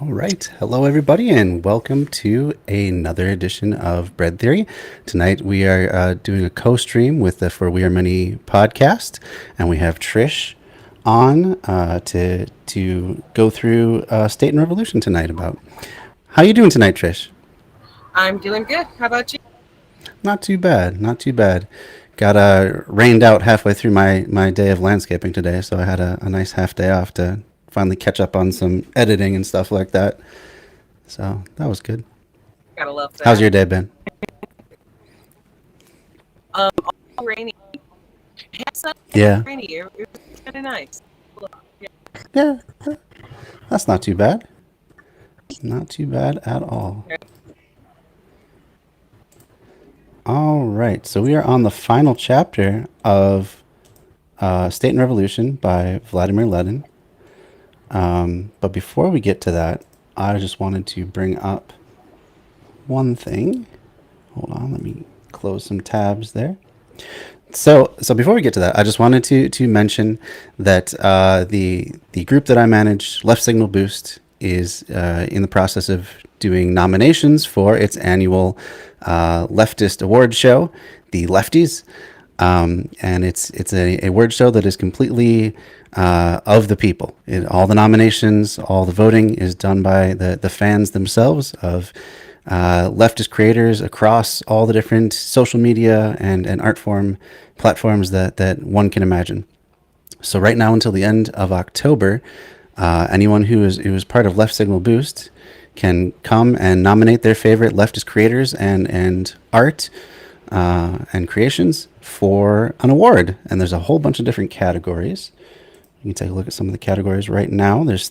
All right. Hello, everybody, and welcome to another edition of Bread Theory. Tonight, we are doing a co-stream with the For We Are Many podcast, and we have Trish on to go through State and Revolution tonight. About how you doing tonight, Trish? I'm doing good. How about you? Not too bad. Not too bad. Got rained out halfway through my day of landscaping today, so I had a nice half day off to finally catch up on some editing and stuff like that. So that was good. Gotta love How's that. your day been? All rainy. Had sun, Yeah. rainy. It was kind of nice. Yeah. Yeah. That's not too bad. Not too bad at all. All right. So we are on the final chapter of State and Revolution by Vladimir Lenin. But before we get to that, I just wanted to bring up one thing. Hold on. Let me close some tabs there. So before we get to that, I just wanted to mention that the group that I manage, Left Signal Boost, is in the process of doing nominations for its annual leftist award show, the Lefties, and it's a word show that is completely of the people. All the nominations, all the voting is done by the fans themselves of leftist creators across all the different social media and art form platforms that one can imagine. So right now until the end of October, anyone who is part of Left Signal Boost can come and nominate their favorite leftist creators and art and creations for an award. And there's a whole bunch of different categories. You can take a look at some of the categories right now. There's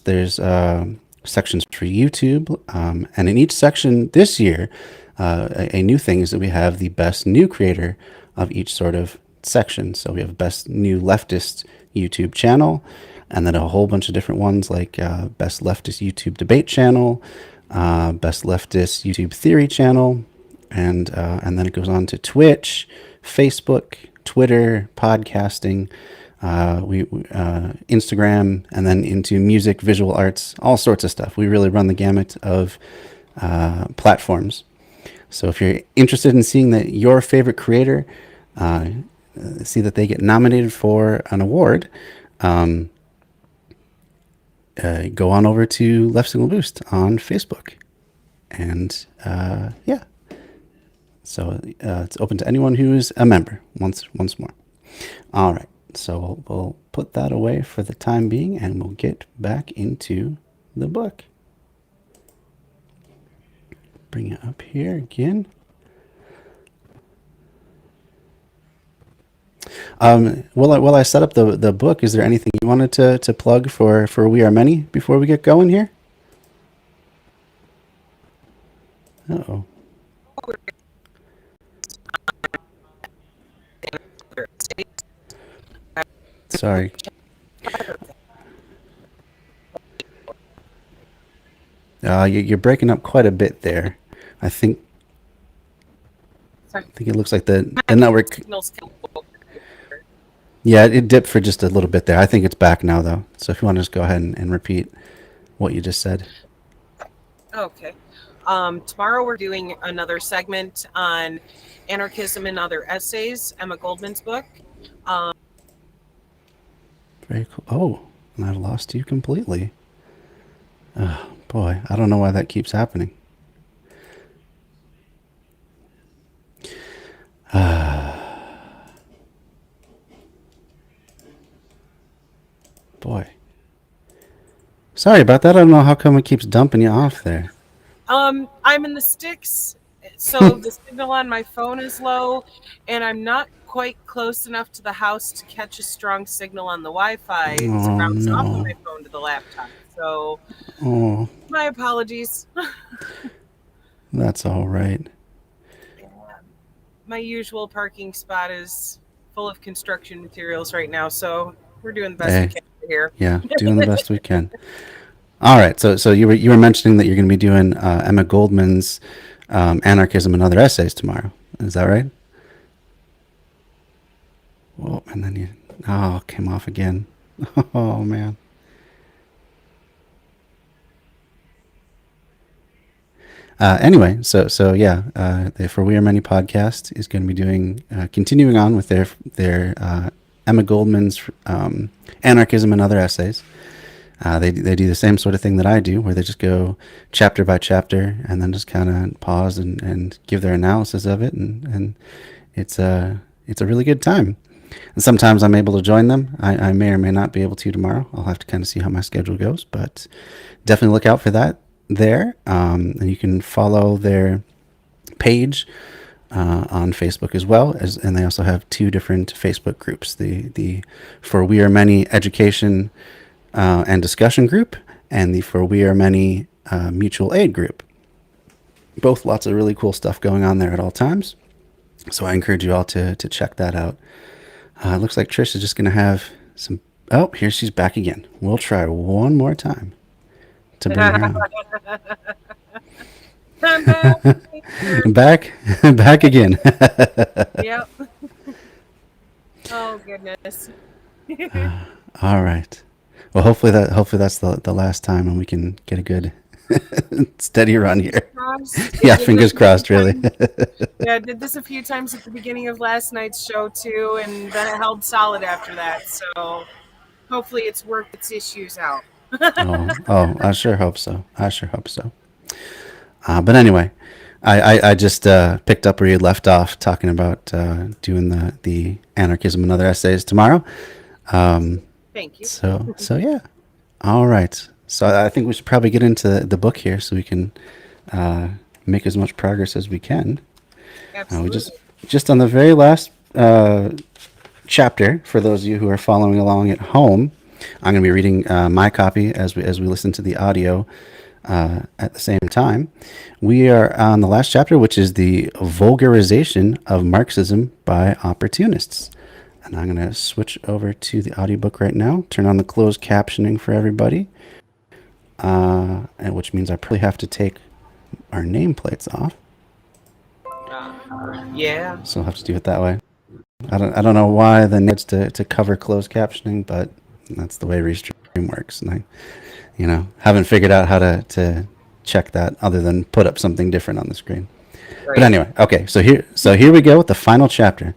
sections for YouTube, and in each section this year, a new thing is that we have the best new creator of each sort of section. So we have best new leftist YouTube channel, and then a whole bunch of different ones like best leftist YouTube debate channel, best leftist YouTube theory channel, and then it goes on to Twitch, Facebook, Twitter, podcasting, Instagram, and then into music, visual arts, all sorts of stuff. We really run the gamut of platforms. So if you're interested in seeing that your favorite creator, see that they get nominated for an award, go on over to Left Signal Boost on Facebook. And yeah, so it's open to anyone who is a member once more. All right. So we'll put that away for the time being, and we'll get back into the book. Bring it up here again. While I set up the book, is there anything you wanted to plug for We Are Many before we get going here? Uh-oh. Sorry. You're breaking up quite a bit there. I think Sorry. it looks like the network. Signals. Yeah, it dipped for just a little bit there. I think it's back now, though. So if you want to just go ahead and repeat what you just said. Okay. Tomorrow we're doing another segment on anarchism and other essays, Emma Goldman's book. Very cool. Oh, and I've lost you completely. Oh, boy, I don't know why that keeps happening. Boy. Sorry about that. I don't know how come it keeps dumping you off there. I'm in the sticks, so the signal on my phone is low, and I'm not quite close enough to the house to catch a strong signal on the Wi-Fi to Oh, bounce off of my no. phone to the laptop. So Oh, my apologies. that's all right. My usual parking spot is full of construction materials right now, so we're doing the best we Hey, can here. yeah, doing the best we can. All right. So you were mentioning that you're going to be doing Emma Goldman's Anarchism and Other Essays tomorrow. Is that right? Oh, and then it came off again. Oh man. Anyway, so yeah, the For We Are Many podcast is going to be doing continuing on with their Emma Goldman's Anarchism and Other Essays. They do the same sort of thing that I do, where they just go chapter by chapter and then just kind of pause and give their analysis of it, and it's a really good time. And sometimes I'm able to join them. I may or may not be able to tomorrow. I'll have to kind of see how my schedule goes, but definitely look out for that there. And you can follow their page on Facebook as well, and they also have two different Facebook groups: the For We Are Many Education and Discussion group, and the For We Are Many Mutual Aid group. Both lots of really cool stuff going on there at all times. So I encourage you all to check that out. It looks like Trish is just going to have some. Oh, here she's back again. We'll try one more time to bring her on. I'm back. back again. Yep. Oh goodness. All right. Well, hopefully that's the last time, and we can get a good steady run here. Yeah, fingers crossed. Really. Yeah, I did this a few times at the beginning of last night's show too, and then it held solid after that. So hopefully it's worked its issues out. Oh, I sure hope so. But anyway, I just picked up where you left off, talking about doing the Anarchism and Other Essays tomorrow. Thank you. So yeah. All right. So I think we should probably get into the book here, so we can make as much progress as we can. Absolutely. We just on the very last chapter, for those of you who are following along at home, I'm going to be reading my copy as we listen to the audio at the same time. We are on the last chapter, which is the vulgarization of Marxism by opportunists. And I'm going to switch over to the audiobook right now, turn on the closed captioning for everybody, and which means I probably have to take our nameplates off. Yeah. So I'll have to do it that way. I don't know why the needs to cover closed captioning, but that's the way Restream works. And I, haven't figured out how to check that other than put up something different on the screen. Right. But anyway, okay. So here we go with the final chapter.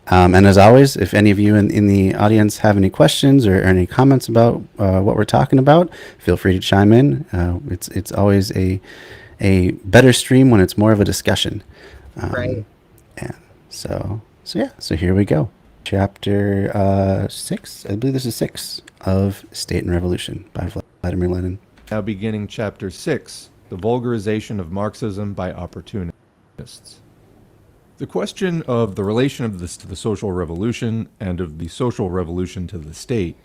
And as always, if any of you in the audience have any questions or any comments about what we're talking about, feel free to chime in. It's always a better stream when it's more of a discussion. Right. And so here we go. Chapter 6, I believe this is 6, of State and Revolution by Vladimir Lenin. Now beginning chapter 6, the vulgarization of Marxism by opportunists. The question of the relation of this to the social revolution and of the social revolution to the state,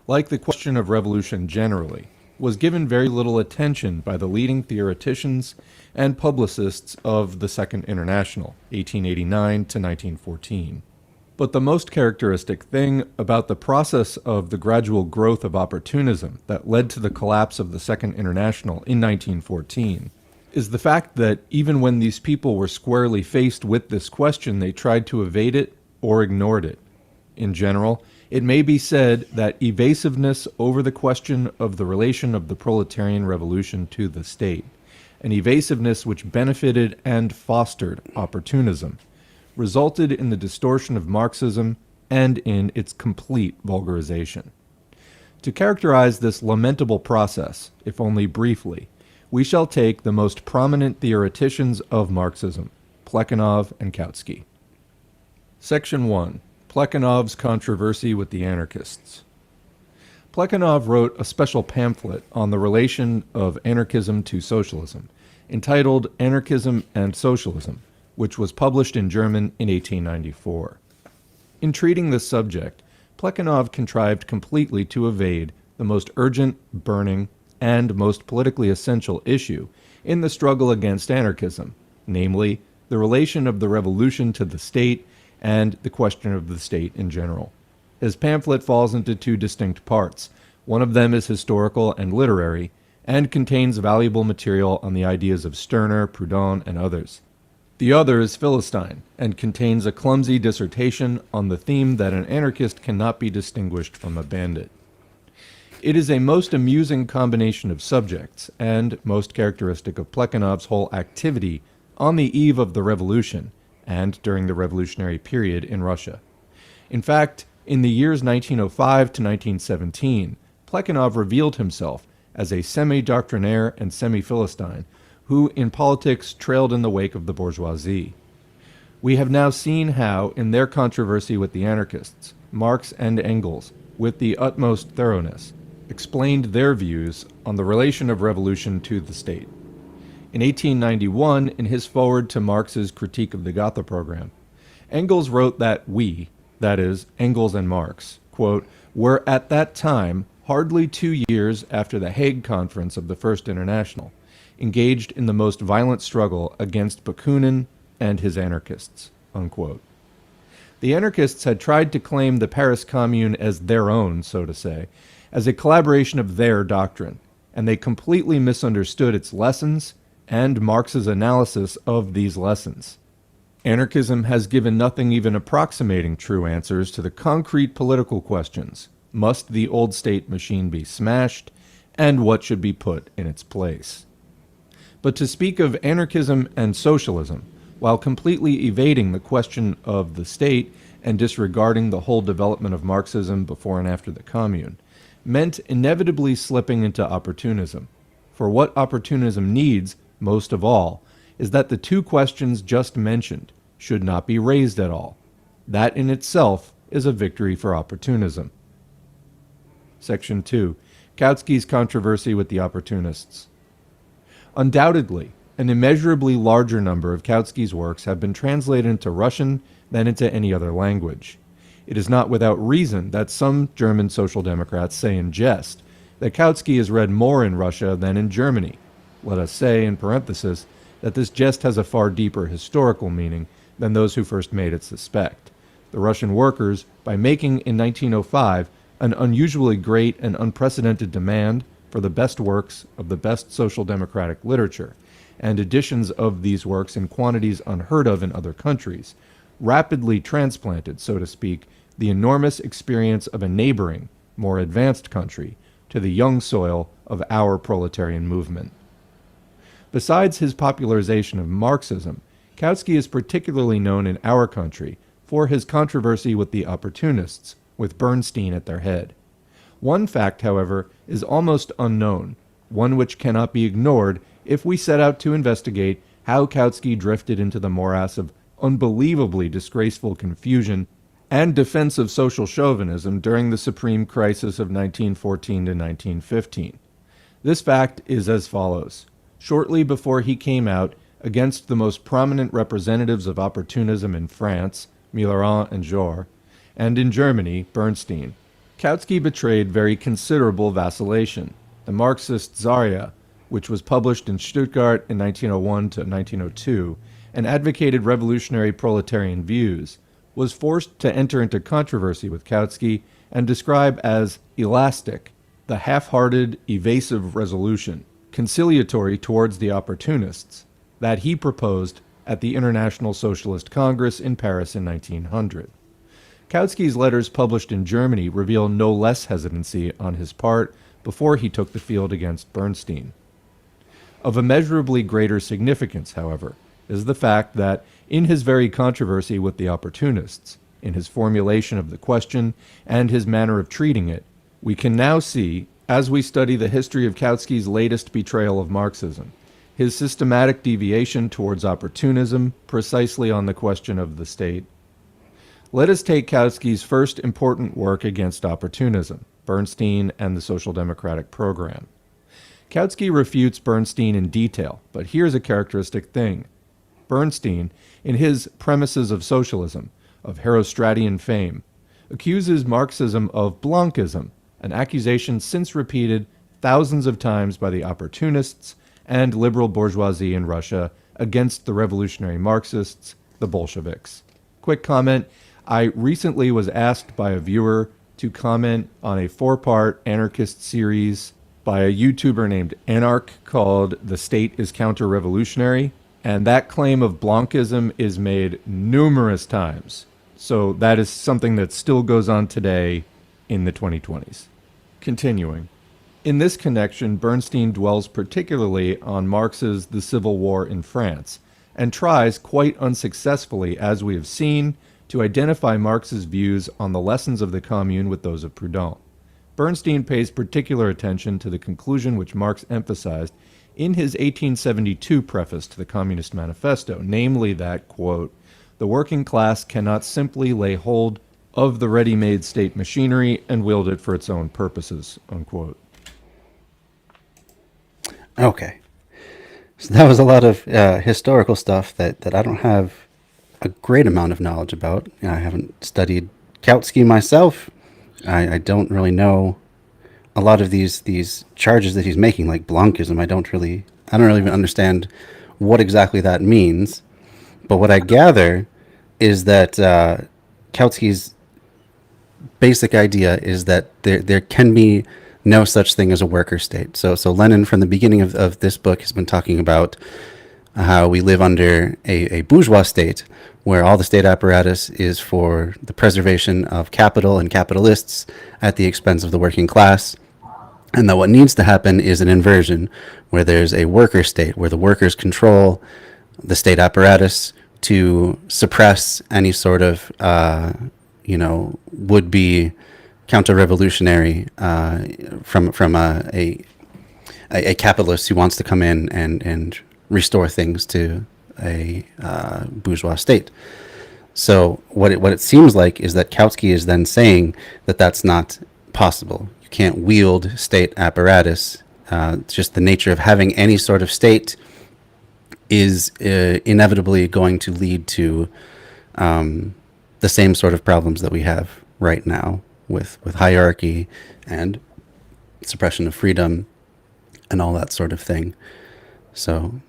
like the question of revolution generally, was given very little attention by the leading theoreticians and publicists of the Second International, 1889 to 1914. But the most characteristic thing about the process of the gradual growth of opportunism that led to the collapse of the Second International in 1914 is the fact that even when these people were squarely faced with this question, they tried to evade it or ignored it. In general, it may be said that evasiveness over the question of the relation of the proletarian revolution to the state, an evasiveness which benefited and fostered opportunism, resulted in the distortion of Marxism and in its complete vulgarization. To characterize this lamentable process, if only briefly, we shall take the most prominent theoreticians of Marxism, Plekhanov and Kautsky. Section 1. Plekhanov's controversy with the anarchists. Plekhanov wrote a special pamphlet on the relation of anarchism to socialism, entitled Anarchism and Socialism, which was published in German in 1894. In treating this subject, Plekhanov contrived completely to evade the most urgent, burning, and most politically essential issue in the struggle against anarchism, namely, the relation of the revolution to the state and the question of the state in general. His pamphlet falls into two distinct parts. One of them is historical and literary, and contains valuable material on the ideas of Stirner, Proudhon, and others. The other is Philistine, and contains a clumsy dissertation on the theme that an anarchist cannot be distinguished from a bandit. It is a most amusing combination of subjects, and most characteristic of Plekhanov's whole activity on the eve of the revolution and during the revolutionary period in Russia. In fact, in the years 1905 to 1917, Plekhanov revealed himself as a semi-doctrinaire and semi-Philistine who in politics trailed in the wake of the bourgeoisie. We have now seen how, in their controversy with the anarchists, Marx and Engels, with the utmost thoroughness, explained their views on the relation of revolution to the state. In 1891, in his foreword to Marx's Critique of the Gotha Program, Engels wrote that we, that is, Engels and Marx, quote, were at that time, hardly 2 years after the Hague Conference of the First International, engaged in the most violent struggle against Bakunin and his anarchists, unquote. The anarchists had tried to claim the Paris Commune as their own, so to say, as a collaboration of their doctrine, and they completely misunderstood its lessons and Marx's analysis of these lessons. Anarchism has given nothing even approximating true answers to the concrete political questions: must the old state machine be smashed, and what should be put in its place? But to speak of anarchism and socialism, while completely evading the question of the state and disregarding the whole development of Marxism before and after the Commune, meant inevitably slipping into opportunism. For what opportunism needs, most of all, is that the two questions just mentioned should not be raised at all. That in itself is a victory for opportunism. Section 2. Kautsky's controversy with the opportunists. Undoubtedly, an immeasurably larger number of Kautsky's works have been translated into Russian than into any other language. It is not without reason that some German Social Democrats say in jest that Kautsky is read more in Russia than in Germany. Let us say, in parenthesis, that this jest has a far deeper historical meaning than those who first made it suspect. The Russian workers, by making in 1905 an unusually great and unprecedented demand for the best works of the best social democratic literature, and editions of these works in quantities unheard of in other countries, rapidly transplanted, so to speak, the enormous experience of a neighboring, more advanced country to the young soil of our proletarian movement. Besides his popularization of Marxism, Kautsky is particularly known in our country for his controversy with the opportunists, with Bernstein at their head. One fact, however, is almost unknown, one which cannot be ignored if we set out to investigate how Kautsky drifted into the morass of unbelievably disgraceful confusion and defense of social chauvinism during the supreme crisis of 1914 to 1915. This fact is as follows. Shortly before he came out against the most prominent representatives of opportunism in France, Millerand and Jaure, and in Germany, Bernstein, Kautsky betrayed very considerable vacillation. The Marxist Zarya, which was published in Stuttgart in 1901 to 1902, and advocated revolutionary proletarian views, was forced to enter into controversy with Kautsky and describe as elastic the half-hearted, evasive resolution, conciliatory towards the opportunists, that he proposed at the International Socialist Congress in Paris in 1900. Kautsky's letters published in Germany reveal no less hesitancy on his part before he took the field against Bernstein. Of immeasurably greater significance, however, is the fact that, in his very controversy with the opportunists, in his formulation of the question and his manner of treating it, we can now see, as we study the history of Kautsky's latest betrayal of Marxism, his systematic deviation towards opportunism precisely on the question of the state. Let us take Kautsky's first important work against opportunism, Bernstein and the Social Democratic Program. Kautsky refutes Bernstein in detail, but here's a characteristic thing. Bernstein, in his Premises of Socialism, of Herostratian fame, accuses Marxism of Blanchism, an accusation since repeated thousands of times by the opportunists and liberal bourgeoisie in Russia against the revolutionary Marxists, the Bolsheviks. Quick comment, I recently was asked by a viewer to comment on a 4-part anarchist series by a YouTuber named Anarch called The State is Counter-Revolutionary, and that claim of Blanchism is made numerous times. So that is something that still goes on today in the 2020s. Continuing. In this connection, Bernstein dwells particularly on Marx's The Civil War in France, and tries, quite unsuccessfully as we have seen, to identify Marx's views on the lessons of the Commune with those of Proudhon. Bernstein pays particular attention to the conclusion which Marx emphasized in his 1872 preface to the Communist Manifesto, namely that, quote, the working class cannot simply lay hold of the ready-made state machinery and wield it for its own purposes, unquote. Okay. So that was a lot of historical stuff that I don't have a great amount of knowledge about. I haven't studied Kautsky myself. I don't really know a lot of these charges that he's making, like Blanchism. I don't really even understand what exactly that means. But what I gather is that Kautsky's basic idea is that there can be no such thing as a worker state. So Lenin, from the beginning of this book, has been talking about how we live under a bourgeois state where all the state apparatus is for the preservation of capital and capitalists at the expense of the working class. And that what needs to happen is an inversion where there's a worker state where the workers control the state apparatus to suppress any sort of, would-be counter-revolutionary from a capitalist who wants to come in and restore things to a bourgeois state. So what it seems like is that Kautsky is then saying that that's not possible. You can't wield state apparatus. Just the nature of having any sort of state is inevitably going to lead to the same sort of problems that we have right now with hierarchy and suppression of freedom and all that sort of thing. So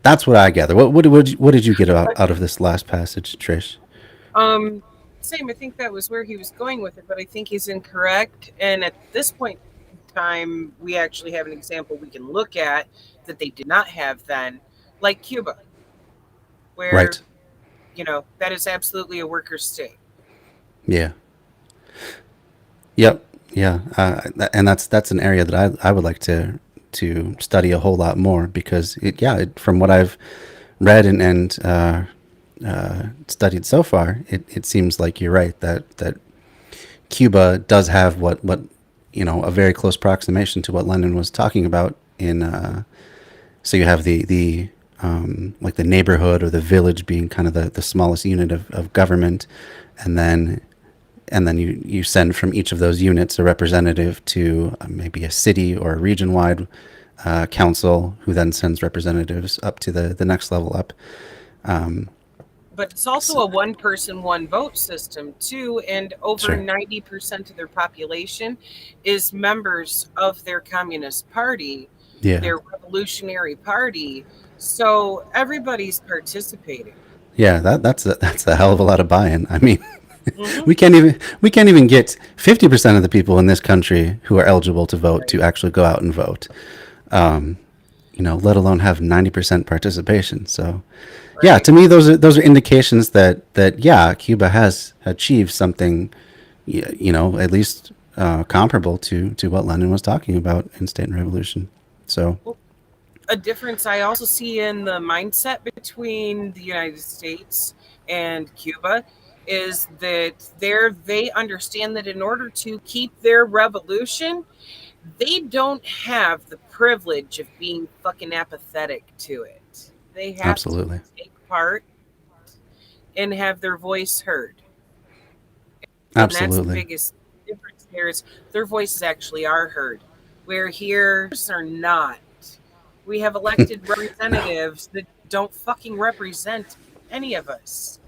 that's what I gather. What did you get out of this last passage, Trish? Same. I think that was where he was going with it, but I think he's incorrect. And at this point in time, we actually have an example we can look at that they did not have then, like Cuba, where, Right. That is absolutely a worker state. Yeah. Yep. Yeah. And that's an area that I would like to study a whole lot more because from what I've read and studied so far, it seems like you're right that Cuba does have what a very close approximation to what Lenin was talking about in. So you have the like the neighborhood or the village being kind of the smallest unit of government, and then you send from each of those units a representative to maybe a city or a region-wide council, who then sends representatives up to the next level up. But it's also a one-person, one-vote system, too, and over Sure. 90% of their population is members of their Communist Party, Yeah. their Revolutionary Party, so everybody's participating. Yeah, that's a hell of a lot of buy-in. I mean, Mhm. we can't even get 50% of the people in this country who are eligible to vote to actually go out and vote. Let alone have 90% participation. So, yeah, Right. to me those are indications that Cuba has achieved something, at least comparable to what Lenin was talking about in State and Revolution. So, A difference I also see in the mindset between the United States and Cuba is that they understand that in order to keep their revolution, they don't have the privilege of being fucking apathetic to it. They have absolutely. to take part and have their voice heard. And that's the Absolutely. biggest difference here is their voices actually are heard. Where here are not. We have elected representatives that don't fucking represent any of us.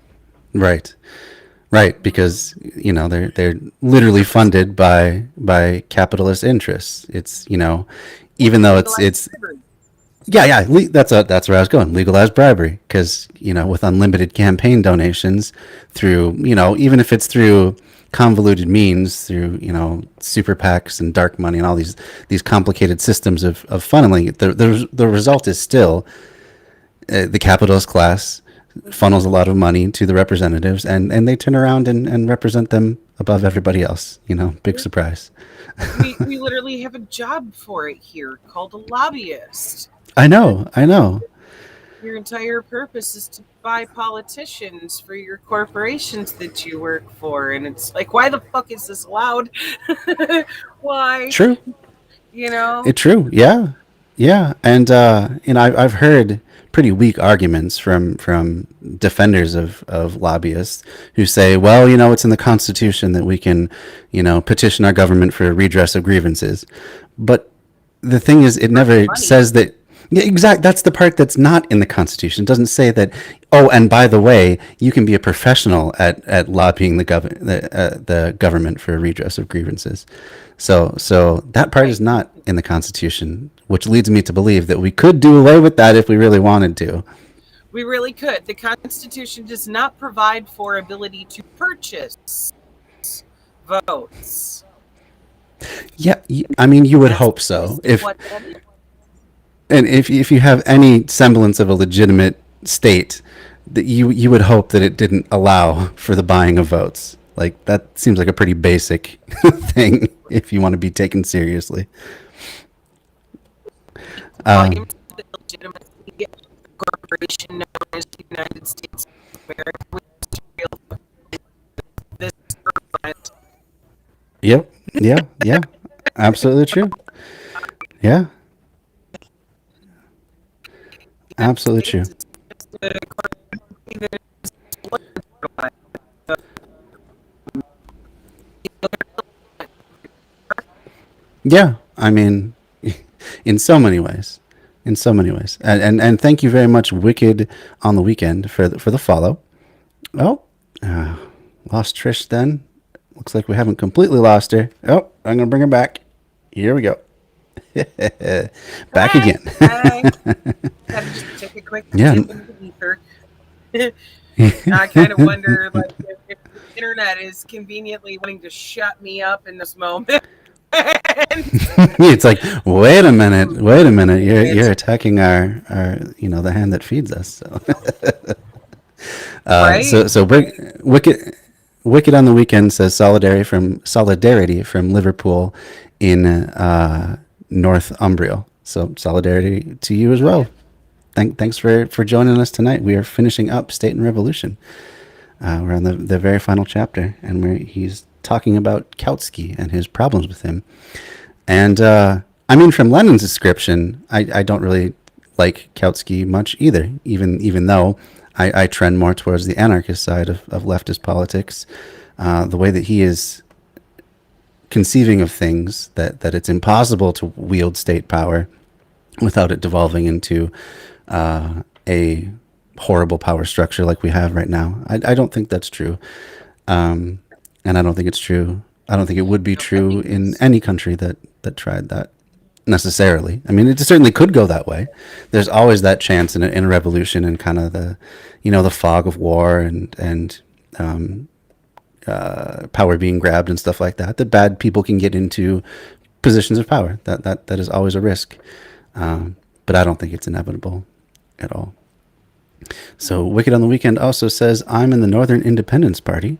Right. Right, because they're literally funded by capitalist interests. It's even though it's that's where I was going. Legalized bribery, because with unlimited campaign donations through even if it's through convoluted means through super PACs and dark money and all these complicated systems of funneling, the result is still the capitalist class funnels a lot of money to the representatives, and they turn around and represent them above everybody else. Big surprise. We literally have a job for it here called a lobbyist. I know. Your entire purpose is to buy politicians for your corporations that you work for. And it's like, why the fuck is this allowed? Why? True. It's true. Yeah. And I've heard pretty weak arguments from defenders of lobbyists who say, well, it's in the Constitution that we can, petition our government for redress of grievances. But the thing is, it never says that. Yeah, exactly. That's the part that's not in the Constitution. It doesn't say that. Oh, and by the way, you can be a professional at lobbying the government for redress of grievances. So that part is not in the Constitution, which leads me to believe that we could do away with that if we really wanted to. We really could. The Constitution does not provide for ability to purchase votes. Yeah, I mean, you would hope so. If you have any semblance of a legitimate state, that you would hope that it didn't allow for the buying of votes. Like, that seems like a pretty basic thing if you want to be taken seriously. The legitimate corporation known as the United States of America, which is real. This is Yep. Yeah. Absolutely true. Yeah. Absolutely true. Yeah, I mean, in so many ways, and thank you very much, Wicked on the Weekend, for the follow. Oh, lost Trish. Then looks like we haven't completely lost her. Oh, I'm gonna bring her back. Here we go. Back again. Had to just take a quick Yeah. dip into the ether. I kind of wonder, like, if the internet is conveniently wanting to shut me up in this moment. It's like, wait a minute, you're attacking our the hand that feeds us. So, Right? so Wicked on the Weekend says solidarity from Liverpool in Northumbria. So solidarity to you as well. Thanks for joining us tonight. We are finishing up State and Revolution. We're on the very final chapter, and he's talking about Kautsky and his problems with him. And I mean, from Lenin's description, I don't really like Kautsky much either, even though I trend more towards the anarchist side of leftist politics. The way that he is conceiving of things, that it's impossible to wield state power without it devolving into a horrible power structure like we have right now. I don't think that's true. And I don't think it's true. I don't think it would be true in any country that tried that necessarily. I mean, it certainly could go that way. There's always that chance in a revolution and kind of the fog of war and power being grabbed and stuff like that bad people can get into positions of power. That is always a risk. But I don't think it's inevitable at all. So Wicked on the Weekend also says, I'm in the Northern Independence Party,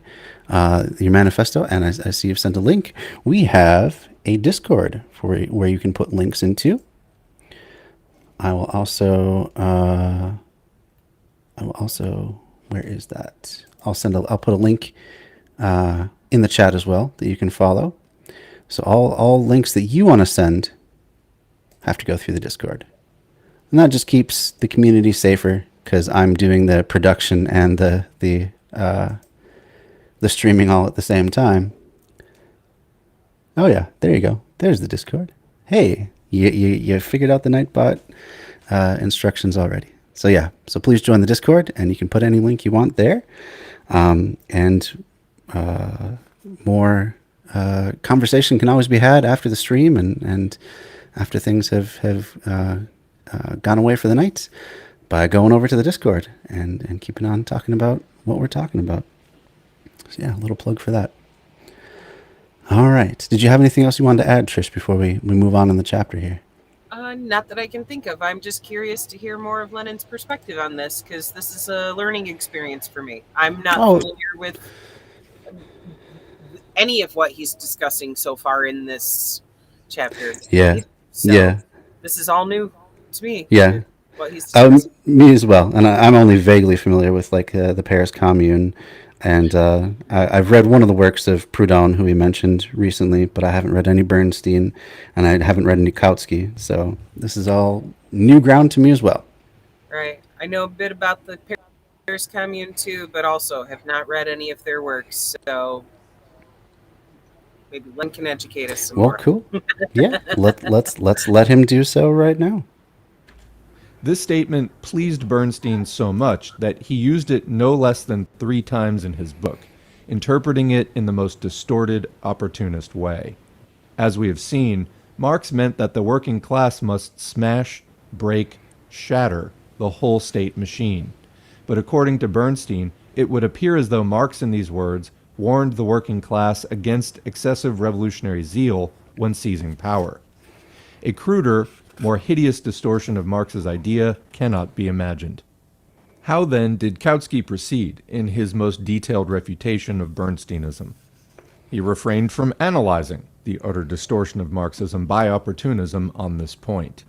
your manifesto, and I see you've sent a link. We have a Discord where you can put links into. I will also, where is that? I'll put a link in the chat as well that you can follow. So all links that you want to send have to go through the Discord. And that just keeps the community safer, because I'm doing the production and the streaming all at the same time. Oh yeah, there you go. There's the Discord. Hey, you figured out the Nightbot instructions already. So yeah, so please join the Discord, and you can put any link you want there. And more conversation can always be had after the stream and after things have gone away for the night, by going over to the Discord and keeping on talking about what we're talking about. So yeah, a little plug for that. All right. Did you have anything else you wanted to add, Trish, before we move on in the chapter here? Not that I can think of. I'm just curious to hear more of Lenin's perspective on this, because this is a learning experience for me. I'm not Oh. familiar with any of what he's discussing so far in this chapter. Yeah. So Yeah. this is all new to me. Yeah. What he's discussing. Me as well, and I'm only vaguely familiar with like the Paris Commune, and I've read one of the works of Proudhon, who he mentioned recently, but I haven't read any Bernstein, and I haven't read any Kautsky, so this is all new ground to me as well. Right. I know a bit about the Paris Commune too, but also have not read any of their works. So maybe Len can educate us some Well, more. cool. Yeah, let's let him do so right now. This statement pleased Bernstein so much that he used it no less than 3 times in his book, interpreting it in the most distorted, opportunist way. As we have seen, Marx meant that the working class must smash, break, shatter the whole state machine. But according to Bernstein, it would appear as though Marx in these words warned the working class against excessive revolutionary zeal when seizing power. A cruder, more hideous distortion of Marx's idea cannot be imagined. How then did Kautsky proceed in his most detailed refutation of Bernsteinism? He refrained from analyzing the utter distortion of Marxism by opportunism on this point.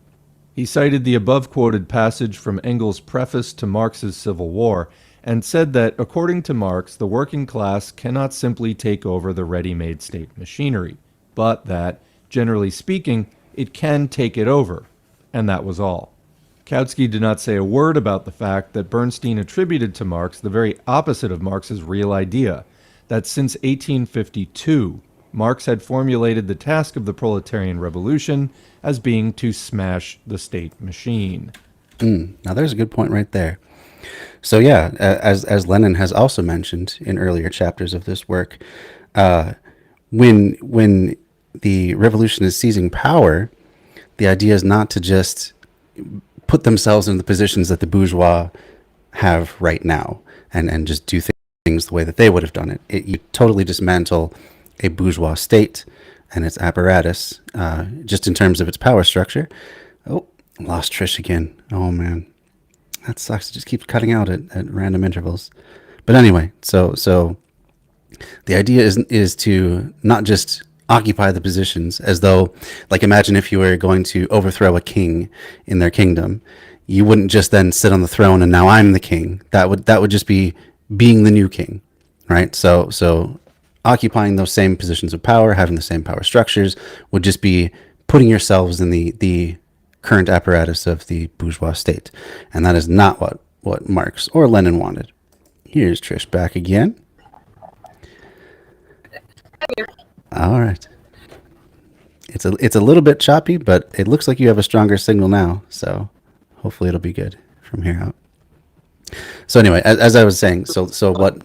He cited the above-quoted passage from Engels' preface to Marx's Civil War and said that, according to Marx, the working class cannot simply take over the ready-made state machinery, but that, generally speaking, it can take it over, and that was all. Kautsky did not say a word about the fact that Bernstein attributed to Marx the very opposite of Marx's real idea, that since 1852, Marx had formulated the task of the proletarian revolution as being to smash the state machine. Now there's a good point right there. So yeah, as Lenin has also mentioned in earlier chapters of this work, when the revolution is seizing power, the idea is not to just put themselves in the positions that the bourgeois have right now and just do things the way that they would have done it. You totally dismantle a bourgeois state and its apparatus, just in terms of its power structure. Oh, lost Trish again. Oh man, that sucks. It just keeps cutting out at random intervals. But anyway, so the idea is to not just occupy the positions as though, like, imagine if you were going to overthrow a king in their kingdom. You wouldn't just then sit on the throne and now I'm the king. That would just be being the new king, right? So occupying those same positions of power, having the same power structures, would just be putting yourselves in the current apparatus of the bourgeois state. And that is not what Marx or Lenin wanted. Here's Trish back again. All right. It's a little bit choppy, but it looks like you have a stronger signal now, so hopefully it'll be good from here out. So anyway, as I was saying, so what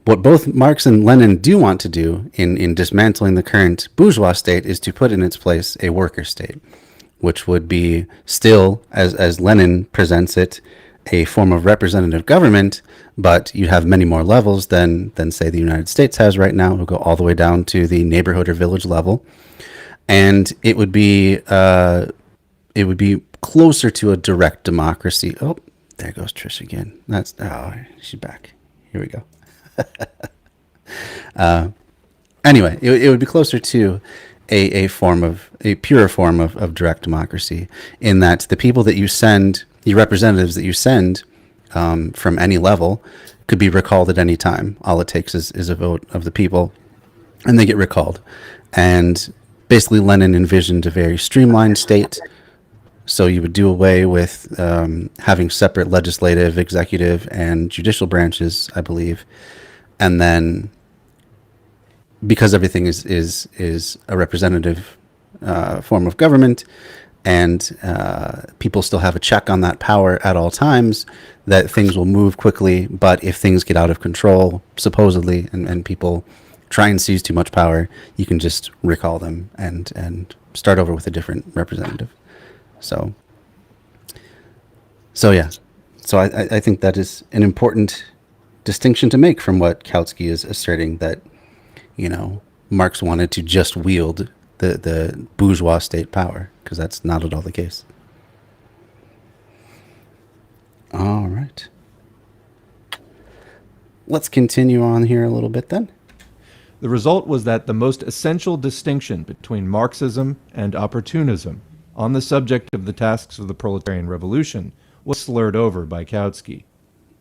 both Marx and Lenin do want to do in dismantling the current bourgeois state is to put in its place a worker state, which would be still, as Lenin presents it, a form of representative government, but you have many more levels than say the United States has right now. It'll go all the way down to the neighborhood or village level, and it would be closer to a direct democracy. Oh, there goes Trish again. She's back. Here we go. Anyway, it would be closer to a pure form of direct democracy, in that the people that you send, the representatives that you send from any level, could be recalled at any time. All it takes is a vote of the people, and they get recalled. And basically, Lenin envisioned a very streamlined state. So you would do away with having separate legislative, executive, and judicial branches, I believe. And then, because everything is a representative form of government, and people still have a check on that power at all times, that things will move quickly. But if things get out of control, supposedly, and people try and seize too much power, you can just recall them and start over with a different representative. So yeah. So I think that is an important distinction to make from what Kautsky is asserting, that, Marx wanted to just wield the bourgeois state power, because that's not at all the case. All right. Let's continue on here a little bit then. The result was that the most essential distinction between Marxism and opportunism on the subject of the tasks of the proletarian revolution was slurred over by Kautsky.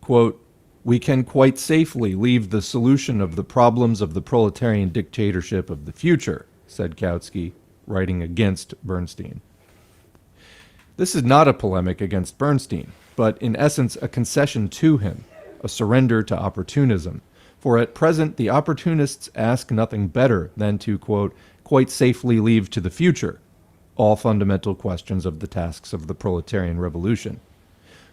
Quote, "We can quite safely leave the solution of the problems of the proletarian dictatorship of the future," said Kautsky, writing against Bernstein. This is not a polemic against Bernstein, but in essence a concession to him, a surrender to opportunism, for at present the opportunists ask nothing better than to, quote, "quite safely leave to the future" all fundamental questions of the tasks of the proletarian revolution.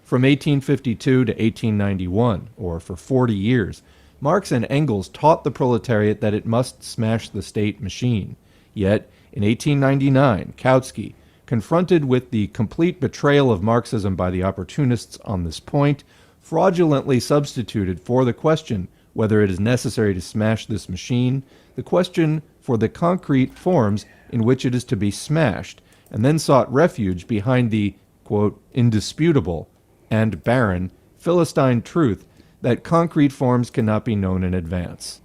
From 1852 to 1891, or for 40 years, Marx and Engels taught the proletariat that it must smash the state machine. Yet, in 1899, Kautsky, confronted with the complete betrayal of Marxism by the opportunists on this point, fraudulently substituted for the question whether it is necessary to smash this machine, the question for the concrete forms in which it is to be smashed, and then sought refuge behind the, quote, "indisputable and barren Philistine truth that concrete forms cannot be known in advance."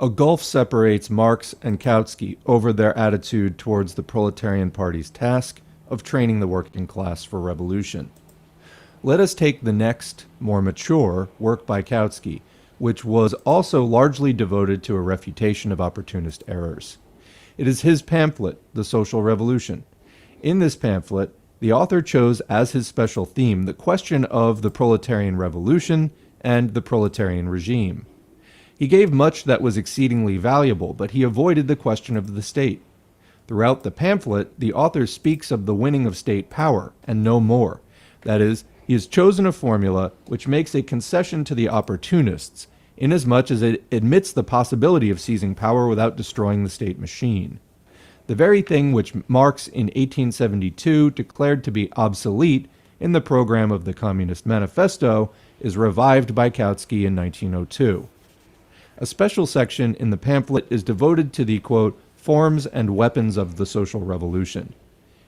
A gulf separates Marx and Kautsky over their attitude towards the proletarian party's task of training the working class for revolution. Let us take the next, more mature, work by Kautsky, which was also largely devoted to a refutation of opportunist errors. It is his pamphlet, The Social Revolution. In this pamphlet, the author chose as his special theme the question of the proletarian revolution and the proletarian regime. He gave much that was exceedingly valuable, but he avoided the question of the state. Throughout the pamphlet, the author speaks of the winning of state power, and no more. That is, he has chosen a formula which makes a concession to the opportunists, inasmuch as it admits the possibility of seizing power without destroying the state machine. The very thing which Marx in 1872 declared to be obsolete in the program of the Communist Manifesto is revived by Kautsky in 1902. A special section in the pamphlet is devoted to the, quote, "forms and weapons of the social revolution."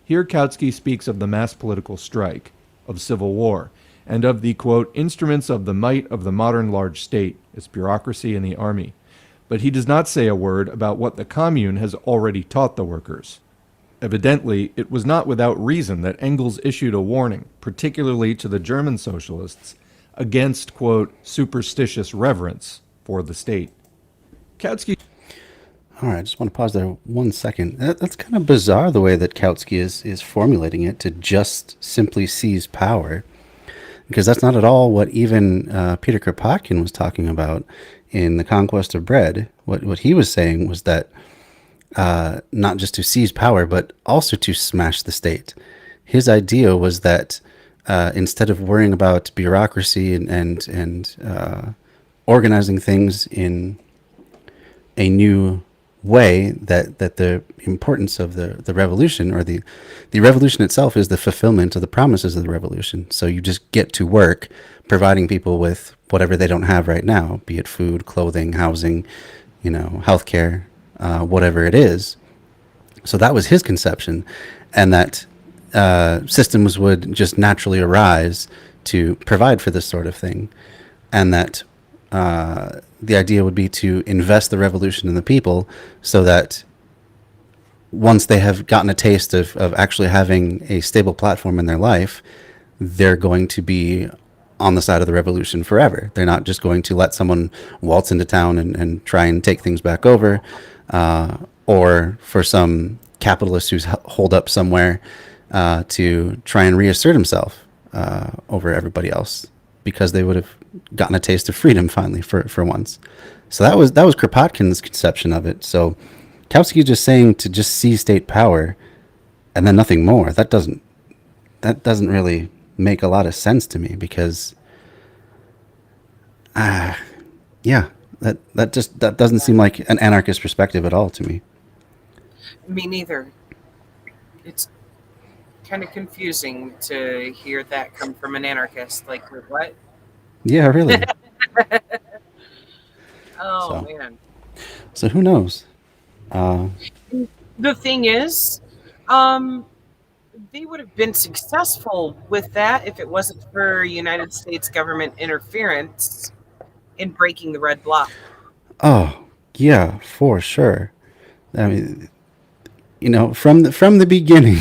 Here Kautsky speaks of the mass political strike, of civil war, and of the, quote, "instruments of the might of the modern large state, its bureaucracy and the army." But he does not say a word about what the Commune has already taught the workers. Evidently, it was not without reason that Engels issued a warning, particularly to the German socialists, against, quote, "superstitious reverence" for the state. Kautsky. All right, I just want to pause there 1 second. That's kind of bizarre the way that Kautsky is formulating it, to just simply seize power, because that's not at all what even Peter Kropotkin was talking about in The Conquest of Bread. What he was saying was that not just to seize power, but also to smash the state. His idea was that instead of worrying about bureaucracy and organizing things in a new way, that the importance of the revolution, or the revolution itself, is the fulfillment of the promises of the revolution. So you just get to work providing people with whatever they don't have right now, be it food, clothing, housing, healthcare, whatever it is. So that was his conception, and that systems would just naturally arise to provide for this sort of thing, and that the idea would be to invest the revolution in the people, so that once they have gotten a taste of actually having a stable platform in their life, they're going to be on the side of the revolution forever. They're not just going to let someone waltz into town and try and take things back over, or for some capitalist who's holed up somewhere to try and reassert himself over everybody else, because they would have gotten a taste of freedom finally for once. So that was Kropotkin's conception of it. So Kautsky is just saying to just seize state power and then nothing more. That doesn't really make a lot of sense to me, because that doesn't seem like an anarchist perspective at all to me. Me neither. It's kind of confusing to hear that come from an anarchist. Like, what? Yeah, really. Oh, So. man. So who knows? The thing is, um, they would have been successful with that if it wasn't for United States government interference in breaking the red bloc. Oh, yeah, for sure. I mean, from the beginning,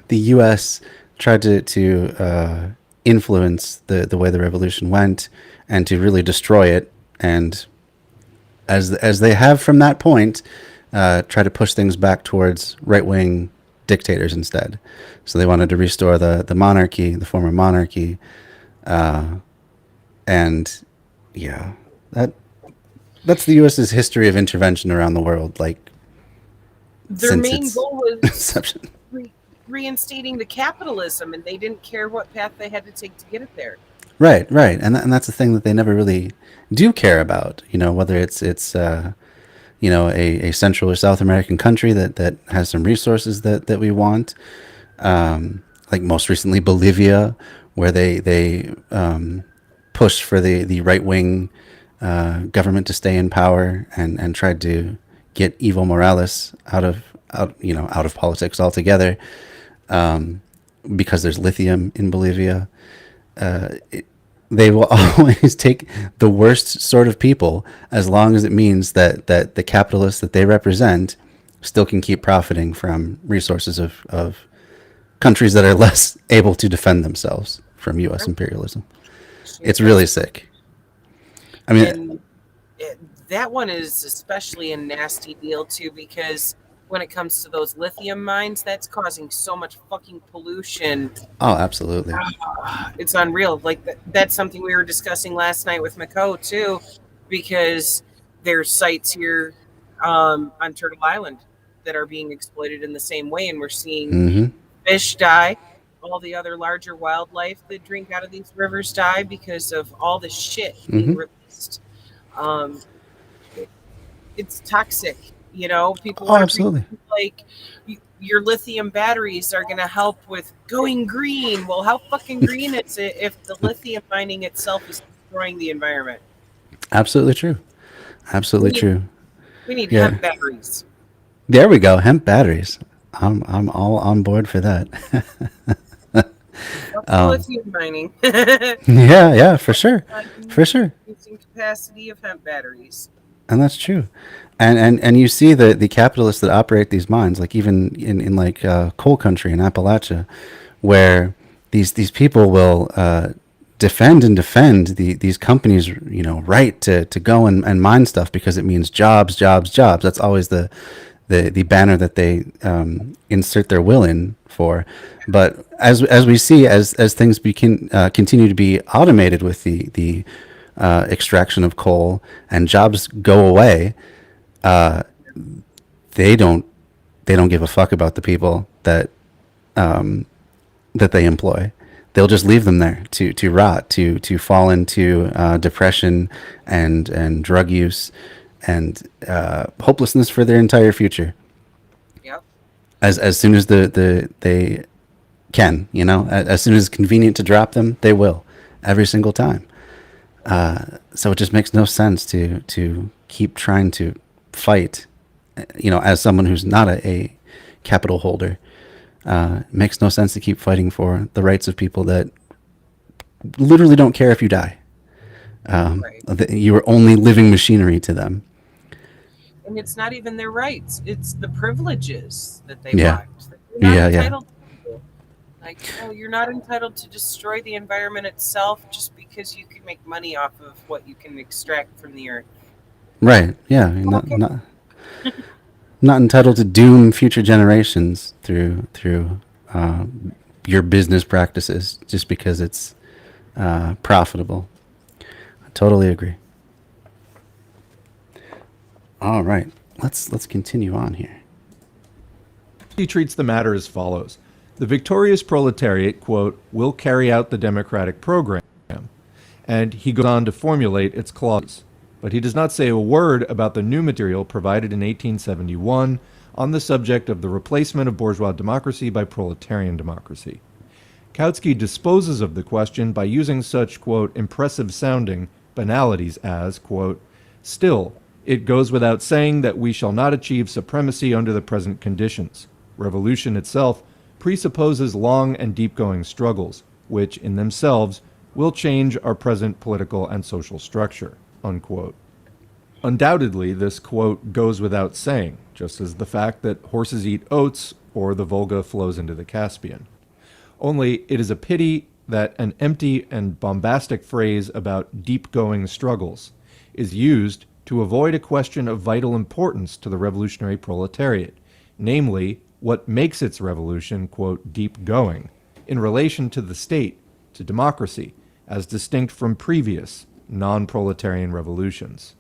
the U.S. tried to influence the way the revolution went and to really destroy it. And as they have from that point, try to push things back towards right wing dictators instead. So they wanted to restore the monarchy, the former monarchy, and yeah, that's the U.S.'s history of intervention around the world, like Their since main its goal was inception. reinstating the capitalism, and they didn't care what path they had to take to get it there. Right, right, and that's the thing that they never really do care about. Whether it's a Central or South American country that has some resources that we want, like most recently Bolivia, where they pushed for the right wing government to stay in power and tried to get Evo Morales out of politics altogether, because there's lithium in Bolivia. They will always take the worst sort of people as long as it means that the capitalists that they represent still can keep profiting from resources of countries that are less able to defend themselves from U.S. imperialism. It's really sick. I mean, And that one is especially a nasty deal too, because when it comes to those lithium mines, that's causing so much fucking pollution. oh, absolutely. It's unreal. Like that's something we were discussing last night with Mako too, because there's sites here on Turtle Island that are being exploited in the same way, and we're seeing Mm-hmm. fish die. All the other larger wildlife that drink out of these rivers die because of all the shit being Mm-hmm. released. Um, it, it's toxic. People Oh, want to pretend absolutely. like your lithium batteries are going to help with going green. Well, how fucking green is it if the lithium mining itself is destroying the environment? Absolutely true. We Absolutely need true. we need Yeah. hemp batteries. There we go. Hemp batteries. I'm all on board for that. Fuck the um, lithium mining. yeah, yeah, for sure, for sure. Using capacity of hemp batteries. And that's true. And you see the capitalists that operate these mines, like even in like coal country in Appalachia, where these people will defend and defend these companies, right to go and mine stuff because it means jobs, jobs, jobs. That's always the banner that they insert their will in for. But as we see, as things continue to be automated with the extraction of coal and jobs go away, they don't give a fuck about the people that they employ. They'll just leave them there to rot, to fall into depression and drug use and hopelessness for their entire future. Yep. As soon as they can, as soon as it's convenient to drop them, they will, every single time. So it just makes no sense to keep trying to fight, as someone who's not a capital holder. It makes no sense to keep fighting for the rights of people that literally don't care if you die. Right. You are only living machinery to them. And it's not even their rights. It's the privileges that they Yeah. want. That they're not Yeah, yeah. entitled to. Like, you're not entitled to destroy the environment itself just because you can make money off of what you can extract from the earth. Right. Yeah. You're Okay. not entitled to doom future generations through your business practices just because it's profitable. I totally agree. All right, let's continue on here. He treats the matter as follows. The victorious proletariat, quote, will carry out the democratic program. And he goes on to formulate its clauses. But he does not say a word about the new material provided in 1871 on the subject of the replacement of bourgeois democracy by proletarian democracy. Kautsky disposes of the question by using such, quote, impressive-sounding banalities as, quote, still, It goes without saying that we shall not achieve supremacy under the present conditions. Revolution itself presupposes long and deep-going struggles, which in themselves will change our present political and social structure, unquote. Undoubtedly, this quote goes without saying, just as the fact that horses eat oats or the Volga flows into the Caspian. Only it is a pity that an empty and bombastic phrase about deep-going struggles is used to avoid a question of vital importance to the revolutionary proletariat, namely, what makes its revolution, quote, deep-going, in relation to the state, to democracy, as distinct from previous, non-proletarian revolutions.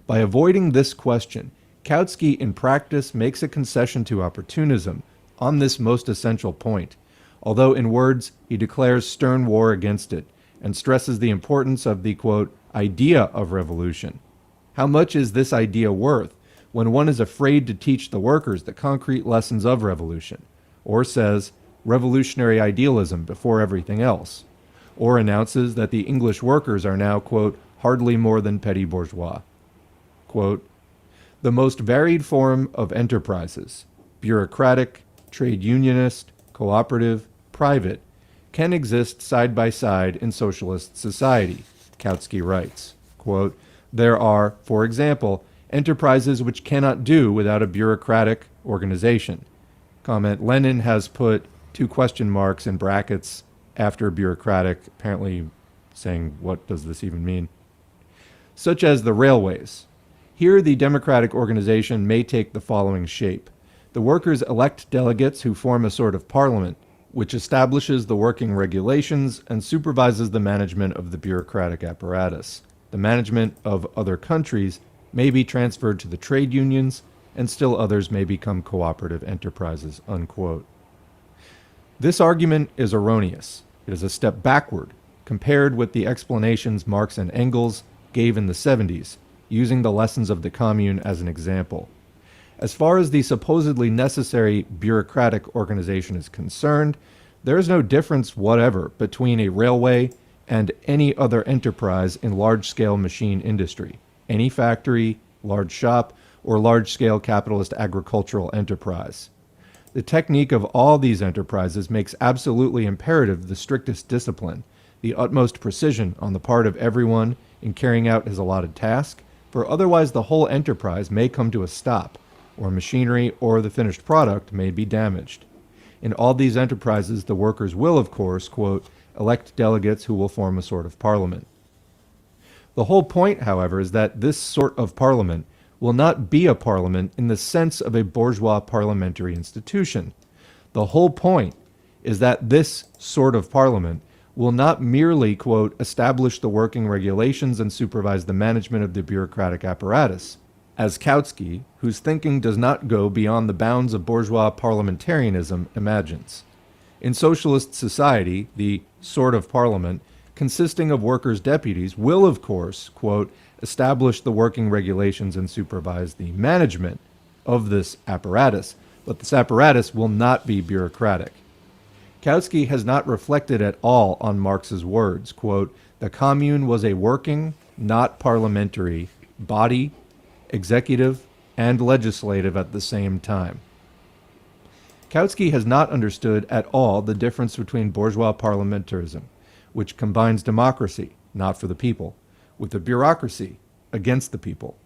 By avoiding this question, Kautsky in practice makes a concession to opportunism on this most essential point, although in words he declares stern war against it and stresses the importance of the, quote, idea of revolution. How much is this idea worth when one is afraid to teach the workers the concrete lessons of revolution, or says revolutionary idealism before everything else, or announces that the English workers are now, quote, hardly more than petty bourgeois? Quote, the most varied form of enterprises, bureaucratic, trade unionist, cooperative, private, can exist side by side in socialist society, Kautsky writes. Quote, there are, for example, enterprises which cannot do without a bureaucratic organization. Comment, Lenin has put 2 question marks in brackets after bureaucratic, apparently saying, what does this even mean? Such as the railways. Here, the democratic organization may take the following shape. The workers elect delegates who form a sort of parliament, which establishes the working regulations and supervises the management of the bureaucratic apparatus. The management of other countries may be transferred to the trade unions, and still others may become cooperative enterprises, unquote. This argument is erroneous. It is a step backward compared with the explanations Marx and Engels gave in the 70s, using the lessons of the Commune as an example. As far as the supposedly necessary bureaucratic organization is concerned, there is no difference whatever between a railway and any other enterprise in large-scale machine industry, any factory, large shop, or large-scale capitalist agricultural enterprise. The technique of all these enterprises makes absolutely imperative the strictest discipline, the utmost precision on the part of everyone in carrying out his allotted task, for otherwise the whole enterprise may come to a stop, or machinery or the finished product may be damaged. In all these enterprises, the workers will, of course, quote, elect delegates who will form a sort of parliament. The whole point, however, is that this sort of parliament will not be a parliament in the sense of a bourgeois parliamentary institution. The whole point is that this sort of parliament will not merely, quote, establish the working regulations and supervise the management of the bureaucratic apparatus, as Kautsky, whose thinking does not go beyond the bounds of bourgeois parliamentarianism, imagines. In socialist society, the sort of parliament consisting of workers' deputies will, of course, quote, establish the working regulations and supervise the management of this apparatus, but this apparatus will not be bureaucratic. Kautsky has not reflected at all on Marx's words, quote, the Commune was a working, not parliamentary, body, executive, and legislative at the same time. Kautsky has not understood at all the difference between bourgeois parliamentarism, which combines democracy, not for the people, with the bureaucracy, against the people,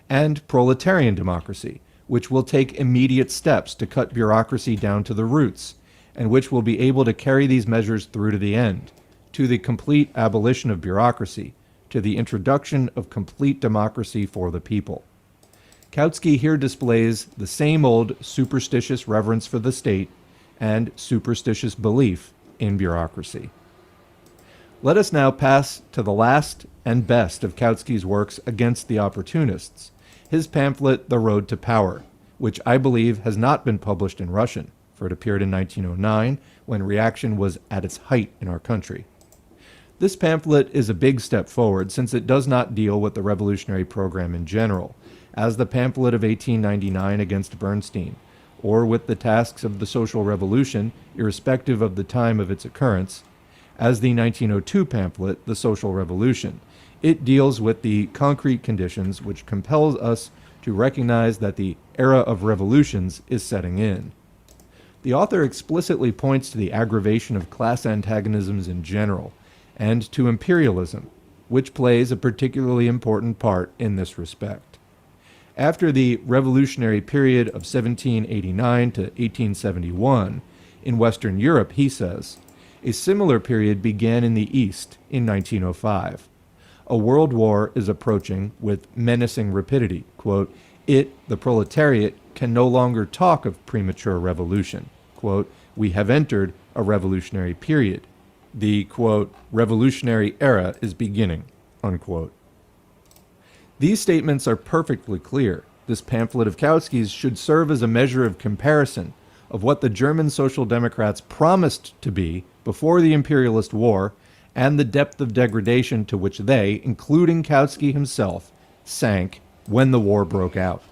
and proletarian democracy, which will take immediate steps to cut bureaucracy down to the roots, and which will be able to carry these measures through to the end, to the complete abolition of bureaucracy, to the introduction of complete democracy for the people. Kautsky here displays the same old superstitious reverence for the state and superstitious belief in bureaucracy. Let us now pass to the last and best of Kautsky's works against the opportunists, his pamphlet The Road to Power, which I believe has not been published in Russian, for it appeared in 1909, when reaction was at its height in our country. This pamphlet is a big step forward since it does not deal with the revolutionary program in general, as the pamphlet of 1899 against Bernstein, or with the tasks of the social revolution, irrespective of the time of its occurrence, as the 1902 pamphlet, The Social Revolution, It deals with the concrete conditions which compels us to recognize that the era of revolutions is setting in. The author explicitly points to the aggravation of class antagonisms in general, and to imperialism, which plays a particularly important part in this respect. After the revolutionary period of 1789 to 1871 in Western Europe, he says, a similar period began in the East in 1905. A world war is approaching with menacing rapidity. Quote, it, the proletariat, can no longer talk of premature revolution. Quote, we have entered a revolutionary period. The, quote, revolutionary era is beginning, unquote. These statements are perfectly clear. This pamphlet of Kautsky's should serve as a measure of comparison of what the German Social Democrats promised to be before the imperialist war and the depth of degradation to which they, including Kautsky himself, sank when the war broke out.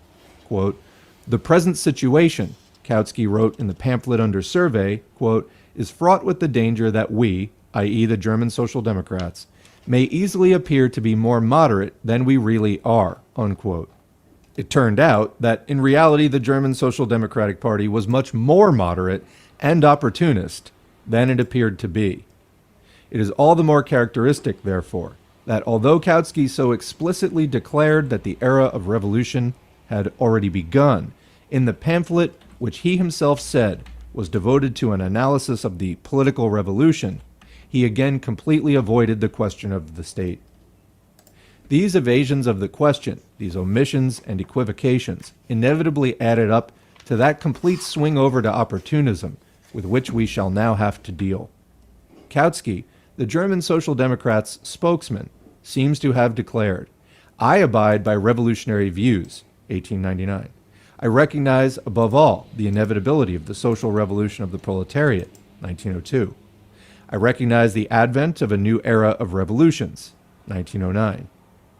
Quote, the present situation, Kautsky wrote in the pamphlet under survey, quote, is fraught with the danger that we, i.e. the German Social Democrats, may easily appear to be more moderate than we really are, unquote. It turned out that in reality the German Social Democratic Party was much more moderate and opportunist than it appeared to be. It is all the more characteristic, therefore, that although Kautsky so explicitly declared that the era of revolution had already begun, in the pamphlet which he himself said was devoted to an analysis of the political revolution, he again completely avoided the question of the state. These evasions of the question, these omissions and equivocations, inevitably added up to that complete swing over to opportunism with which we shall now have to deal. Kautsky, the German Social Democrats' spokesman, seems to have declared, I abide by revolutionary views, 1899. I recognize, above all, the inevitability of the social revolution of the proletariat, 1902. I recognize the advent of a new era of revolutions, 1909.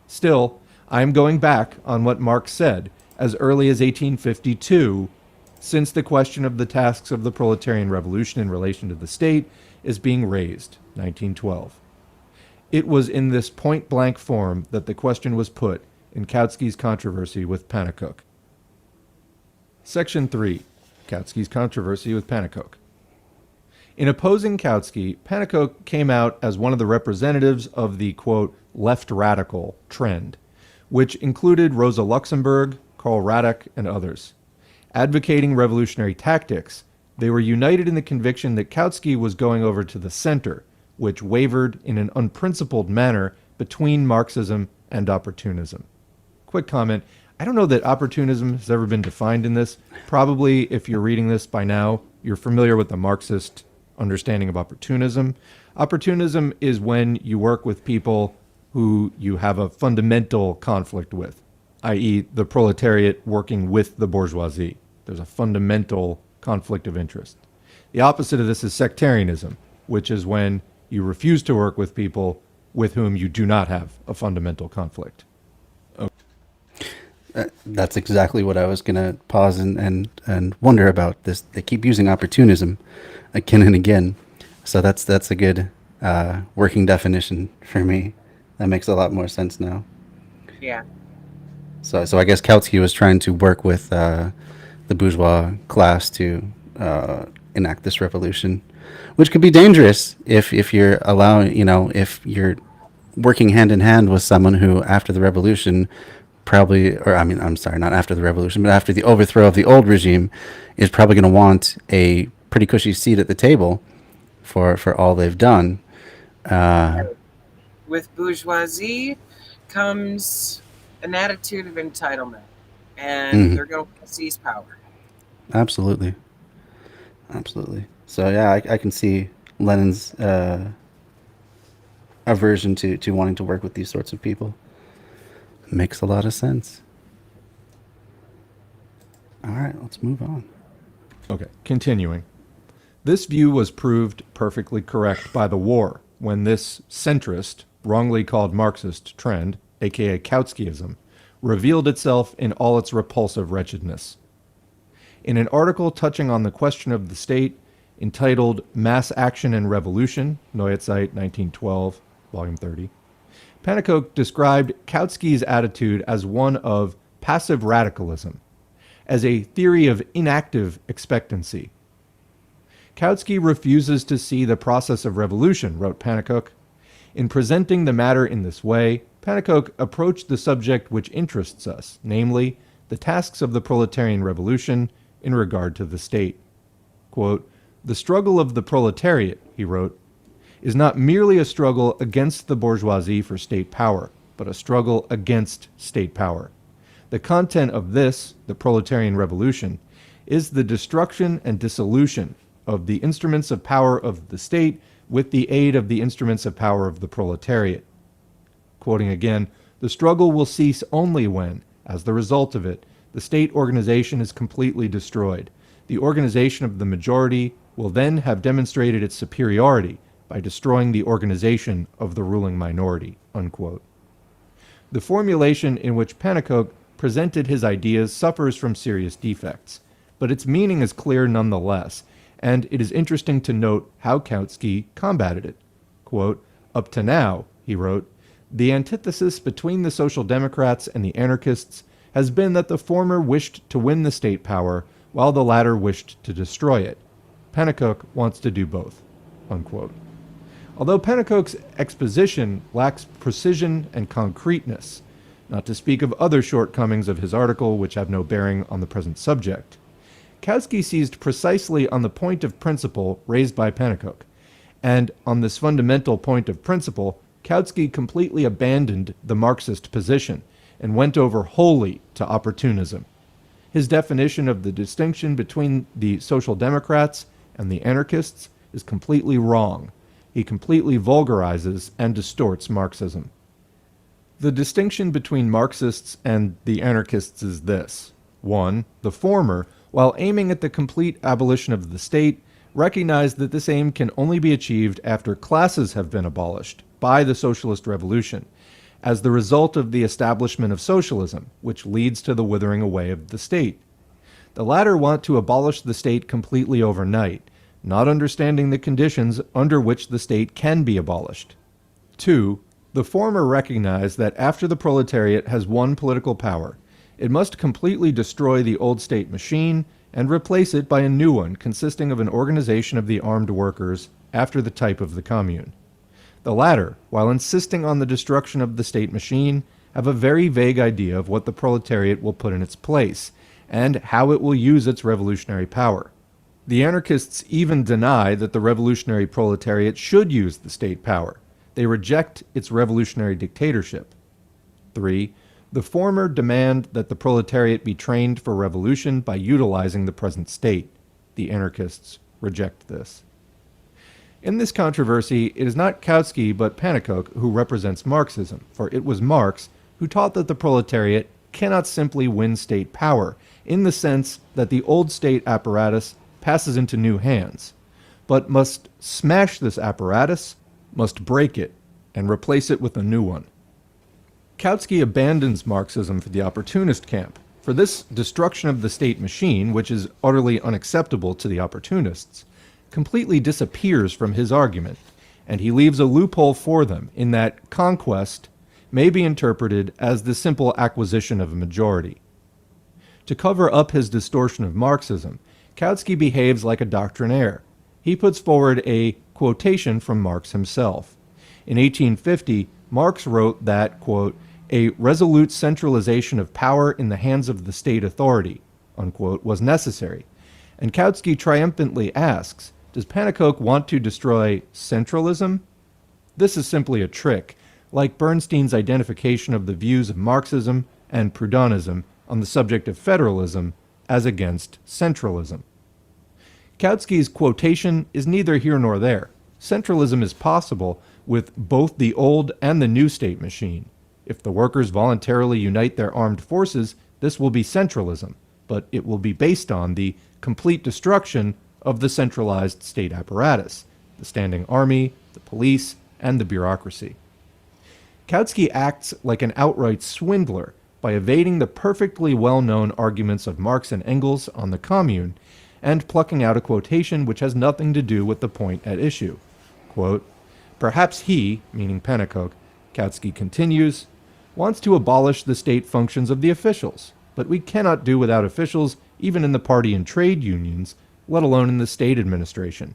Still, I am going back on what Marx said as early as 1852, since the question of the tasks of the proletarian revolution in relation to the state is being raised, 1912. It was in this point-blank form that the question was put in Kautsky's controversy with Pannekoek. Section 3. Kautsky's controversy with Pannekoek. In opposing Kautsky, Pannekoek came out as one of the representatives of the, quote, left radical trend, which included Rosa Luxemburg, Karl Radek, and others. Advocating revolutionary tactics, they were united in the conviction that Kautsky was going over to the center, which wavered in an unprincipled manner between Marxism and opportunism. Quick comment, I don't know that opportunism has ever been defined in this. Probably, if you're reading this by now, you're familiar with the Marxist understanding of opportunism. Opportunism is when you work with people who you have a fundamental conflict with, i.e. the proletariat working with the bourgeoisie. There's a fundamental conflict of interest. The opposite of this is sectarianism, which is when you refuse to work with people with whom you do not have a fundamental conflict. That's exactly what I was going to pause and wonder about this. They keep using opportunism again and again. So that's a good working definition for me. That makes a lot more sense now. Yeah. So I guess Kautsky was trying to work with the bourgeois class to enact this revolution, which could be dangerous if you're allowing, if you're working hand in hand with someone who, after the revolution, not after the revolution, but after the overthrow of the old regime, is probably going to want a pretty cushy seat at the table for all they've done. With bourgeoisie comes an attitude of entitlement, and they're going to seize power. Absolutely. So yeah, I can see Lenin's aversion to wanting to work with these sorts of people. Makes a lot of sense. All right, let's move on. Okay, continuing. This view was proved perfectly correct by the war, when this centrist, wrongly called Marxist trend, aka Kautskyism, revealed itself in all its repulsive wretchedness. In an article touching on the question of the state, entitled Mass Action and Revolution, Neue Zeit, 1912, Volume 30, Pannekoek described Kautsky's attitude as one of passive radicalism, as a theory of inactive expectancy. Kautsky refuses to see the process of revolution, wrote Pannekoek. In presenting the matter in this way, Pannekoek approached the subject which interests us, namely, the tasks of the proletarian revolution in regard to the state. Quote, "The struggle of the proletariat," he wrote, "is not merely a struggle against the bourgeoisie for state power, but a struggle against state power. The content of this, the proletarian revolution, is the destruction and dissolution of the instruments of power of the state with the aid of the instruments of power of the proletariat." Quoting again, "The struggle will cease only when, as the result of it, the state organization is completely destroyed. The organization of the majority will then have demonstrated its superiority by destroying the organization of the ruling minority." Unquote. The formulation in which Pannekoek presented his ideas suffers from serious defects, but its meaning is clear nonetheless, and it is interesting to note how Kautsky combated it. Quote, "Up to now," he wrote, "the antithesis between the Social Democrats and the anarchists has been that the former wished to win the state power while the latter wished to destroy it. Pannekoek wants to do both." Unquote. Although Pannekoek's exposition lacks precision and concreteness, not to speak of other shortcomings of his article which have no bearing on the present subject, Kautsky seized precisely on the point of principle raised by Pannekoek, and on this fundamental point of principle, Kautsky completely abandoned the Marxist position and went over wholly to opportunism. His definition of the distinction between the Social Democrats and the anarchists is completely wrong. He completely vulgarizes and distorts Marxism. The distinction between Marxists and the anarchists is this. 1. The former, while aiming at the complete abolition of the state, recognize that this aim can only be achieved after classes have been abolished by the socialist revolution, as the result of the establishment of socialism, which leads to the withering away of the state. The latter want to abolish the state completely overnight, not understanding the conditions under which the state can be abolished. 2. The former recognize that after the proletariat has won political power, it must completely destroy the old state machine and replace it by a new one consisting of an organization of the armed workers after the type of the commune. The latter, while insisting on the destruction of the state machine, have a very vague idea of what the proletariat will put in its place and how it will use its revolutionary power. The anarchists even deny that the revolutionary proletariat should use the state power. They reject its revolutionary dictatorship. 3. The former demand that the proletariat be trained for revolution by utilizing the present state. The anarchists reject this. In this controversy, it is not Kautsky but Pannekoek who represents Marxism, for it was Marx who taught that the proletariat cannot simply win state power, in the sense that the old state apparatus passes into new hands, but must smash this apparatus, must break it, and replace it with a new one. Kautsky abandons Marxism for the opportunist camp, for this destruction of the state machine, which is utterly unacceptable to the opportunists, completely disappears from his argument, and he leaves a loophole for them in that conquest may be interpreted as the simple acquisition of a majority. To cover up his distortion of Marxism, Kautsky behaves like a doctrinaire. He puts forward a quotation from Marx himself. In 1850, Marx wrote that, quote, "a resolute centralization of power in the hands of the state authority," unquote, was necessary. And Kautsky triumphantly asks, does Pannekoek want to destroy centralism? This is simply a trick, like Bernstein's identification of the views of Marxism and Proudhonism on the subject of federalism as against centralism. Kautsky's quotation is neither here nor there. Centralism is possible with both the old and the new state machine. If the workers voluntarily unite their armed forces, this will be centralism, but it will be based on the complete destruction of the centralized state apparatus, the standing army, the police, and the bureaucracy. Kautsky acts like an outright swindler by evading the perfectly well-known arguments of Marx and Engels on the Commune and plucking out a quotation which has nothing to do with the point at issue. Quote, "Perhaps he," meaning Pannekoek, Kautsky continues, wants to abolish the state functions of the officials, but we cannot do without officials even in the party and trade unions, let alone in the state administration.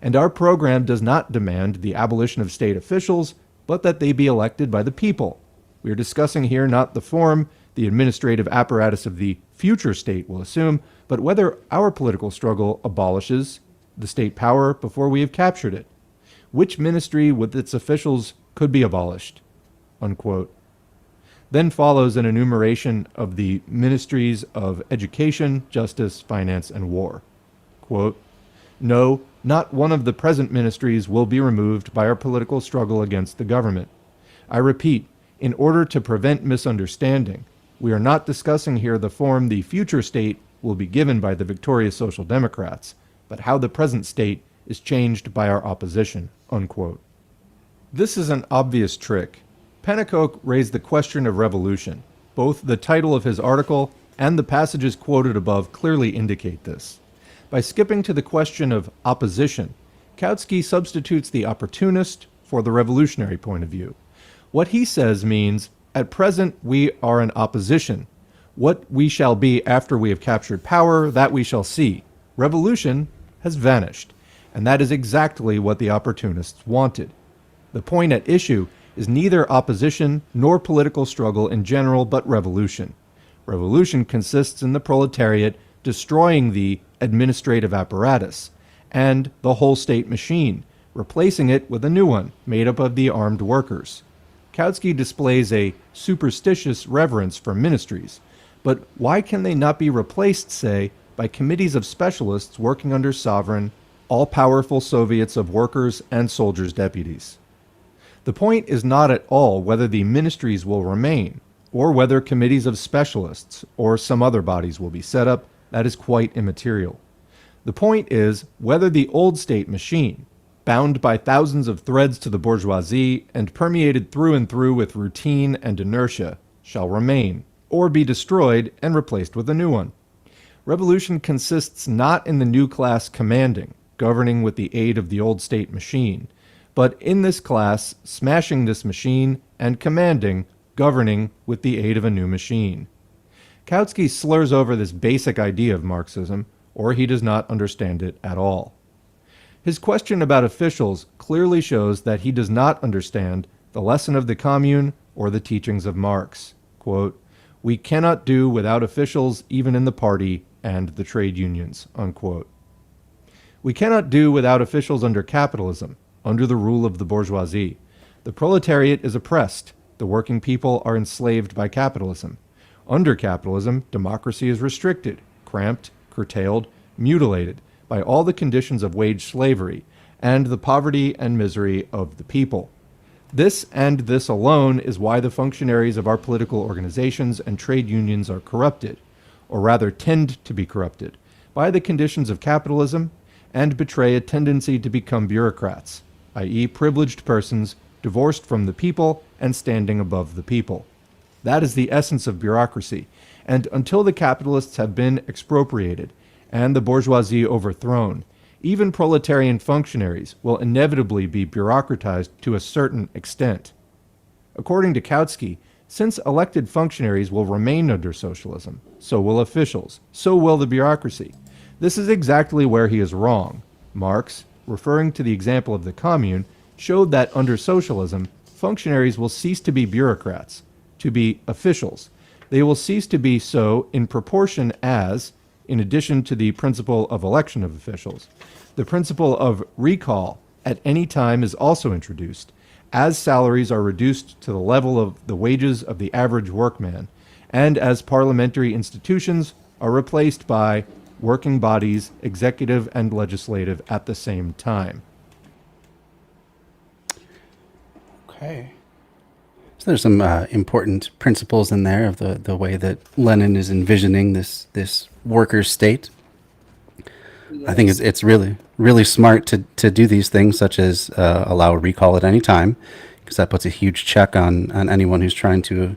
And our program does not demand the abolition of state officials, but that they be elected by the people. We are discussing here not the form the administrative apparatus of the future state will assume, but whether our political struggle abolishes the state power before we have captured it. Which ministry with its officials could be abolished? Unquote. Then follows an enumeration of the ministries of education, justice, finance, and war. Quote, no, not one of the present ministries will be removed by our political struggle against the government. I repeat, in order to prevent misunderstanding, we are not discussing here the form the future state will be given by the victorious Social Democrats, but how the present state is changed by our opposition. Unquote. This is an obvious trick. Pennacoke raised the question of revolution. Both the title of his article and the passages quoted above clearly indicate this. By skipping to the question of opposition, Kautsky substitutes the opportunist for the revolutionary point of view. What he says means, at present we are in opposition. What we shall be after we have captured power, that we shall see. Revolution has vanished, and that is exactly what the opportunists wanted. The point at issue is neither opposition nor political struggle in general, but revolution. Revolution consists in the proletariat destroying the administrative apparatus and the whole state machine, replacing it with a new one made up of the armed workers. Kautsky displays a superstitious reverence for ministries, but why can they not be replaced, say, by committees of specialists working under sovereign, all-powerful Soviets of workers and soldiers' deputies? The point is not at all whether the ministries will remain, or whether committees of specialists or some other bodies will be set up. That is quite immaterial. The point is whether the old state machine, bound by thousands of threads to the bourgeoisie and permeated through and through with routine and inertia, shall remain, or be destroyed and replaced with a new one. Revolution consists not in the new class commanding, governing with the aid of the old state machine, but in this class smashing this machine and commanding, governing with the aid of a new machine. Kautsky slurs over this basic idea of Marxism, or he does not understand it at all. His question about officials clearly shows that he does not understand the lesson of the Commune or the teachings of Marx. Quote, we cannot do without officials even in the party and the trade unions. Unquote. We cannot do without officials under capitalism, under the rule of the bourgeoisie. The proletariat is oppressed. The working people are enslaved by capitalism. Under capitalism, democracy is restricted, cramped, curtailed, mutilated by all the conditions of wage slavery and the poverty and misery of the people. This and this alone is why the functionaries of our political organizations and trade unions are corrupted, or rather tend to be corrupted, by the conditions of capitalism and betray a tendency to become bureaucrats, i.e. privileged persons divorced from the people and standing above the people. That is the essence of bureaucracy, and until the capitalists have been expropriated and the bourgeoisie overthrown, even proletarian functionaries will inevitably be bureaucratized to a certain extent. According to Kautsky, since elected functionaries will remain under socialism, so will officials, so will the bureaucracy. This is exactly where he is wrong. Marx, referring to the example of the Commune, showed that under socialism, functionaries will cease to be bureaucrats, to be officials. They will cease to be so in proportion as, in addition to the principle of election of officials, the principle of recall at any time is also introduced, as salaries are reduced to the level of the wages of the average workman, and as parliamentary institutions are replaced by working bodies, executive and legislative, at the same time. Okay. So there's some important principles in there of the way that Lenin is envisioning this worker state. Yes. I think it's really smart to do these things, such as allow a recall at any time, because that puts a huge check on anyone who's trying to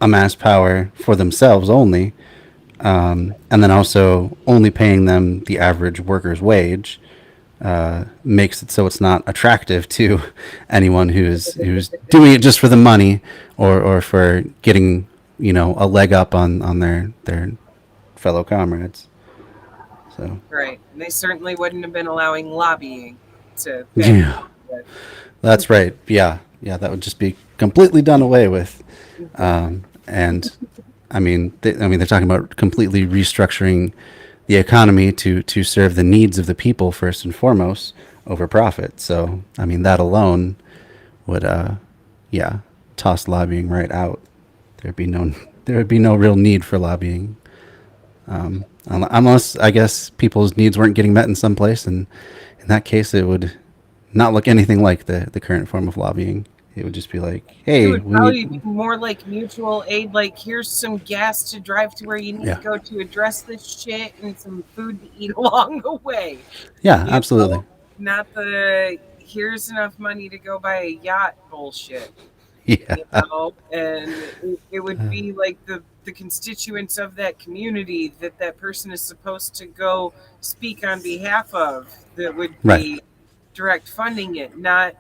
amass power for themselves only, and then also only paying them the average worker's wage, makes it so it's not attractive to anyone who's doing it just for the money or for getting a leg up on their fellow comrades. So Right. And they certainly wouldn't have been allowing lobbying to back yeah, it. that's right. Yeah, that would just be completely done away with. And they're talking about completely restructuring the economy to serve the needs of the people first and foremost over profit. So that alone would yeah, toss lobbying right out. There'd be no there would be no real need for lobbying, unless I guess people's needs weren't getting met in some place, and in that case, it would not look anything like the current form of lobbying. It would just be like, It hey, would we probably be need, more like mutual aid, like here's some gas to drive to where you need to yeah, go to address this shit and some food to eat along the way. yeah, You absolutely, know, not the here's enough money to go buy a yacht bullshit. yeah, And it would be like the constituents of that community that that person is supposed to go speak on behalf of that would right, be direct funding it, not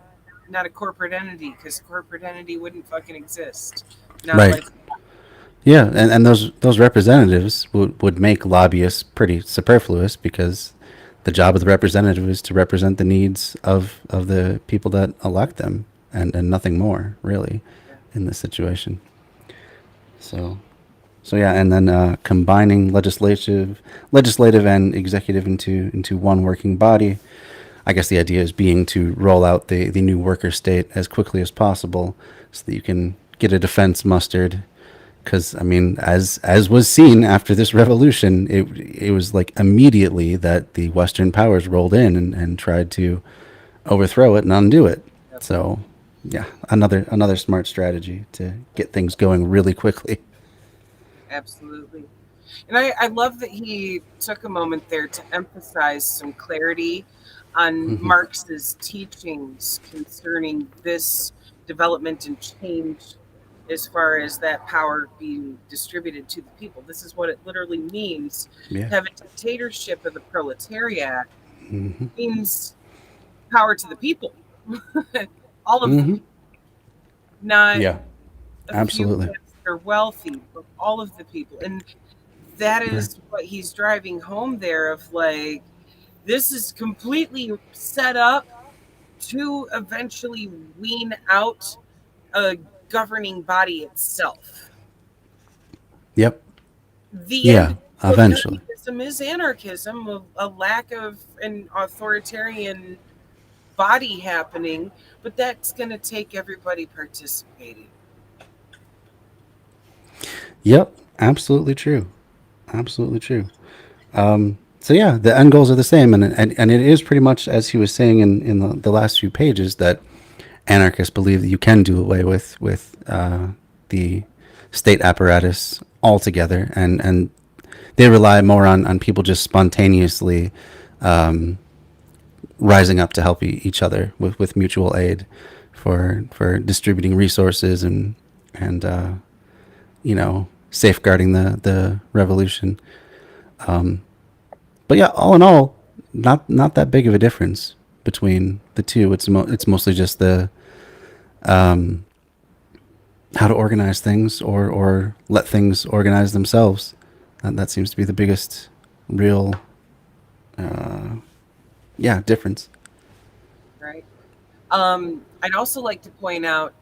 a corporate entity, because corporate entity wouldn't fucking exist. Not right. like Yeah, and those representatives would make lobbyists pretty superfluous because the job of the representative is to represent the needs of the people that elect them and nothing more really in this situation. So yeah, and then combining legislative and executive into one working body. I guess the idea is being to roll out the new worker state as quickly as possible so that you can get a defense mustered. Because as was seen after this revolution, it was like immediately that the Western powers rolled in and tried to overthrow it and undo it. So yeah, another smart strategy to get things going really quickly. absolutely. And I love that he took a moment there to emphasize some clarity on Marx's teachings concerning this development and change as far as that power being distributed to the people. This is what it literally means Yeah. to have a dictatorship of the proletariat means power to the people. All of the Hmm. people, not Yeah. a few Absolutely. that are wealthy, but all of the people. And that Right. is what he's driving home there of like this is completely set up to eventually wean out a governing body itself. Yep. The end Yeah. of Eventually. communism is anarchism, a lack of an authoritarian body happening, but that's going to take everybody participating. Yep. Absolutely true. Absolutely true. So yeah, the end goals are the same, and it is pretty much as he was saying in the last few pages that anarchists believe that you can do away with the state apparatus altogether, and they rely more on people just spontaneously rising up to help each other with mutual aid for distributing resources and safeguarding the revolution. But yeah, all in all, not that big of a difference between the two. It's mostly just the how to organize things or let things organize themselves. And that seems to be the biggest real difference. Right. I'd also like to point out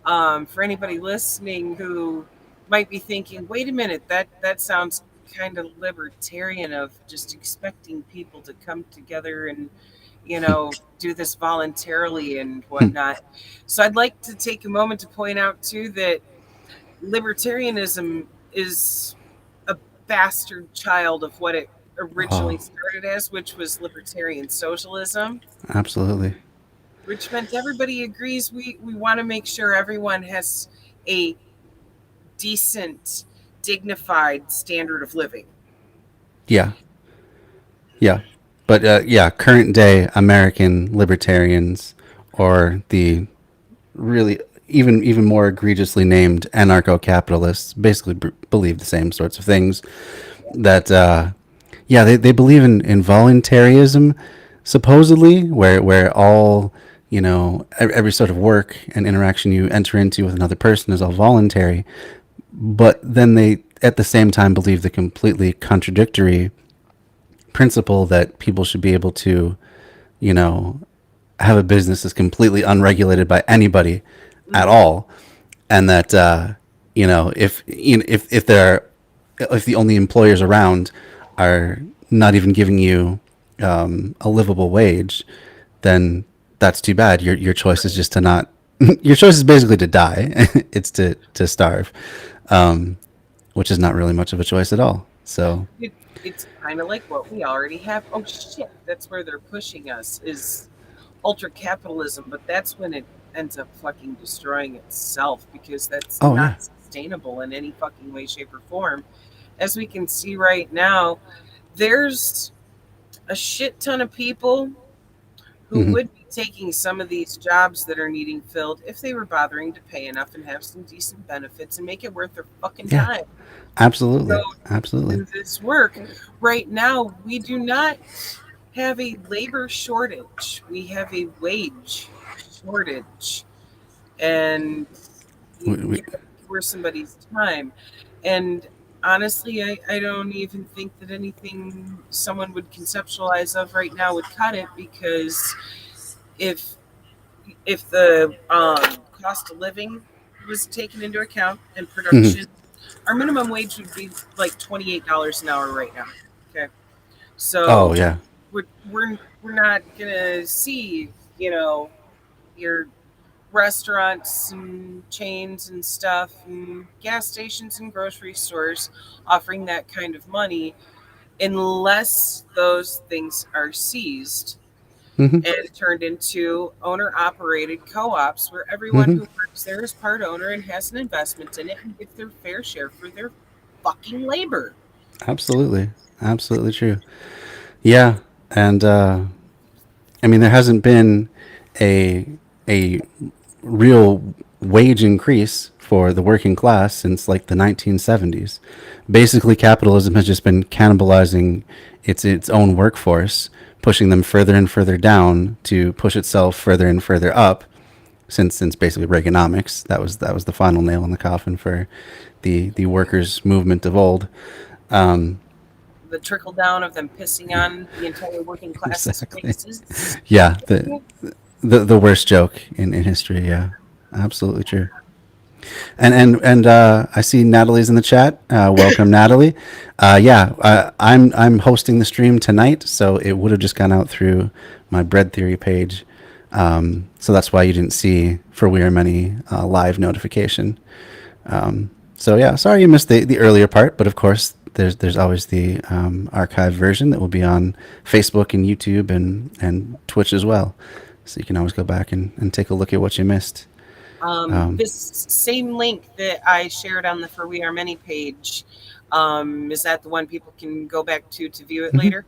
for anybody listening who might be thinking, "Wait a minute, that sounds kind of libertarian of just expecting people to come together and do this voluntarily and whatnot." So I'd like to take a moment to point out too that libertarianism is a bastard child of what it originally Oh, started as, which was libertarian socialism, absolutely. which meant everybody agrees we want to make sure everyone has a decent, dignified standard of living. Yeah, yeah. But yeah, current day American libertarians or the really even more egregiously named anarcho-capitalists basically believe the same sorts of things. That yeah, they believe in voluntarism supposedly, where all, every sort of work and interaction you enter into with another person is all voluntary. But then they at the same time believe the completely contradictory principle that people should be able to, you know, have a business that's completely unregulated by anybody at Mhm. all, and that if there if the only employers around are not even giving you a livable wage, then that's too bad. Your choice is just to not. Your choice is basically to die. It's to starve, um, which is not really much of a choice at all. So, It, it's kind of like what we already have. Oh shit, that's where they're pushing us is ultra capitalism, but that's when it ends up fucking destroying itself because that's oh yeah. not sustainable in any fucking way, shape, or form. As we can see right now, there's a shit ton of people who Hmm. would be taking some of these jobs that are needing filled if they were bothering to pay enough and have some decent benefits and make it worth their fucking Yeah, time. Go absolutely, absolutely. do this work. Right now, we do not have a labor shortage. We have a wage shortage. And We, you know, worth somebody's time. And honestly, I don't even think that anything someone would conceptualize of right now would cut it because if the cost of living was taken into account and mhm. production, our minimum wage would be like $28 an hour right now. Okay, Oh so yeah. we're not gonna see your restaurants and chains and stuff and gas stations and grocery stores offering that kind of money unless those things are seized Hmm. and turned into owner operated co-ops where everyone Hmm. who works there is part owner and has an investment in it and gets their fair share for their fucking labor. Absolutely, absolutely true. Yeah, and I mean there hasn't been a a real wage increase for the working class since like the 1970s. Basically, capitalism has just been cannibalizing its own workforce, pushing them further and further down to push itself further and further up. Since basically Reaganomics, that was the final nail in the coffin for the workers' movement of old. Um, The trickle down of them pissing on the entire working class's exactly. faces. Yeah, the worst joke in history. Yeah, absolutely true. And I see Natalie's in the chat. Welcome, Natalie. Yeah, I'm hosting the stream tonight, so it would have just gone out through my Bread Theory page. So that's why you didn't see For We Are Many live notification. So yeah, sorry you missed the earlier part, but of course there's always the archive version that will be on Facebook and YouTube and Twitch as well. So you can always go back and take a look at what you missed. This same link that I shared on the For We Are Many page, is that the one people can go back to view it Mhm. later?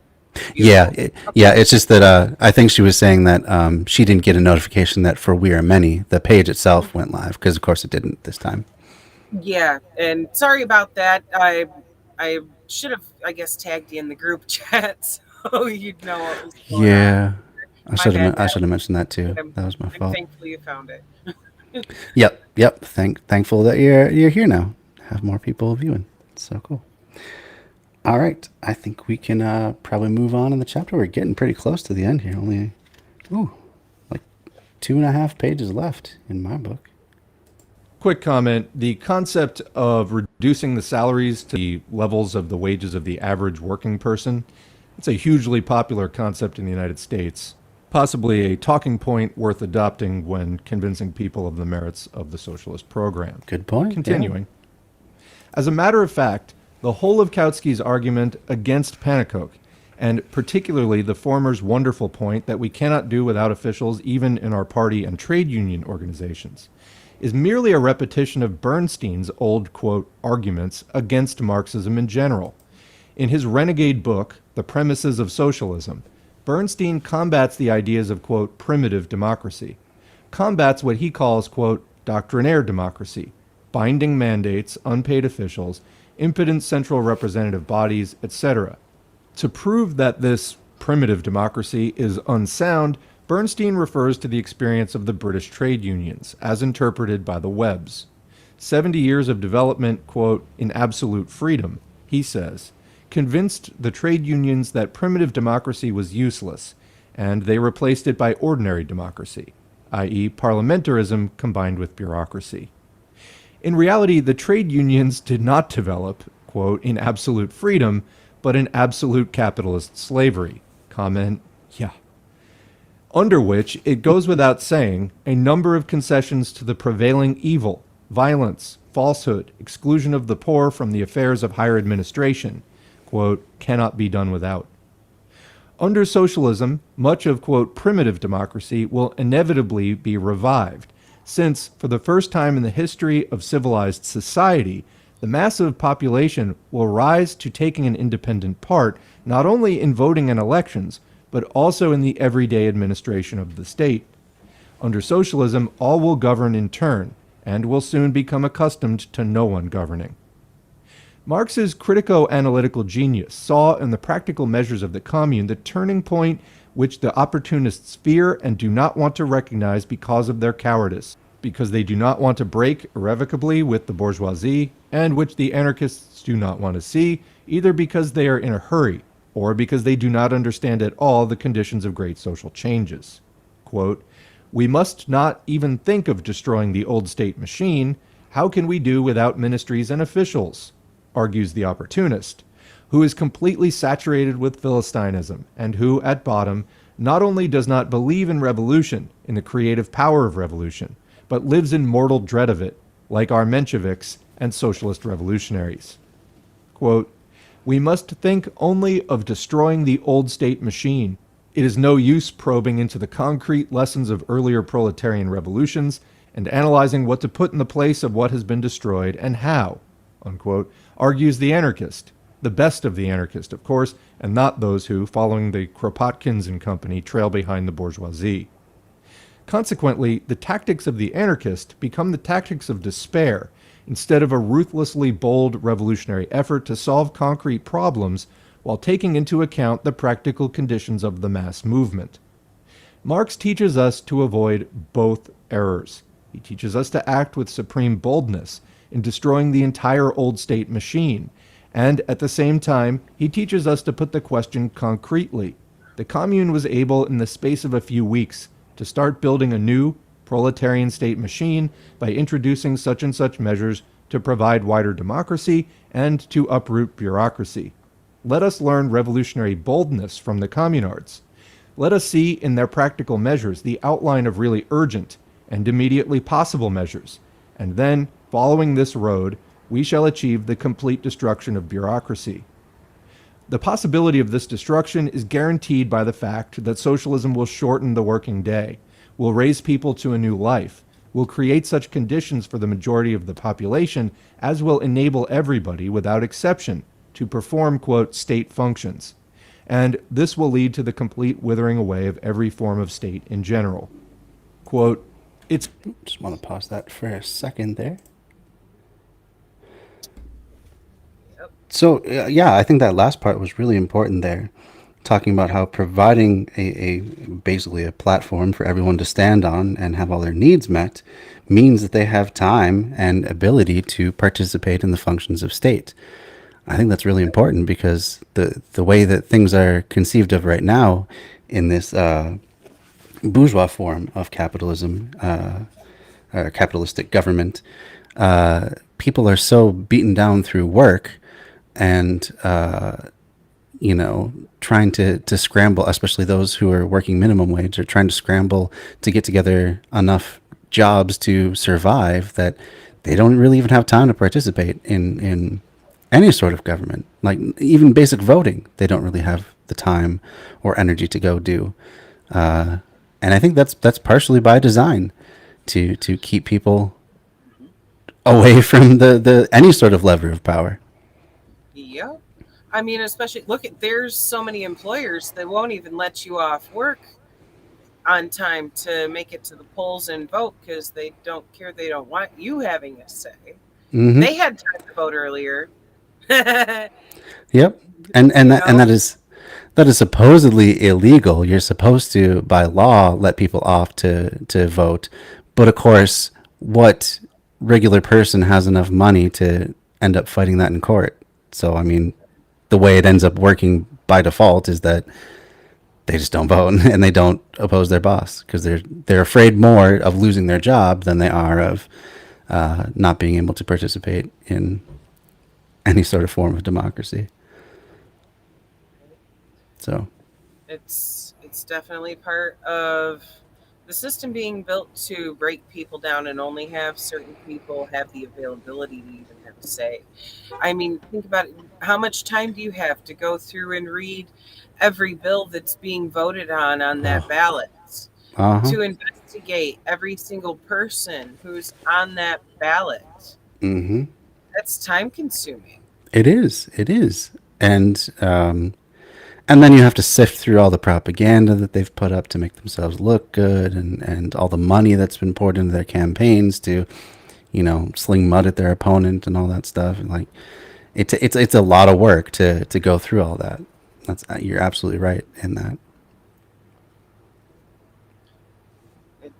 Yeah, Beautiful. yeah. Okay. It's just that I think she was saying that she didn't get a notification that For We Are Many, the page itself went live because, of course, it didn't this time. Yeah, and sorry about that. I should have, I guess, tagged you in the group chat so you'd know what was going on. Yeah, My bad, I should have Natalie, mentioned that too. but That was my I'm fault. thankful you found it. Yep, yep. Thankful that you're here now. Have more people viewing. So cool. All right, I think we can probably move on in the chapter. We're getting pretty close to the end here. Only, ooh, like 2.5 pages left in my book. Quick comment. The concept of reducing the salaries to the levels of the wages of the average working person, it's a hugely popular concept in the United States, possibly a talking point worth adopting when convincing people of the merits of the socialist program. Good point. Continuing. As a matter of fact, the whole of Kautsky's argument against Pannekoek, and particularly the former's wonderful point that we cannot do without officials even in our party and trade union organizations, is merely a repetition of Bernstein's old, quote, arguments against Marxism in general. In his renegade book, The Premises of Socialism, Bernstein combats the ideas of, quote, primitive democracy, combats what he calls, quote, doctrinaire democracy, binding mandates, unpaid officials, impotent central representative bodies, etc. To prove that this primitive democracy is unsound, Bernstein refers to the experience of the British trade unions, as interpreted by the Webbs. 70 years of development, quote, in absolute freedom, he says, convinced the trade unions that primitive democracy was useless, and they replaced it by ordinary democracy, i.e., parliamentarism combined with bureaucracy. In reality, the trade unions did not develop, quote, in absolute freedom, but in absolute capitalist slavery. Comment, yeah. Under which, it goes without saying, a number of concessions to the prevailing evil, violence, falsehood, exclusion of the poor from the affairs of higher administration, quote, cannot be done without. Under socialism, much of, quote, primitive democracy will inevitably be revived, since, for the first time in the history of civilized society, the massive population will rise to taking an independent part not only in voting and elections, but also in the everyday administration of the state. Under socialism, all will govern in turn, and will soon become accustomed to no one governing. Marx's critico-analytical genius saw in the practical measures of the Commune the turning point which the opportunists fear and do not want to recognize because of their cowardice, because they do not want to break irrevocably with the bourgeoisie, and which the anarchists do not want to see, either because they are in a hurry, or because they do not understand at all the conditions of great social changes. Quote, we must not even think of destroying the old state machine. How can we do without ministries and officials? Argues the opportunist, who is completely saturated with Philistinism, and who, at bottom, not only does not believe in revolution, in the creative power of revolution, but lives in mortal dread of it, like our Mensheviks and socialist revolutionaries. Quote, we must think only of destroying the old state machine. It is no use probing into the concrete lessons of earlier proletarian revolutions and analyzing what to put in the place of what has been destroyed and how, unquote, argues the anarchist, the best of the anarchist, of course, and not those who, following the Kropotkins and company, trail behind the bourgeoisie. Consequently, the tactics of the anarchist become the tactics of despair, instead of a ruthlessly bold revolutionary effort to solve concrete problems while taking into account the practical conditions of the mass movement. Marx teaches us to avoid both errors. He teaches us to act with supreme boldness in destroying the entire old state machine, and at the same time, he teaches us to put the question concretely. The Commune was able, in the space of a few weeks, to start building a new proletarian state machine by introducing such and such measures to provide wider democracy and to uproot bureaucracy. Let us learn revolutionary boldness from the communards. Let us see in their practical measures the outline of really urgent and immediately possible measures, and then, following this road, we shall achieve the complete destruction of bureaucracy. The possibility of this destruction is guaranteed by the fact that socialism will shorten the working day, will raise people to a new life, will create such conditions for the majority of the population as will enable everybody, without exception, to perform, quote, state functions. And this will lead to the complete withering away of every form of state in general. Quote, it's... Just want to pause that for a second there. So, yeah, I think that last part was really important there, talking about how providing a basically a platform for everyone to stand on and have all their needs met means that they have time and ability to participate in the functions of state. I think that's really important because the way that things are conceived of right now in this bourgeois form of capitalism, or capitalistic government, people are so beaten down through work and trying to scramble, especially those who are working minimum wage, are trying to scramble to get together enough jobs to survive, that they don't really even have time to participate in any sort of government. Like even basic voting, they don't really have the time or energy to go do. And I think that's partially by design, to keep people away from the any sort of lever of power. Yeah. I mean, especially there's so many employers that won't even let you off work on time to make it to the polls and vote because they don't care. They don't want you having a say. Mm-hmm. They had time to vote earlier. Yep. And that that is supposedly illegal. You're supposed to, by law, let people off to vote. But of course, what regular person has enough money to end up fighting that in court? So, I mean, the way it ends up working by default is that they just don't vote and they don't oppose their boss because they're afraid more of losing their job than they are of not being able to participate in any sort of form of democracy. So, It's definitely part of the system being built to break people down and only have certain people have the availability to even have a say. I mean, think about it. How much time do you have to go through and read every bill that's being voted on that oh, ballot? uh huh. To investigate every single person who's on that ballot. Mm-hmm. That's time consuming. It is. It is. And then you have to sift through all the propaganda that they've put up to make themselves look good, and all the money that's been poured into their campaigns to, sling mud at their opponent and all that stuff. And like, it's a lot of work to go through all that. That's You're absolutely right in that. It,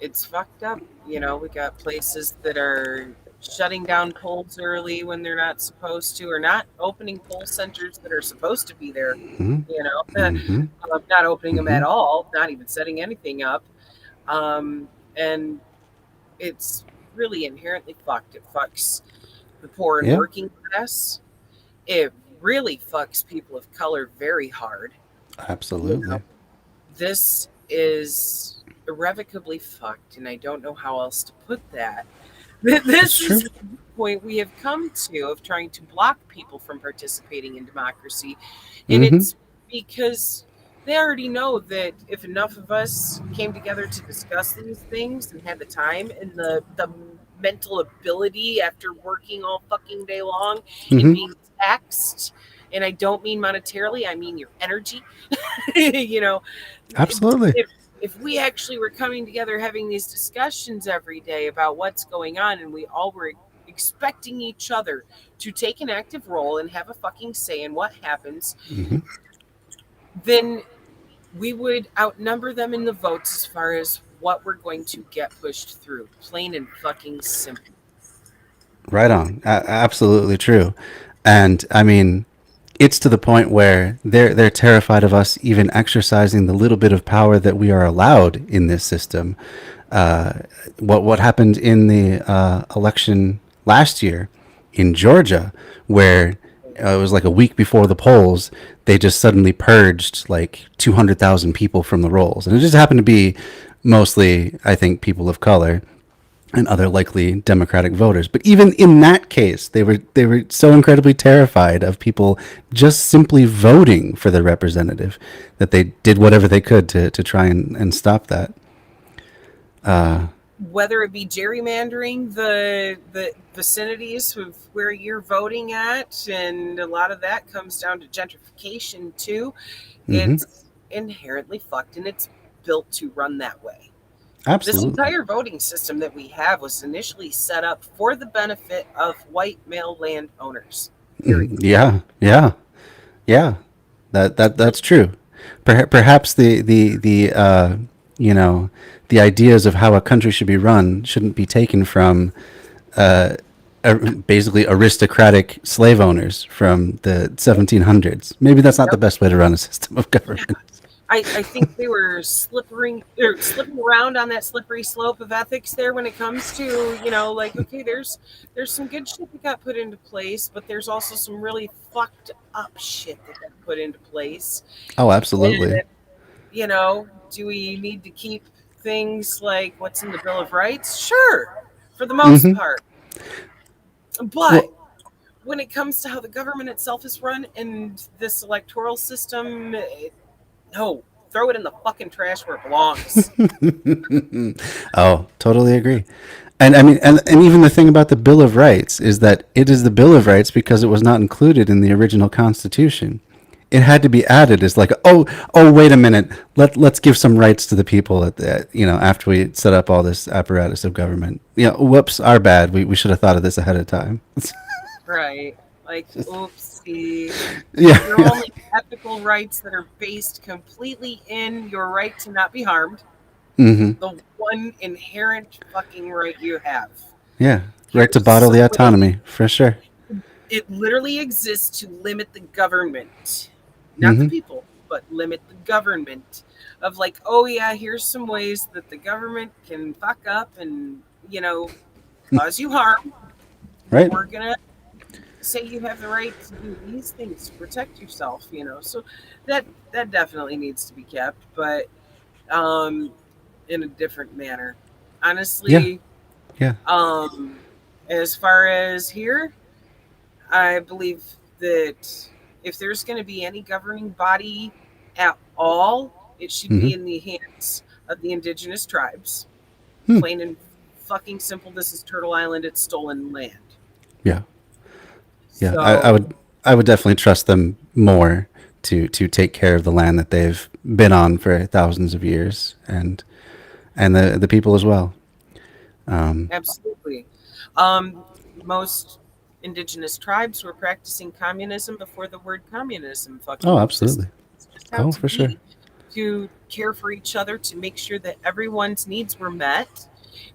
it's fucked up. We got places that are shutting down polls early when they're not supposed to, or not opening poll centers that are supposed to be there. Mm-hmm. You know, Mm-hmm. not opening them Mm-hmm. at all, not even setting anything up. And it's really inherently fucked. It fucks the poor and Yeah. working class. It really fucks people of color very hard. You know, Absolutely. this is irrevocably fucked, and I don't know how else to put that. It's This is true. the point we have come to of trying to block people from participating in democracy. And Mm-hmm. it's because they already know that if enough of us came together to discuss these things and had the time and the mental ability after working all fucking day long and Mm-hmm. being taxed, and I don't mean monetarily, I mean your energy. you know, Absolutely. if we actually were coming together having these discussions every day about what's going on, and we all were expecting each other to take an active role and have a fucking say in what happens, Mm-hmm. then we would outnumber them in the votes as far as what we're going to get pushed through. Plain and fucking simple. Right on. Absolutely true. And I mean, it's to the point where they're terrified of us even exercising the little bit of power that we are allowed in this system. Uh, what happened in the election last year in Georgia, where it was like a week before the polls, they just suddenly purged like 200,000 people from the rolls, and it just happened to be mostly, I think, people of color and other likely Democratic voters. But even in that case, they were so incredibly terrified of people just simply voting for their representative that they did whatever they could to try and stop that. Whether it be gerrymandering the vicinities of where you're voting at, and a lot of that comes down to gentrification too. Mm-hmm. It's inherently fucked, and it's built to run that way. This Absolutely. entire voting system that we have was initially set up for the benefit of white male landowners. Period. Yeah. Yeah. Yeah. That's true. Perhaps you know the ideas of how a country should be run shouldn't be taken from uh, basically aristocratic slave owners from the 1700s. Maybe that's not the Yep. best way to run a system of Yeah. government. I think they were slipping around on that slippery slope of ethics there when it comes to, like, okay, there's some good shit that got put into place, but there's also some really fucked up shit that got put into place. Oh, absolutely. Do we need to keep things like what's in the Bill of Rights? Sure, for the most Hmm. part. Well, But when it comes to how the government itself is run and this electoral system, no, throw it in the fucking trash where it belongs. oh, totally agree. And I mean, and even the thing about the Bill of Rights is that it is the Bill of Rights because it was not included in the original Constitution. It had to be added as like, oh, wait a minute, let's give some rights to the people at the, after we set up all this apparatus of government. Whoops, our bad. We should have thought of this ahead of time. Right. Like, Just oops. property, Yeah. your only ethical rights that are based completely in your right to not be harmed, Hmm. the one inherent fucking right you have. Yeah. Right to Here's bodily some way autonomy, for sure. it literally exists to limit the government, not the Hmm. people, but limit the government. Of like, oh yeah, here's some ways that the government can fuck up and, cause you harm, but Right. we're gonna say you have the right to do these things to protect yourself. So that definitely needs to be kept, but um in a different manner. Yeah. Honestly, Yeah. um as far as here, I believe that if there's going to be any governing body at all, it should Hmm. be in the hands of the indigenous tribes. Hmm. Plain and fucking simple, this is Turtle Island, it's stolen land. Yeah. Yeah. I So, would. I would definitely trust them more to take care of the land that they've been on for thousands of years, and the people as well. Um, absolutely. Um, Most indigenous tribes were practicing communism before the word communism oh, fucking absolutely. existed. It's just how Oh, to for sure. be, to care for each other, to make sure that everyone's needs were met,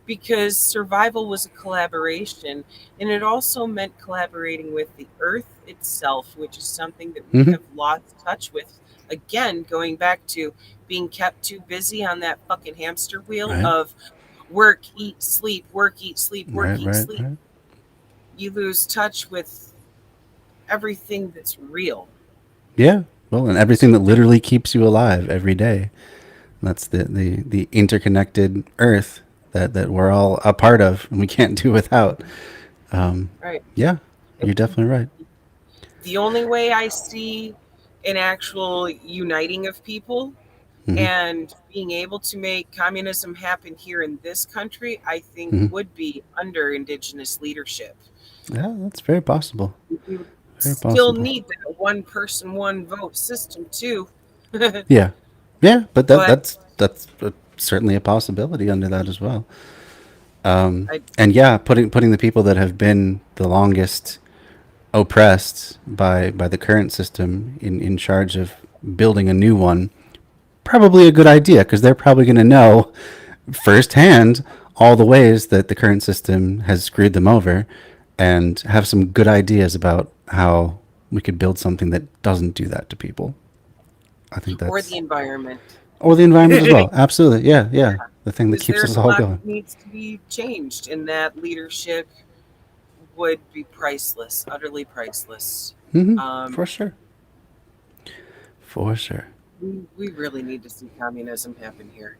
because survival was a collaboration, and it also meant collaborating with the earth itself, which is something that we Hmm. have lost touch with. Again, going back to being kept too busy on that fucking hamster wheel Right. of work, eat, sleep, work, eat, sleep, work, Right. eat, Right. sleep. Right. You lose touch with everything that's real. Yeah. Well, and everything that literally keeps you alive every day. That's the interconnected Earth that we're all a part of, and we can't do without. Um, Right. yeah, you're definitely right. The only way I see an actual uniting of people Hmm. and being able to make communism happen here in this country, I think Hmm. would be under indigenous leadership. Yeah, that's very possible. We would Very still possible. need that one person, one vote system too. Yeah, yeah, but But that's certainly a possibility under that as well. I, And yeah, putting the people that have been the longest oppressed by the current system in charge of building a new one, probably a good idea because they're probably going to know firsthand all the ways that the current system has screwed them over and have some good ideas about how we could build something that doesn't do that to people. I think or the that's, environment. or the environment as well. Absolutely. Yeah. Yeah. The thing that Because keeps us there's a all lot going. that needs to be changed, and that leadership would be priceless, utterly priceless. Hmm. Um, For sure. For sure. we really need to see communism happen here.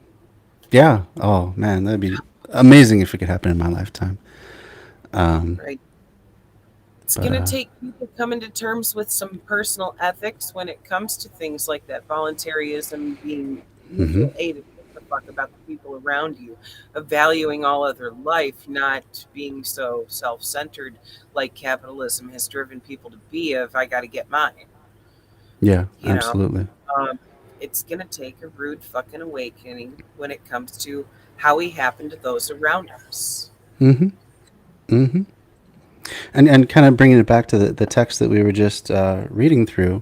Yeah. Oh man, that'd be amazing if it could happen in my lifetime. Um, Right? It's but going to take people coming to terms with some personal ethics when it comes to things like that voluntarism, being hmm. mutual aid, and give a fuck about the people around you, of valuing all other life, not being so self-centered like capitalism has driven people to be. Of I got to get mine. Yeah, You know, absolutely. um, it's going to take a rude fucking awakening when it comes to how we happen to those around us. Hmm. Hmm. And kind of bringing it back to the text that we were just reading through,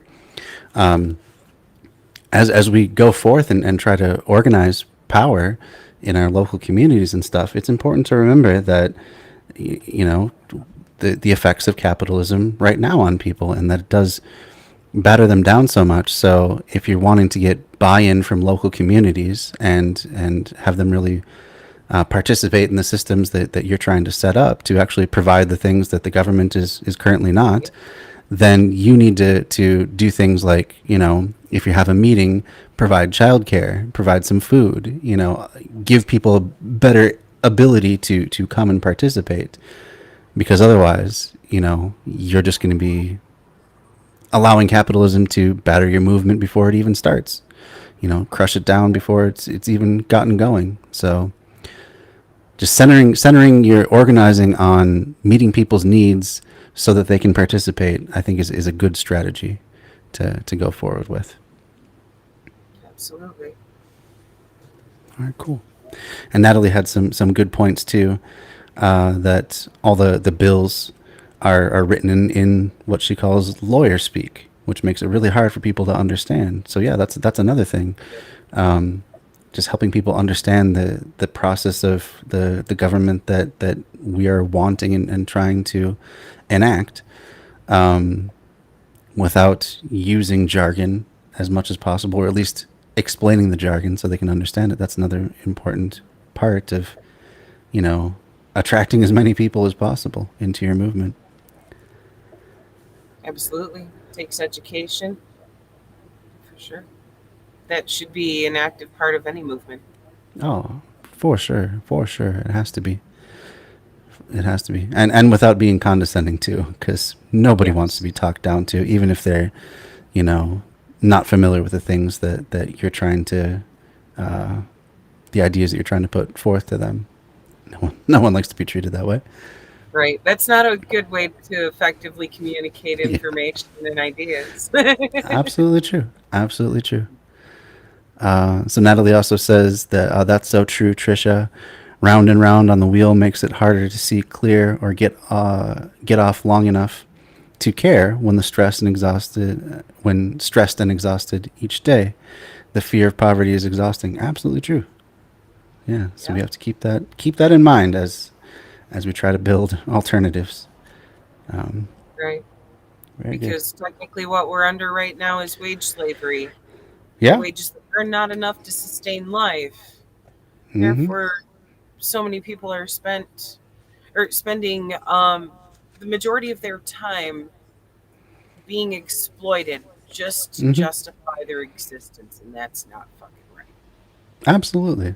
as we go forth and try to organize power in our local communities and stuff, it's important to remember that you know the effects of capitalism right now on people, and that it does batter them down so much. So if you're wanting to get buy-in from local communities and have them really participate in the systems that you're trying to set up to actually provide the things that the government is currently not, then you need to do things like, if you have a meeting, provide childcare, provide some food, give people a better ability to come and participate. Because otherwise, you're just going to be allowing capitalism to batter your movement before it even starts. Crush it down before it's even gotten going. So just centering your organizing on meeting people's needs so that they can participate, I think is a good strategy to go forward with. Absolutely. All right, cool. And Natalie had some good points too, that all the bills are written in what she calls lawyer speak, which makes it really hard for people to understand. So yeah, that's another thing. Just helping people understand the process of the government that we are wanting and trying to enact, without using jargon as much as possible, or at least explaining the jargon so they can understand it. That's another important part of, attracting as many people as possible into your movement. Absolutely. Takes education, for sure. That should be an active part of any movement. Oh, for sure, for sure, it has to be. It has to be, and without being condescending too, because nobody wants to Yes. be talked down to, even if they're, you know, not familiar with the things that you're trying to, uh, the ideas that you're trying to put forth to them. No one likes to be treated that way. Right. That's not a good way to effectively communicate Yeah, information and ideas. absolutely true. Absolutely true. So Natalie also says that that's so true, Trisha. Round and round on the wheel makes it harder to see clear or get off long enough to care when stressed and exhausted each day. The fear of poverty is exhausting. Absolutely true. Yeah. So we Yeah, have to keep that in mind as we try to build alternatives. Um, right. Very good. Because technically, what we're under right now is wage slavery. Yeah. Wages that are not enough to sustain life. Mm-hmm. Therefore, so many people are spending the majority of their time being exploited just to Mm-hmm. justify their existence, and that's not fucking right. Absolutely,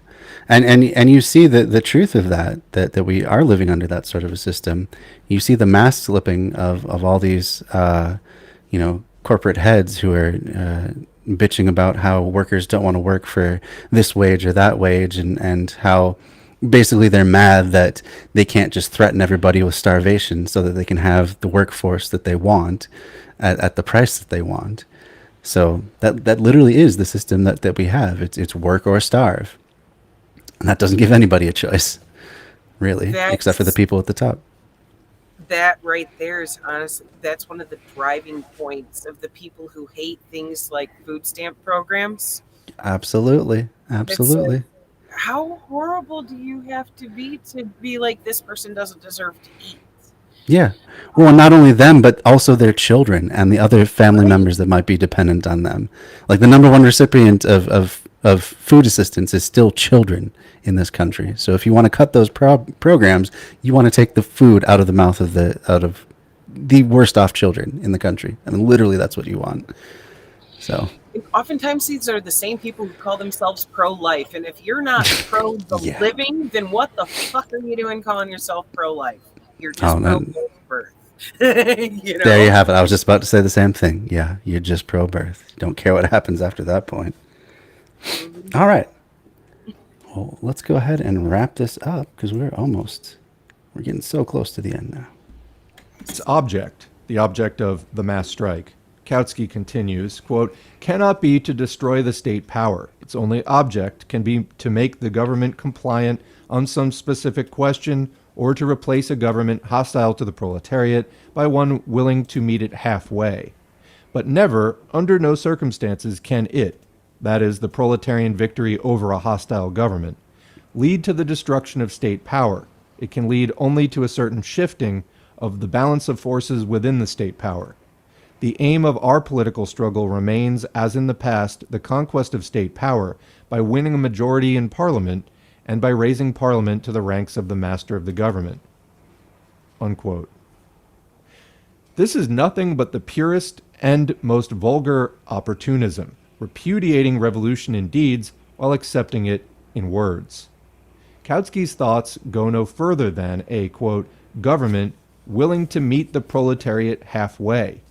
and you see the truth of that we are living under that sort of a system. You see the mask slipping of all these corporate heads who are bitching about how workers don't want to work for this wage or that wage, and how basically they're mad that they can't just threaten everybody with starvation so that they can have the workforce that they want at the price that they want. So that literally is the system that we have. It's work or starve. And that doesn't give anybody a choice, really, except for the That's people at the top. that right there is honestly that's one of the driving points of the people who hate things like food stamp programs. Absolutely. It's like, Absolutely. how horrible do you have to be like this person doesn't deserve to eat? Yeah. Well, not Um, only them, but also their children and the other family right. members that might be dependent on them. Like the number one recipient of food assistance is still children in this country. So if you want to cut those programs, you want to take the food out of the mouth of the worst off children in the country. I mean, literally, that's what you want. So, Oftentimes, these are the same people who call themselves pro-life, and if you're not pro the yeah. living, then what the fuck are you doing calling yourself pro-life? You're Oh, just no, pro-birth. you there you know? have it. I was just about to say the same thing. Yeah, you're just pro birth. You don't care what happens after that point. Mhm. All right. Well, let's go ahead and wrap this up because we're getting so close to the end now. Its object, the object of the mass strike, Kautsky continues, quote, cannot be to destroy the state power. Its only object can be to make the government compliant on some specific question or to replace a government hostile to the proletariat by one willing to meet it halfway. But never, under no circumstances, can it, that is, the proletarian victory over a hostile government, lead to the destruction of state power. It can lead only to a certain shifting of the balance of forces within the state power. The aim of our political struggle remains, as in the past, the conquest of state power by winning a majority in Parliament and by raising Parliament to the ranks of the master of the government. Unquote. This is nothing but the purest and most vulgar opportunism, repudiating revolution in deeds while accepting it in words. Kautsky's thoughts go no further than a, quote, government willing to meet the proletariat halfway.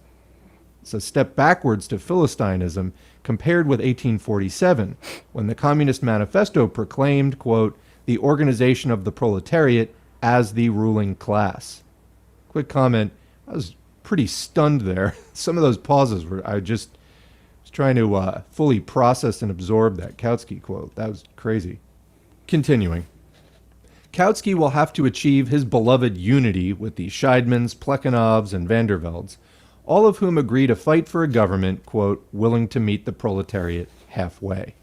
It's a step backwards to Philistinism compared with 1847, when the Communist Manifesto proclaimed, quote, the organization of the proletariat as the ruling class. Quick comment, I was pretty stunned there. Some of those pauses were, I just was trying to fully process and absorb that Kautsky quote. That was crazy. Continuing. Kautsky will have to achieve his beloved unity with the Scheidmans, Plekhanovs, and Vanderveldes, all of whom agree to fight for a government, quote, willing to meet the proletariat halfway.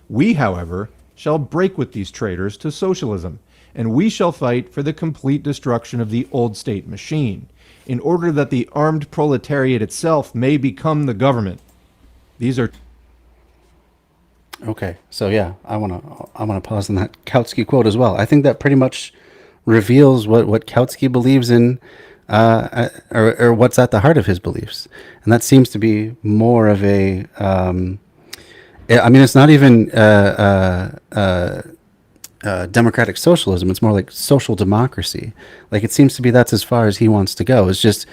We, however, shall break with these traitors to socialism, and we shall fight for the complete destruction of the old state machine, in order that the armed proletariat itself may become the government. These are Okay, so yeah, I wanna pause on that Kautsky quote as well. I think that pretty much reveals what Kautsky believes in, or what's at the heart of his beliefs, and that seems to be more of a. I mean, it's not even democratic socialism. It's more like social democracy. Like it seems to be that's as far as he wants to go. It's just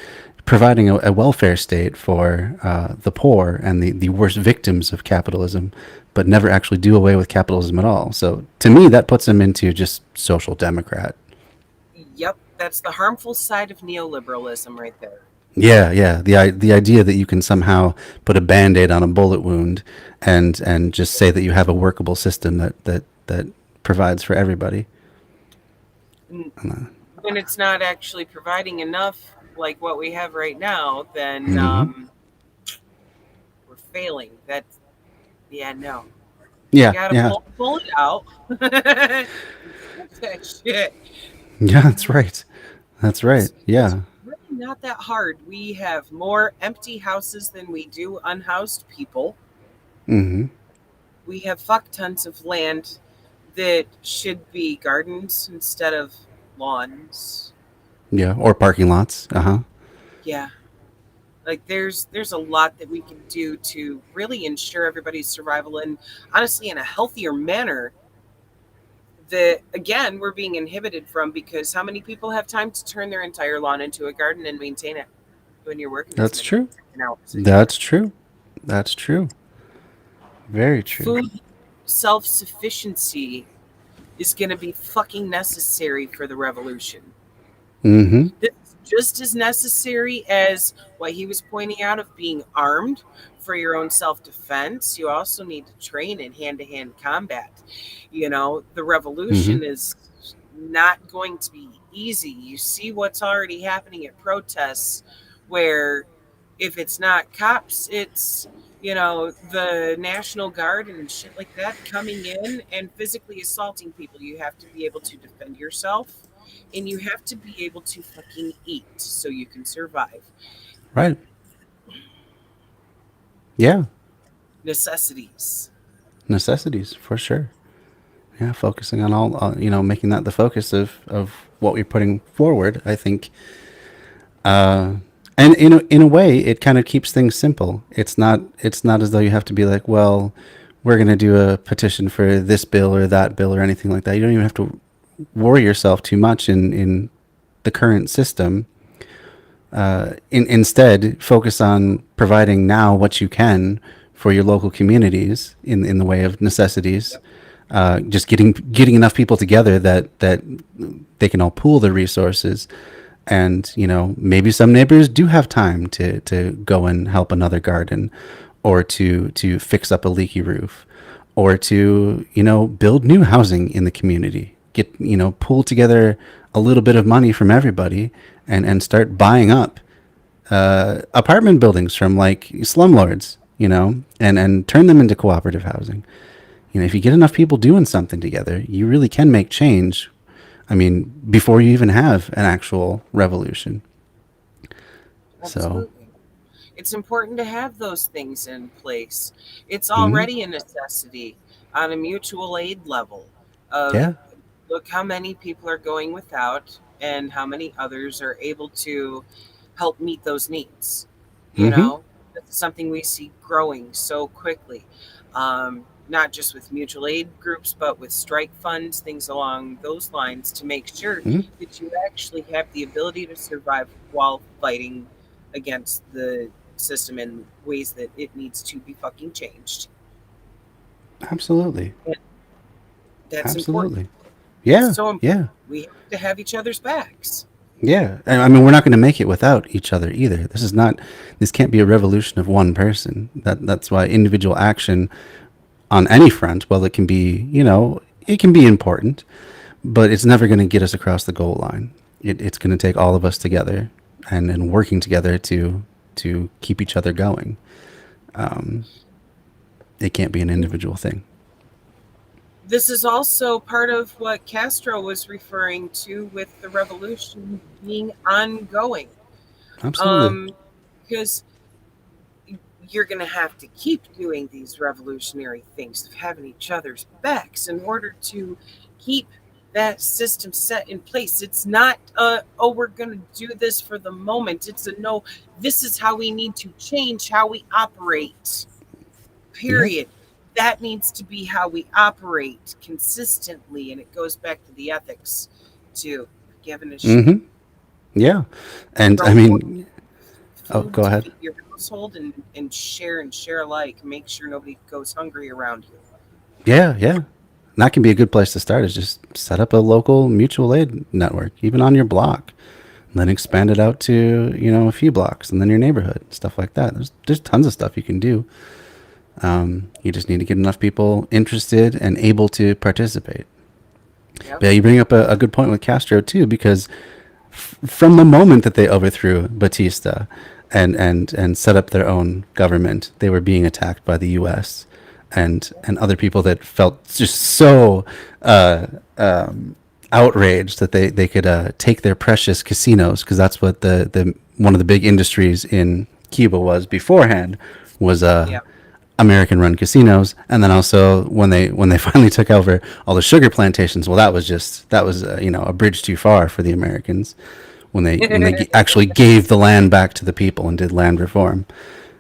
providing a welfare state for the poor and the worst victims of capitalism, but never actually do away with capitalism at all. So to me, that puts him into just social democrat. Yep, that's the harmful side of neoliberalism right there. Yeah, yeah. The idea that you can somehow put a band-aid on a bullet wound and just say that you have a workable system that provides for everybody. When it's not actually providing enough, like what we have right now, then we're failing. That's yeah, no. Yeah, Gotta yeah, pull it out. that shit. yeah. That's right. That's right. It's Yeah. really not that hard. We have more empty houses than we do unhoused people. Mm-hmm. We have fuck tons of land that should be gardens instead of lawns. Yeah. Or parking lots. Uh-huh. Yeah. Like there's a lot that we can do to really ensure everybody's survival and honestly in a healthier manner that again we're being inhibited from because how many people have time to turn their entire lawn into a garden and maintain it when you're working That's this true. many hours a day? That's true. That's true. Very true. Food self-sufficiency is going to be fucking necessary for the revolution. Mm-hmm. This is just as necessary as what he was pointing out of being armed for your own self-defense. You also need to train in hand-to-hand combat. You know, the revolution Mm-hmm. is not going to be easy. You see what's already happening at protests where if it's not cops, it's the National Guard and shit like that coming in and physically assaulting people. You have to be able to defend yourself and you have to be able to fucking eat so you can survive. Right. Yeah. Necessities. Necessities for sure. Yeah. Focusing on all, making that the focus of what we're putting forward. I think, and in a way, it kind of keeps things simple. It's not as though you have to be like, well, we're going to do a petition for this bill or that bill or anything like that. You don't even have to worry yourself too much in the current system. Instead, focus on providing now what you can for your local communities in the way of necessities. Just getting enough people together that they can all pool their resources, and maybe some neighbors do have time to go and help another garden, or to fix up a leaky roof, or to build new housing in the community. Get pull together a little bit of money from everybody and start buying up apartment buildings from like slumlords, and turn them into cooperative housing. If you get enough people doing something together, you really can make change. I mean, before you even have an actual revolution. So, Absolutely. It's important to have those things in place. It's mhm. already a necessity on a mutual aid level of Yeah. look how many people are going without and how many others are able to help meet those needs. You Hmm. know, that's something we see growing so quickly. Not just with mutual aid groups, but with strike funds, things along those lines to make sure Hmm. that you actually have the ability to survive while fighting against the system in ways that it needs to be fucking changed. Absolutely. And that's important. Absolutely. It's Yeah. so important. Yeah. We have to have each other's backs. Yeah. And I mean, we're not going to make it without each other either. This can't be a revolution of one person. That's why individual action on any front, well, it can be important, but it's never going to get us across the goal line. It's going to take all of us together and working together to keep each other going. Um, it can't be an individual thing. This is also part of what Castro was referring to with the revolution being ongoing. Absolutely. Um, because you're going to have to keep doing these revolutionary things of having each other's backs in order to keep that system set in place. It's not oh, we're going to do this for the moment. It's a no, this is how we need to change how we operate, Yeah. period. That needs to be how we operate consistently, and it goes back to the ethics too, giving a shit, Mm-hmm. Yeah. And I from mean, oh, food go to ahead. feed your household, and share alike. Make sure nobody goes hungry around you. Yeah, yeah. And that can be a good place to start. Is just set up a local mutual aid network, even on your block, and then expand it out to a few blocks, and then your neighborhood, stuff like that. There's tons of stuff you can do. You just need to get enough people interested and able to participate. Yep. But yeah, you bring up a good point with Castro too, because from the moment that they overthrew Batista and set up their own government, they were being attacked by the U.S. and other people that felt just so uh, outraged that they could take their precious casinos, because that's what the one of the big industries in Cuba was beforehand, was Yep. American run casinos. And then also when they finally took over all the sugar plantations, well, that was a bridge too far for the Americans when they actually gave the land back to the people and did land reform.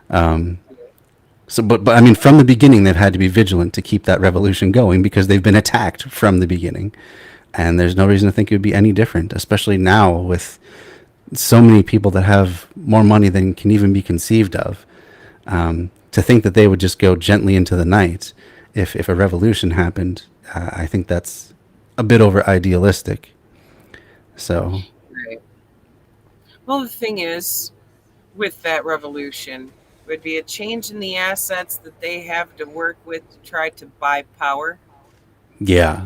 But I mean, from the beginning, they've had to be vigilant to keep that revolution going, because they've been attacked from the beginning, and there's no reason to think it would be any different, especially now with so many people that have more money than can even be conceived of. To think that they would just go gently into the night if a revolution happened, I think that's a bit over idealistic. So, Right. Well, the thing is, with that revolution, would be a change in the assets that they have to work with to try to buy power. yeah.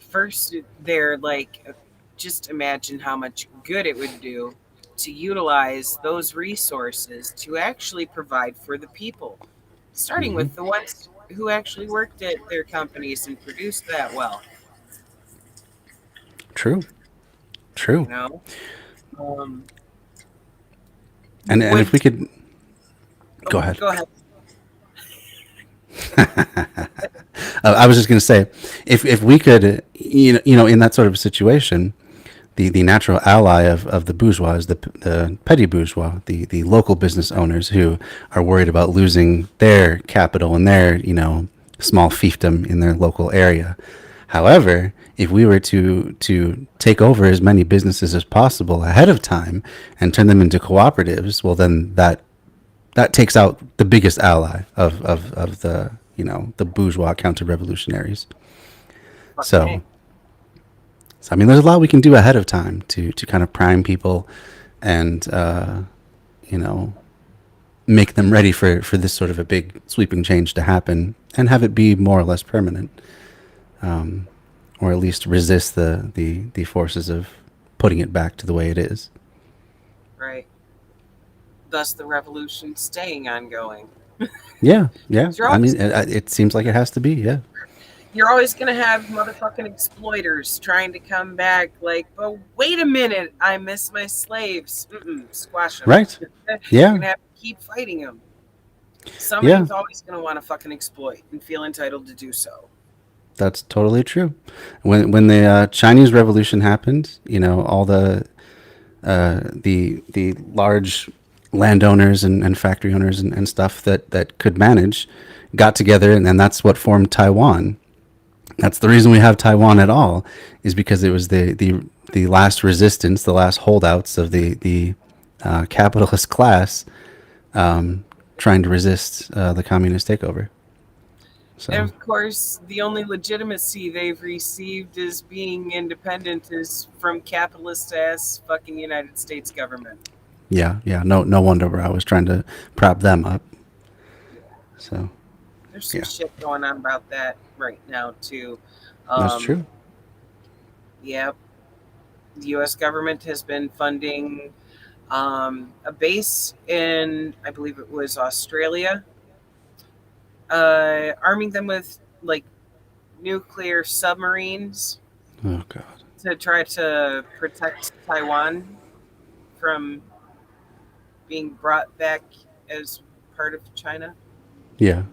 First, they're like, just imagine how much good it would do to utilize those resources to actually provide for the people, starting Hmm. with the ones who actually worked at their companies and produced that wealth, True. you True. know? Um, And if we would, could oh, go ahead. go ahead. I was just going to say, if we could, in that sort of situation, the natural ally of the bourgeois is the petty bourgeois, the local business owners who are worried about losing their capital and their small fiefdom in their local area. However, if we were to take over as many businesses as possible ahead of time and turn them into cooperatives, well, then that takes out the biggest ally of the the bourgeois counter revolutionaries. Fucking So, A. I mean, there's a lot we can do ahead of time to kind of prime people and you know make them ready for this sort of a big sweeping change to happen, and have it be more or less permanent, or at least resist the forces of putting it back to the way it is. Right. Thus, the revolution staying ongoing. Yeah, yeah. 'Cause You're I always mean, it seems like it has to be. Yeah. you're always gonna have motherfucking exploiters trying to come back. Like, but wait a minute, I miss my slaves. Squash them. Right. You're Yeah. gonna have to keep fighting them. Yeah. Somebody's always gonna want to fucking exploit and feel entitled to do so. That's totally true. When the Chinese Revolution happened, all the large landowners and factory owners and stuff that could manage got together, and that's what formed Taiwan. That's the reason we have Taiwan at all, is because it was the last resistance, the last holdouts of the capitalist class, um, trying to resist the communist takeover. And So of course, the only legitimacy they've received as being independent is from capitalist ass fucking United States government. yeah, yeah, no wonder I was trying to prop them up. Yeah. So There's some yeah, shit going on about that right now too. that's Um, true. Yep. The U.S. government has been funding a base in, I believe it was Australia, arming them with like nuclear submarines Oh God. to try to protect Taiwan from being brought back as part of China. Yeah.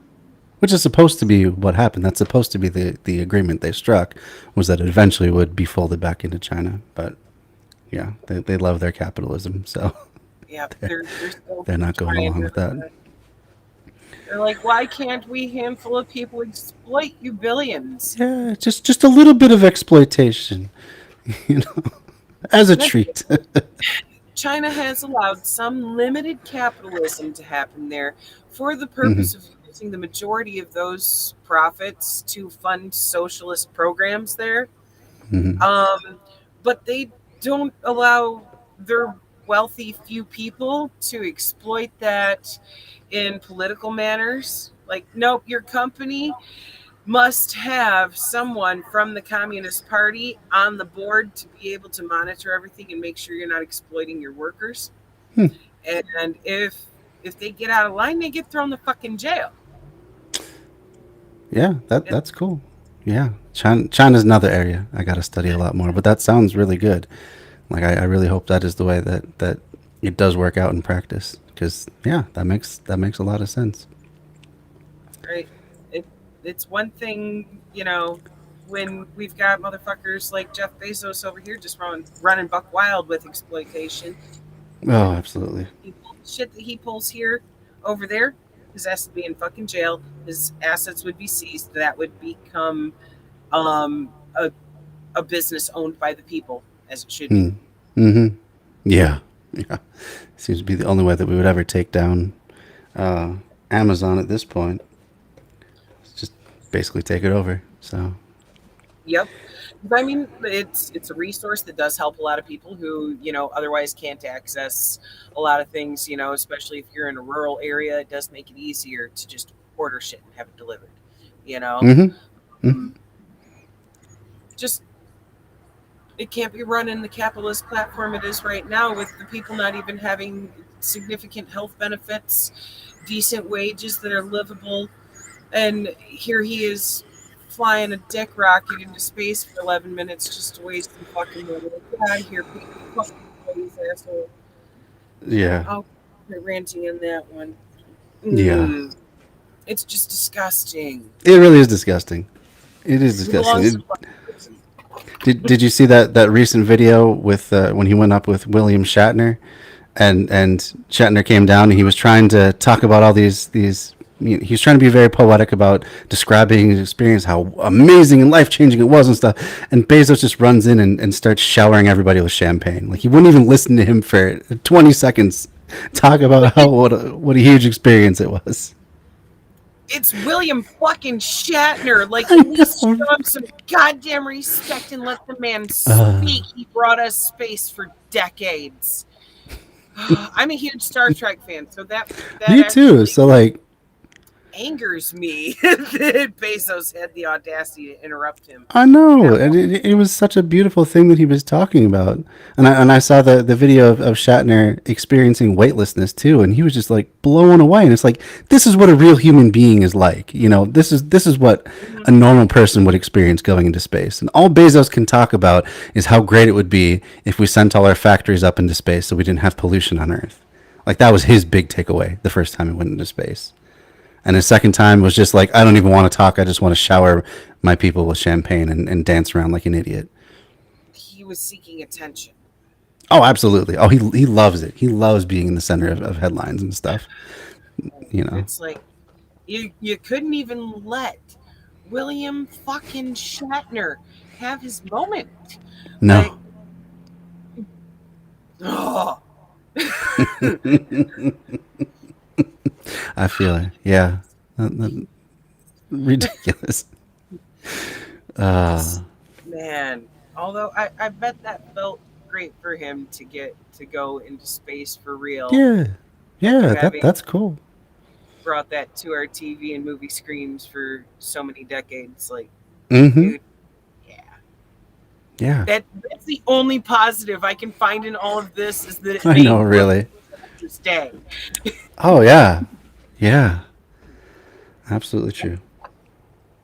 Which is supposed to be what happened. That's supposed to be the agreement they struck, was that it eventually would be folded back into China. But yeah, they love their capitalism, so Yep, they're, they're still they're not going trying along with that. to. They're like, why can't we handful of people exploit you billions? Yeah, just a little bit of exploitation, you know, as a That's treat. China has allowed some limited capitalism to happen there for the Hmm. purpose of using the majority of those profits to fund socialist programs there. Hmm. Um, but they don't allow their wealthy few people to exploit that in political manners. Like, nope, your company must have someone from the Communist Party on the board to be able to monitor everything and make sure you're not exploiting your workers. And if they get out of line, they get thrown the fucking jail. Yeah, And that's cool. Yeah, China's another area I got to study a lot more, but that sounds really good. Like I really hope that is the way that it does work out in practice. Because yeah, that makes a lot of sense. right, it it's one thing, when we've got motherfuckers like Jeff Bezos over here just running buck wild with exploitation. Oh, absolutely. Shit that he pulls here, over there, his ass would be in fucking jail. His assets would be seized. That would become um, a, a business owned by the people, as it should be. Hmm. Mm-hmm. Yeah. Yeah. Seems to be the only way that we would ever take down uh, Amazon at this point. Just basically take it over. So. Yep. I mean, it's a resource that does help a lot of people who otherwise can't access a lot of things. Especially if you're in a rural area, it does make it easier to just order shit and have it delivered. You know, Mm-hmm. Mm-hmm. um, just it can't be run in the capitalist platform it is right now, with the people not even having significant health benefits, decent wages that are livable, and here he is flying a dick rocket into space for 11 minutes just to waste some fucking money. Like, get out of here, pay your fucking employees, asshole. Yeah. I'll quit ranting in that one. Yeah. Mm, it's just disgusting. It really is disgusting. It is He disgusting. belongs to fucking prison. Did you see that recent video with when he went up with William Shatner, and Shatner came down and he was trying to talk about all these. He was trying to be very poetic about describing his experience, how amazing and life changing it was and stuff. And Bezos just runs in and starts showering everybody with champagne. Like he wouldn't even listen to him for 20 seconds. Talk about how what a huge experience it was. It's William fucking Shatner. Like, I at least know. show him some goddamn respect and let the man Uh, speak. He brought us space for decades. I'm a huge Star Trek fan, so that Me too. actually So like, angers me that Bezos had the audacity to interrupt him I know, that and long. it was such a beautiful thing that he was talking about, and I saw the video of Shatner experiencing weightlessness too, and he was just like blown away, and it's like this is what a real human being is like, this is what a normal person would experience going into space, and all Bezos can talk about is how great it would be if we sent all our factories up into space so we didn't have pollution on Earth, like that was his big takeaway the first time he went into space. And his second time was just like, I don't even want to talk. I just want to shower my people with champagne and dance around like an idiot. He was seeking attention. Oh, absolutely. Oh, he loves it. He loves being in the center of headlines and stuff. You know. It's like you couldn't even let William fucking Shatner have his moment. Like, No. oh, I feel it. Yeah. Ridiculous. Uh, man. Although I bet that felt great for him to go into space for real yeah. after Yeah. having That's cool. brought that to our TV and movie screens for so many decades. Like, Mm-hmm. dude, yeah. Yeah. That's the only positive I can find in all of this, is that it I made know, really. workers day. Oh, yeah. Yeah. Absolutely true.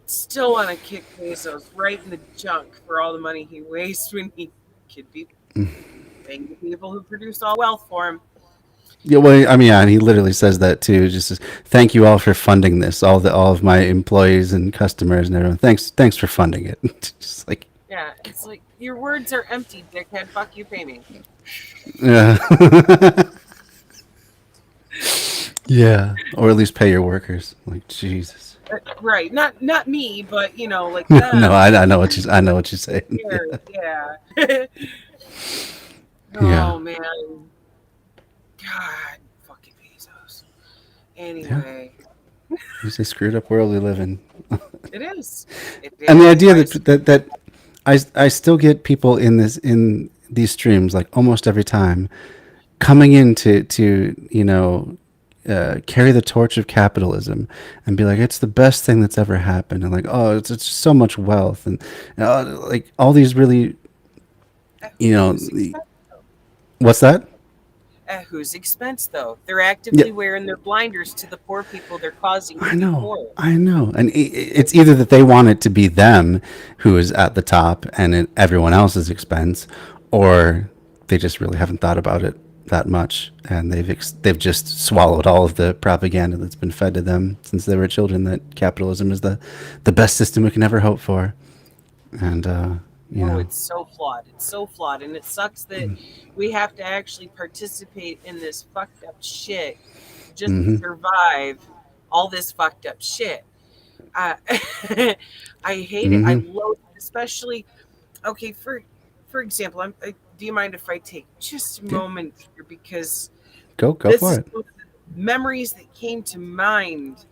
Still want to kick Bezos right in the junk for all the money he wastes when he could be paying the people who produce all wealth for him. Yeah, well, I mean, yeah, and he literally says that too. Just says, "Thank you all for funding this. All of my employees and customers and everyone. Thanks for funding it." Just like, Yeah, it's like, your words are empty, dickhead. Fuck you, pay me. yeah, yeah, or at least pay your workers. Like Jesus. Right, not me, but like No, them. I know what I know what you're saying. Here, yeah. Yeah, Oh man, God, fucking Bezos. yeah. Anyway, It's a screwed up world we live in. it is. It And the is. idea that I still get people in these streams like almost every time coming in to carry the torch of capitalism and be like, it's the best thing that's ever happened, and like, oh, it's so much wealth, and like all these really, At you know whose the, expense? what's that? At whose expense, though? They're Yeah, actively wearing their blinders to the poor people they're causing to be poor. I know, and it's either that they want it to be them who is at the top and at everyone else's expense, or they just really haven't thought about it that much, and they've just swallowed all of the propaganda that's been fed to them since they were children, that capitalism is the best system we can ever hope for, and you Oh, know, it's so flawed. It's so flawed. And it sucks that we have to actually participate in this fucked up shit just to mm-hmm, survive all this fucked up shit. Uh, I hate it. I mm-hmm. loathe it, especially. Okay, for example, do you mind if I take just a Yeah, moment here, because go this for is it. one of the memories that came to mind,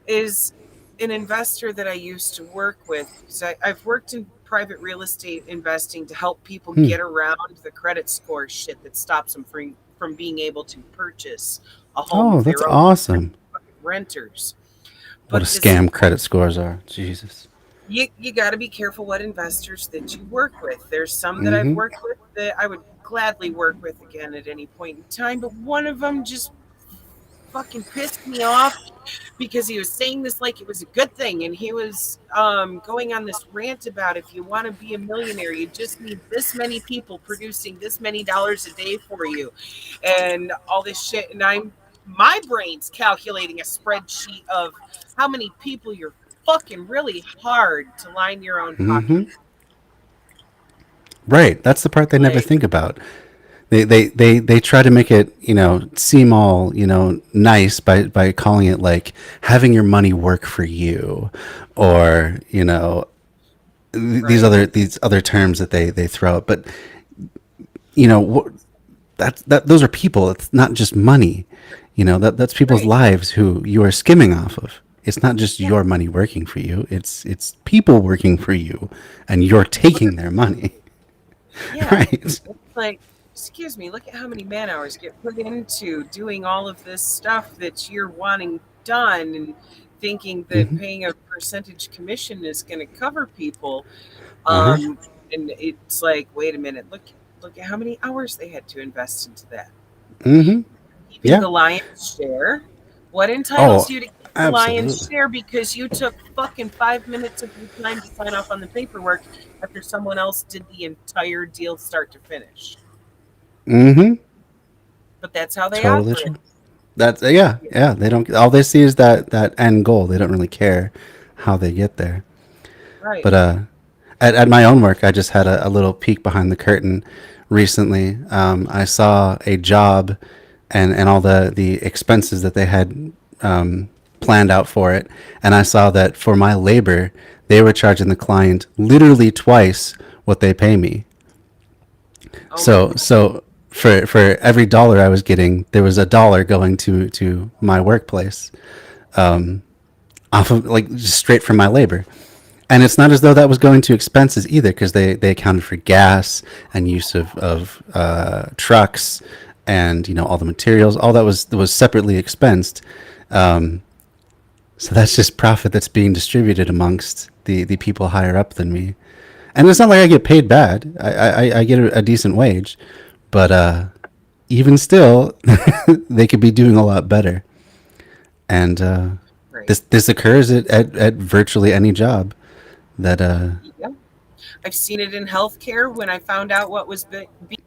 is an investor that I used to work with. Because I've worked in private real estate investing to help people Hmm. get around the credit score shit that stops them from being able to purchase a home Oh, of that's their own. awesome. Renters. What a But this scam credit scores are. Jesus. you got to be careful what investors that you work with. There's some that I've Mm-hmm. worked with that I would gladly work with again at any point in time, but one of them just fucking pissed me off because he was saying this like it was a good thing, and he was going on this rant about, if you want to be a millionaire, you just need this many people producing this many dollars a day for you, and all this shit. And my brain's calculating a spreadsheet of how many people you're fucking really hard to line your own pocket. Mm-hmm. Right. That's the part they never Like, think about. They try to make it, seem all, nice by calling it like having your money work for you, or, right, these other terms that they throw out. But, you know, those are people. It's not just money. That's people's right. lives who you are skimming off of. It's not just Yeah, your money working for you. It's people working for you, and you're taking their money. yeah. Right. It's like, excuse me, look at how many man hours get put into doing all of this stuff that you're wanting done, and thinking that Mm-hmm. paying a percentage commission is going to cover people. Uh-huh. Um, and it's like, wait a minute, look at how many hours they had to invest into that. Mm-hmm. Keeping Yeah. the lion's share. What entitles Oh, you to keep the lion's absolutely. share because you took fucking 5 minutes of your time to sign off on the paperwork after someone else did the entire deal start to finish? Mm-hmm. But that's how they Totally operate. true. That's yeah, yeah. They don't. All they see is that end goal. They don't really care how they get there. Right. But at my own work, I just had a little peek behind the curtain recently. I saw a job and all the expenses that they had planned out for it, and I saw that for my labor, they were charging the client literally twice what they pay me. Oh my So for every dollar I was getting, there was a dollar going to my workplace, off of like just straight from my labor. And it's not as though that was going to expenses either, because they accounted for gas and use of trucks, and all the materials. All that was separately expensed. Um, so that's just profit that's being distributed amongst the people higher up than me. And it's not like I get paid bad. I get a decent wage, but even still, they could be doing a lot better. And Right. this occurs at virtually any job that Yeah. I've seen it in healthcare when I found out what was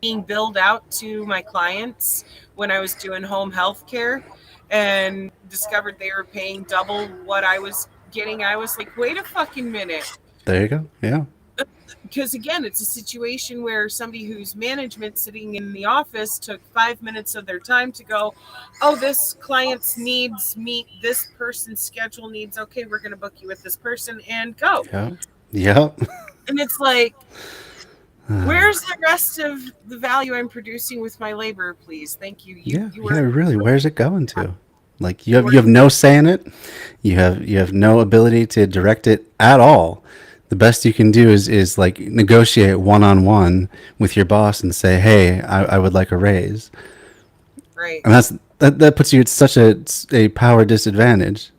being billed out to my clients when I was doing home healthcare and discovered they were paying double what I was getting. I was like, wait a fucking minute. there you go. Yeah. Because again, it's a situation where somebody who's management sitting in the office took 5 minutes of their time to go, oh, this client's needs meet this person's schedule needs. Okay, we're going to book you with this person and go. Yeah. Yep. And it's like, where's the rest of the value I'm producing with my labor, please? Thank you. Yeah. You Yeah. were Really, where's it going to? Like you you have were no say in it. You have no ability to direct it at all. The best you can do is like negotiate one on one with your boss and say, "Hey, I would like a raise," right, and that puts you at such a power disadvantage.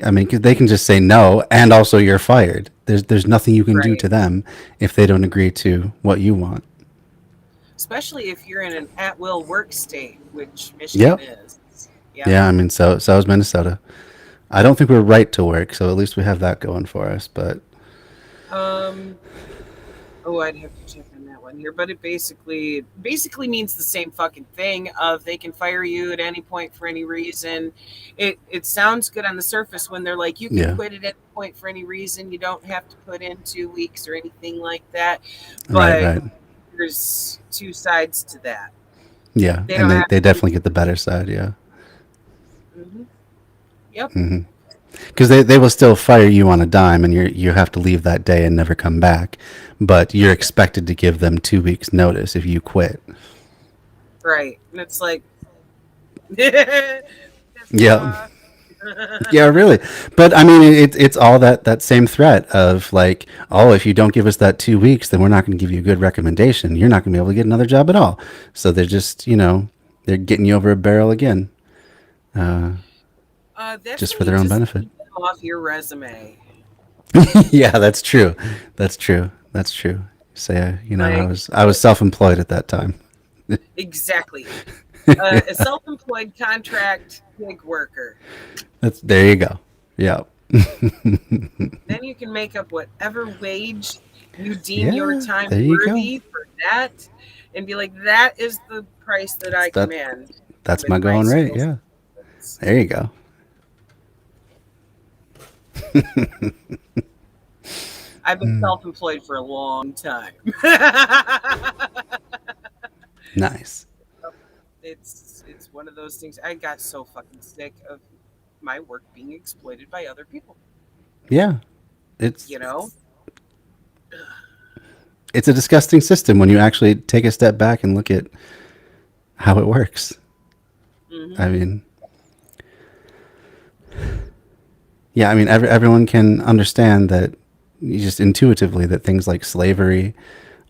I mean, 'cause they can just say no, and also you're fired. There's nothing you can do right. to them if they don't agree to what you want. Especially if you're in an at-will work state, which Michigan Yep. is. Yep. Yeah. I mean, so is Minnesota. I don't think we're right to work, so at least we have that going for us. But Um. Oh, I'd have to check on that one here, but it basically means the same fucking thing. Of they can fire you at any point for any reason. It sounds good on the surface when they're like, you can yeah, quit at any point for any reason. You don't have to put in 2 weeks or anything like that. right, But right. there's two sides to that. Yeah, They and don't have they to. definitely get the better side. Yeah. Hmm. Yep. Because they will still fire you on a dime, and you have to leave that day and never come back. But you're expected to give them 2 weeks notice if you quit. Right. And it's like, piss Yeah, off. yeah, really. But I mean, it's all that same threat of like, oh, if you don't give us that 2 weeks, then we're not going to give you a good recommendation. You're not going to be able to get another job at all. So they're just they're getting you over a barrel again, That's just when for you their own just benefit. leave them off your resume. Yeah, that's true. That's true. That's true. Say, Like, I was self-employed at that time. exactly. A self-employed contract gig worker. That's there you go. Yeah. Then you can make up whatever wage you deem your Yeah, time there you go. worthy for that, and be like, that is the price that I That command that's with my my going rate. skills. Yeah. There you go. I've been self-employed for a long time. Nice. It's one of those things. I got so fucking sick of my work being exploited by other people. Yeah. It's You know? it's a disgusting system when you actually take a step back and look at how it works. Hmm. I mean, yeah, I mean everyone can understand that just intuitively that things like slavery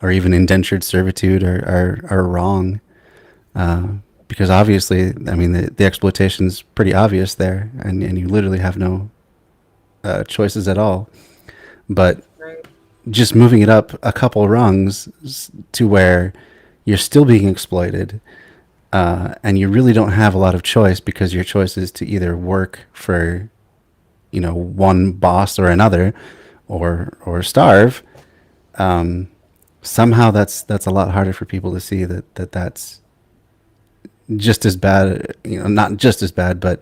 or even indentured servitude are wrong. Because obviously, I mean, the exploitation's pretty obvious there, and you literally have no choices at all. But Right. just moving it up a couple rungs to where you're still being exploited, and you really don't have a lot of choice because your choice is to either work for, one boss or another, or starve. Somehow that's a lot harder for people to see that's just as bad, not just as bad, but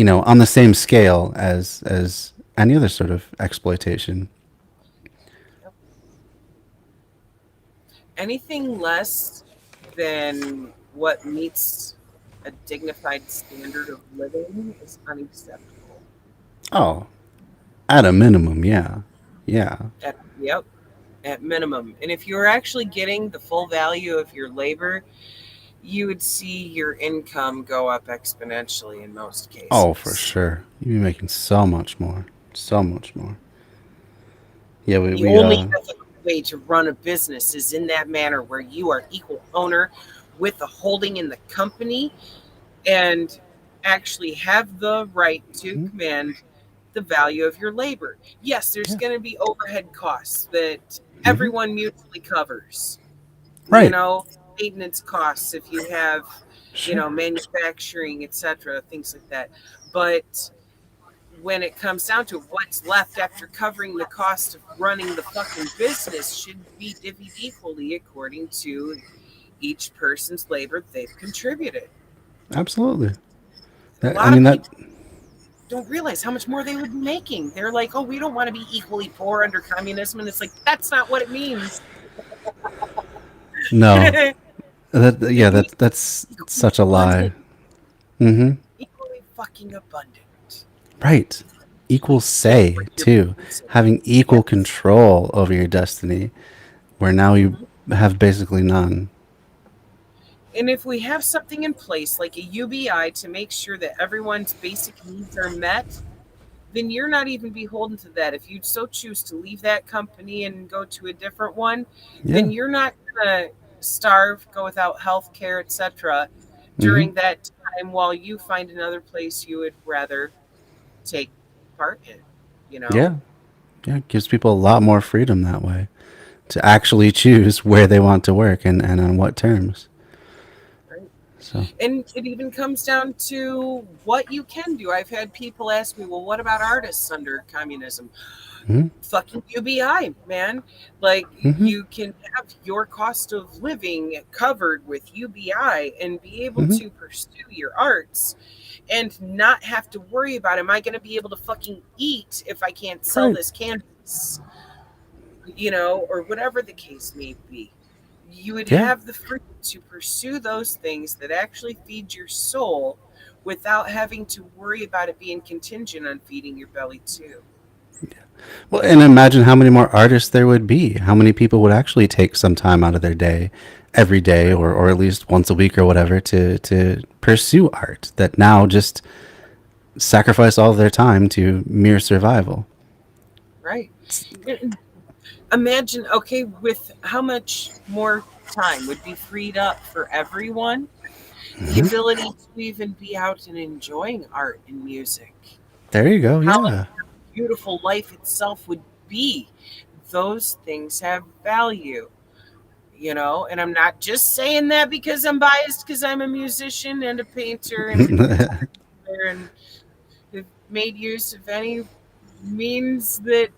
on the same scale as any other sort of exploitation. Yep. Anything less than what meets a dignified standard of living is unacceptable. Oh, at a minimum, yeah, yeah, Yep, at minimum. And if you were actually getting the full value of your labor, you would see your income go up exponentially in most oh, for cases. sure. You'd be making so much more. Yeah, we The we only ethical way to run a business is in that manner where you are equal owner with a holding in the company and actually have the right to command the value of your labor. Yes, there's Yeah. going to be overhead costs that Hmm. everyone mutually covers. You Right. know, maintenance costs if you have, Sure. manufacturing, etc., things like that. But when it comes down to what's left after covering the cost of running the fucking business should be divvied equally according to each person's labor they've contributed. Absolutely. A I lot of mean that. people don't realize how much more they would be making. They're like, oh, we don't want to be equally poor under communism. And it's like, that's not what it means. No. It That. Yeah. means That's equally such a lie. abundant. Hmm. Equally fucking abundant. Right. Equal In say what you're too. producing. Having equal Yes. control over your destiny, where now you Mhm. have basically none. And if we have something in place like a UBI to make sure that everyone's basic needs are met, then you're not even beholden to that. If you so choose to leave that company and go to a different one, Yeah. then you're not going to starve, go without health care, etc. Hmm. during that time while you find another place you would rather take part in, you know? Yeah. Yeah. It gives people a lot more freedom that way to actually choose where they want to work and on what terms. Right. So. And it even comes down to what you can do. I've had people ask me, well, what about artists under communism? Hmm. Fucking UBI, man. Like Hmm. you can have your cost of living covered with UBI and be able Hmm. to pursue your arts and not have to worry about, am I going to be able to fucking eat if I can't sell Right. this canvas, or whatever the case may be. You would Yeah. have the freedom to pursue those things that actually feed your soul without having to worry about it being contingent on feeding your belly too. Well, and imagine how many more artists there would be. How many people would actually take some time out of their day, every day, Right. or at least once a week or whatever, to pursue art that now just sacrifice all of their time to mere survival. Right. Imagine, okay, with how much more time would be freed up for everyone, the Hmm. ability to even be out and enjoying art and music. There you go. How Yeah. beautiful life itself would be. Those things have value, and I'm not just saying that because I'm biased, because I'm a musician and a painter and a photographer and have made use of any means that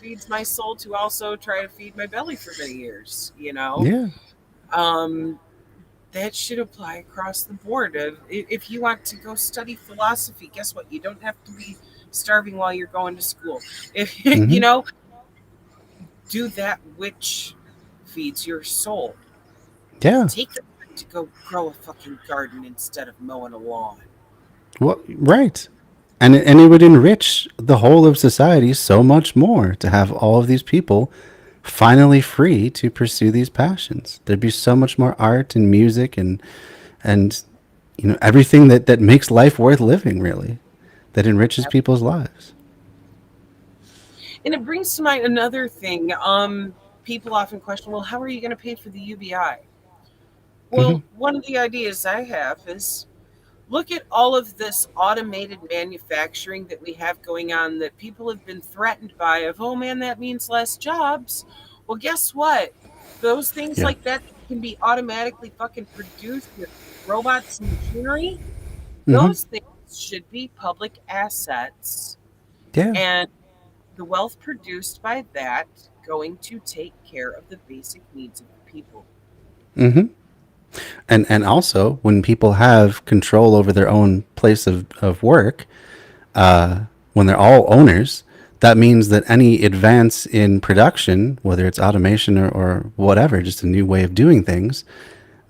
feeds my soul to also try to feed my belly for many years. Yeah. um that should apply across the board. If you want to go study philosophy, guess what, you don't have to be starving while you're going to school. If Hmm. do that which feeds your soul. Yeah. Take the time to go grow a fucking garden instead of mowing a lawn. Well, right. And it would enrich the whole of society so much more to have all of these people finally free to pursue these passions. There'd be so much more art and music and everything that makes life worth living, really, that enriches people's lives. And it brings to mind another thing. People often question, well, how are you going to pay for the UBI? Hmm. Well, one of the ideas I have is look at all of this automated manufacturing that we have going on that people have been threatened by of, oh man, that means less jobs. Well, guess what? Those things Yeah. like that can be automatically fucking produced with robots and machinery. Hmm. Those things should be public assets. Yeah. And the wealth produced by that going to take care of the basic needs of the people. Hmm. And also, when people have control over their own place of work, when they're all owners, that means that any advance in production, whether it's automation or whatever, just a new way of doing things,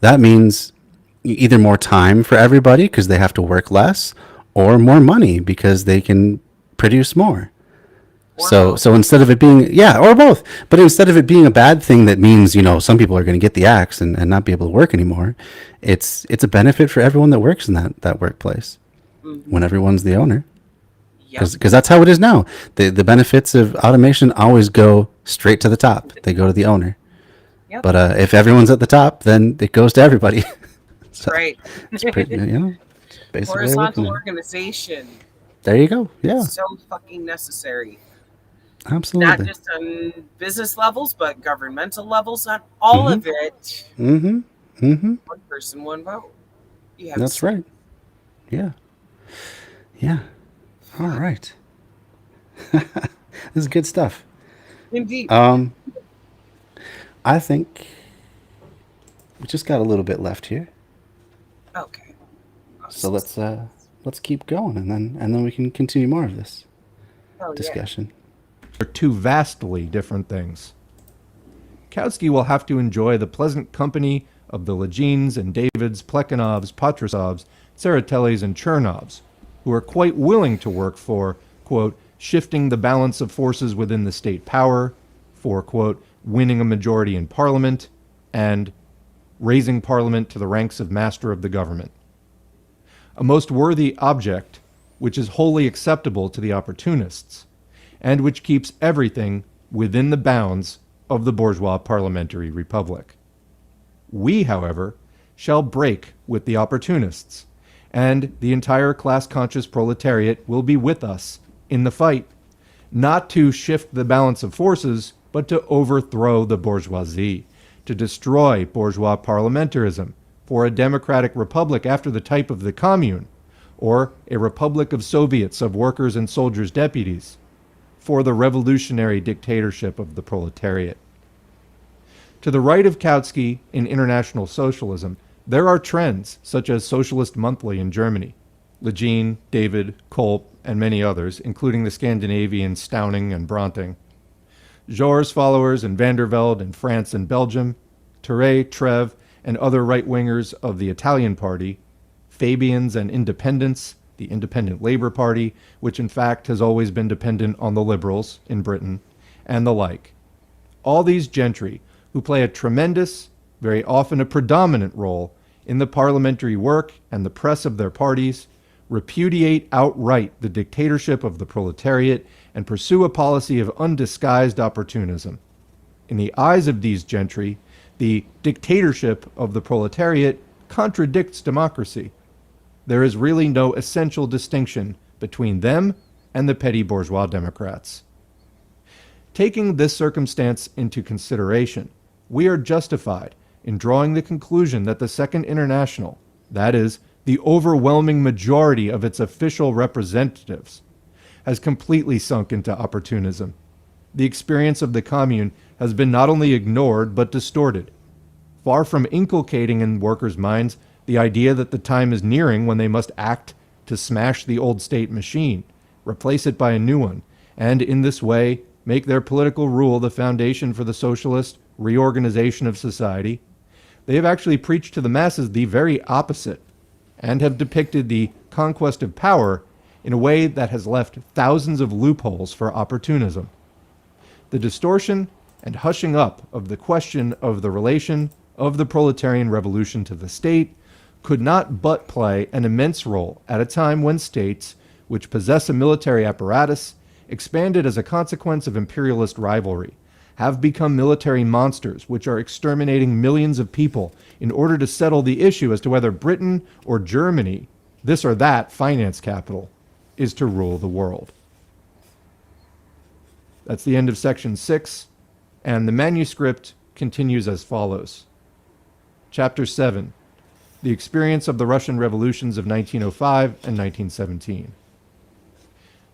that means either more time for everybody because they have to work less, or more money because they can produce more. Or So both. instead of it being, yeah, or both, but instead of it being a bad thing that means, some people are going to get the axe and not be able to work anymore, it's a benefit for everyone that works in that workplace Hmm. when everyone's the owner. Yep. Because that's how it is now. The benefits of automation always go straight to the top. They go to the owner. Yep. But if everyone's at the top, then it goes to everybody. So Right. it's pretty, it's a basic way of looking Horizontal at it. organization. There you go. Yeah, So fucking necessary. Not absolutely. just on business levels, but governmental levels. On all Mm-hmm. of it, Mm-hmm. Mm-hmm. one person, one vote. You have a That's say. right. Yeah. Yeah. All Fuck. right. This is good stuff. Indeed. Um, I think we just got a little bit left here, Okay. so Awesome. let's keep going, and then we can continue more of this Hell yeah. discussion. They're two vastly different things. Kautsky will have to enjoy the pleasant company of the Legines and Davids, Plekhanovs, Patrusovs, Tseretellis, and Chernovs, who are quite willing to work for, quote, shifting the balance of forces within the state power, for, quote, winning a majority in parliament, and raising parliament to the ranks of master of the government. A most worthy object, which is wholly acceptable to the opportunists, and which keeps everything within the bounds of the bourgeois parliamentary republic. We, however, shall break with the opportunists, and the entire class-conscious proletariat will be with us in the fight, not to shift the balance of forces, but to overthrow the bourgeoisie, to destroy bourgeois parliamentarism for a democratic republic after the type of the commune, or a republic of Soviets of workers' and soldiers' deputies, for the revolutionary dictatorship of the proletariat. To the right of Kautsky in international socialism, there are trends such as Socialist Monthly in Germany, Legine, David, Kolb, and many others, including the Scandinavians Stauning and Bronting, Jaurès followers in Vandervelde in France and Belgium, Thierry, Treves, and other right-wingers of the Italian Party, Fabians and Independents, the Independent Labour Party, which in fact has always been dependent on the Liberals in Britain, and the like. All these gentry, who play a tremendous, very often a predominant role in the parliamentary work and the press of their parties, repudiate outright the dictatorship of the proletariat and pursue a policy of undisguised opportunism. In the eyes of these gentry, the dictatorship of the proletariat contradicts democracy. There is really no essential distinction between them and the petty bourgeois Democrats. Taking this circumstance into consideration, we are justified in drawing the conclusion that the Second International, that is, the overwhelming majority of its official representatives, has completely sunk into opportunism. The experience of the Commune has been not only ignored but distorted. Far from inculcating in workers' minds the idea that the time is nearing when they must act to smash the old state machine, replace it by a new one, and in this way make their political rule the foundation for the socialist reorganization of society, they have actually preached to the masses the very opposite, and have depicted the conquest of power in a way that has left thousands of loopholes for opportunism. The distortion and hushing up of the question of the relation of the proletarian revolution to the state could not but play an immense role at a time when states, which possess a military apparatus, expanded as a consequence of imperialist rivalry, have become military monsters which are exterminating millions of people in order to settle the issue as to whether Britain or Germany, this or that finance capital, is to rule the world. That's the end of section 6, and the manuscript continues as follows. Chapter 7, The Experience of the Russian Revolutions of 1905 and 1917.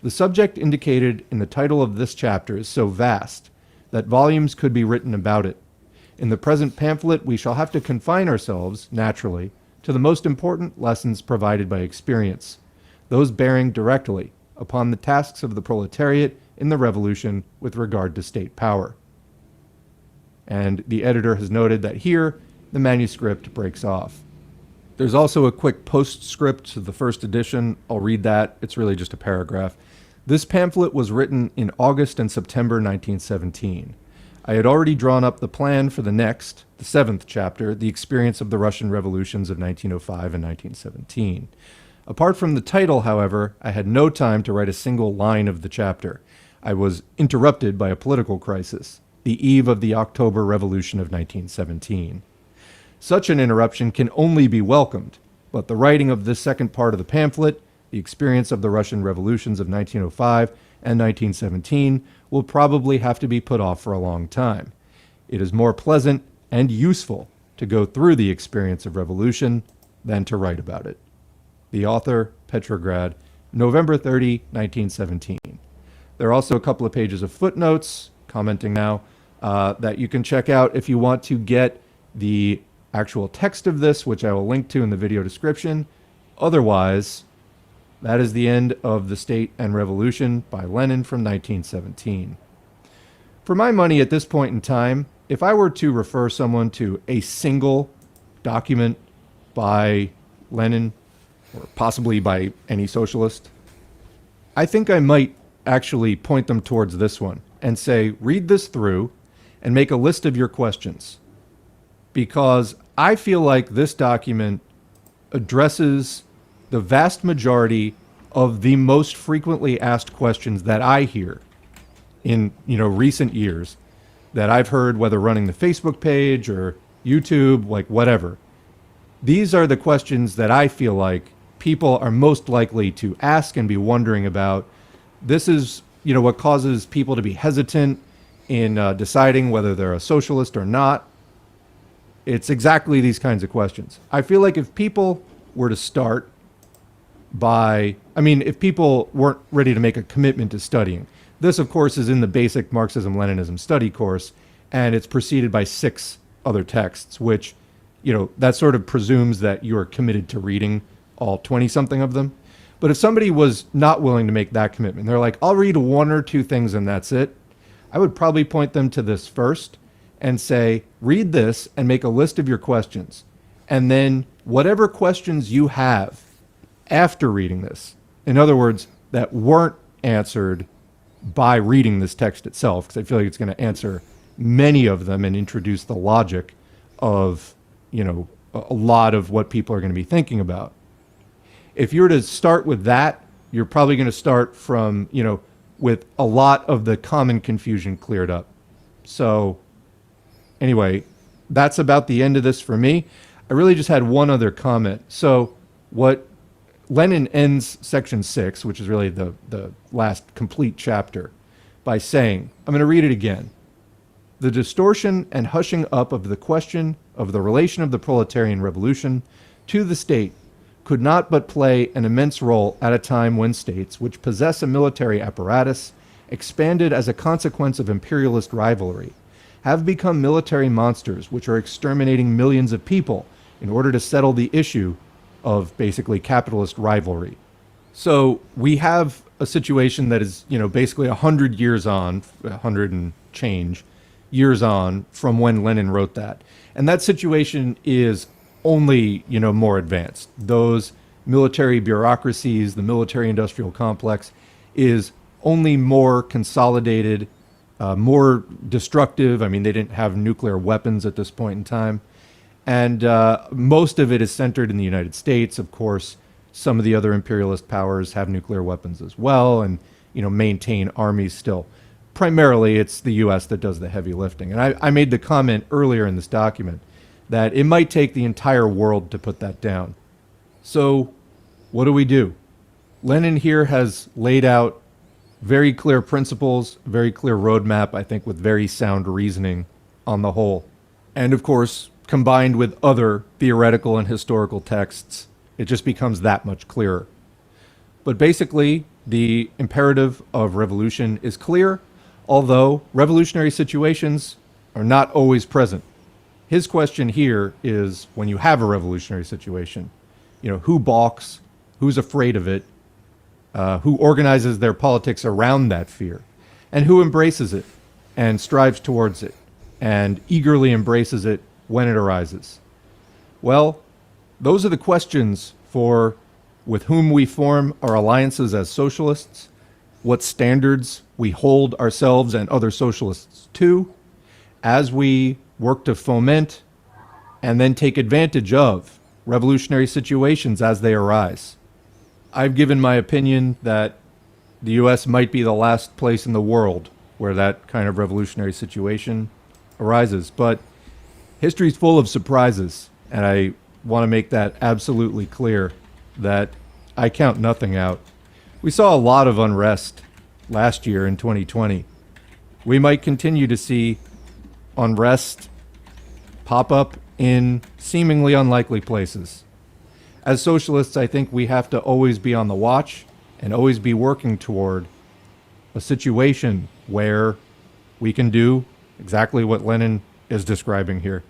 The subject indicated in the title of this chapter is so vast that volumes could be written about it. In the present pamphlet, we shall have to confine ourselves, naturally, to the most important lessons provided by experience, those bearing directly upon the tasks of the proletariat in the revolution with regard to state power. And the editor has noted that here the manuscript breaks off. There's also a quick postscript to the first edition. I'll read that. It's really just a paragraph. This pamphlet was written in August and September 1917. I had already drawn up the plan for the next, the 7th chapter, The Experience of the Russian Revolutions of 1905 and 1917. Apart from the title, however, I had no time to write a single line of the chapter. I was interrupted by a political crisis, the eve of the October Revolution of 1917. Such an interruption can only be welcomed, but the writing of this second part of the pamphlet the experience of the Russian revolutions of 1905 and 1917 will probably have to be put off for a long time. It is more pleasant and useful to go through the experience of revolution than to write about it. The author, Petrograd, November 30, 1917. There are also a couple of pages of footnotes, commenting now, that you can check out if you want to get the actual text of this, which I will link to in the video description. Otherwise, that is the end of The State and Revolution by Lenin from 1917. For my money at this point in time, if I were to refer someone to a single document by Lenin, or possibly by any socialist, I think I might actually point them towards this one and say, read this through and make a list of your questions. Because I feel like this document addresses the vast majority of the most frequently asked questions that I hear in recent years, that I've heard, whether running the Facebook page or YouTube, like whatever. These are the questions that I feel like people are most likely to ask and be wondering about. This is, what causes people to be hesitant in deciding whether they're a socialist or not. It's exactly these kinds of questions. I feel like if people were to start if people weren't ready to make a commitment to studying, this, of course, is in the basic Marxism-Leninism study course, and it's preceded by 6 other texts, which, that sort of presumes that you're committed to reading all 20-something of them. But if somebody was not willing to make that commitment, they're like, I'll read 1 or 2 things and that's it, I would probably point them to this first and say, read this and make a list of your questions. And then whatever questions you have after reading this, in other words, that weren't answered by reading this text itself, because I feel like it's going to answer many of them and introduce the logic of, a lot of what people are going to be thinking about. If you were to start with that, you're probably going to start from, with a lot of the common confusion cleared up. So anyway, that's about the end of this for me. I really just had one other comment. So what Lenin ends section 6, which is really the last complete chapter, by saying, I'm going to read it again. The distortion and hushing up of the question of the relation of the proletarian revolution to the state could not but play an immense role at a time when states, which possess a military apparatus, expanded as a consequence of imperialist rivalry, have become military monsters which are exterminating millions of people in order to settle the issue of basically capitalist rivalry. So we have a situation that is, basically 100 years on, 100 and change years on from when Lenin wrote that. And that situation is only, more advanced. Those military bureaucracies, the military industrial complex is only more consolidated, more destructive. They didn't have nuclear weapons at this point in time. And most of it is centered in the United States. Of course, some of the other imperialist powers have nuclear weapons as well and, maintain armies still. Primarily, it's the U.S. that does the heavy lifting. And I made the comment earlier in this document that it might take the entire world to put that down. So what do? Lenin here has laid out very clear principles, very clear roadmap, I think, with very sound reasoning on the whole. And of course, combined with other theoretical and historical texts, it just becomes that much clearer. But basically, the imperative of revolution is clear, although revolutionary situations are not always present. His question here is, when you have a revolutionary situation, who balks, who's afraid of it, who organizes their politics around that fear, and who embraces it and strives towards it and eagerly embraces it when it arises? Well, those are the questions for with whom we form our alliances as socialists, what standards we hold ourselves and other socialists to, as we work to foment and then take advantage of revolutionary situations as they arise. I've given my opinion that the U.S. might be the last place in the world where that kind of revolutionary situation arises, but history is full of surprises, and I want to make that absolutely clear, that I count nothing out. We saw a lot of unrest last year in 2020. We might continue to see unrest pop up in seemingly unlikely places. As socialists, I think we have to always be on the watch and always be working toward a situation where we can do exactly what Lenin is describing here.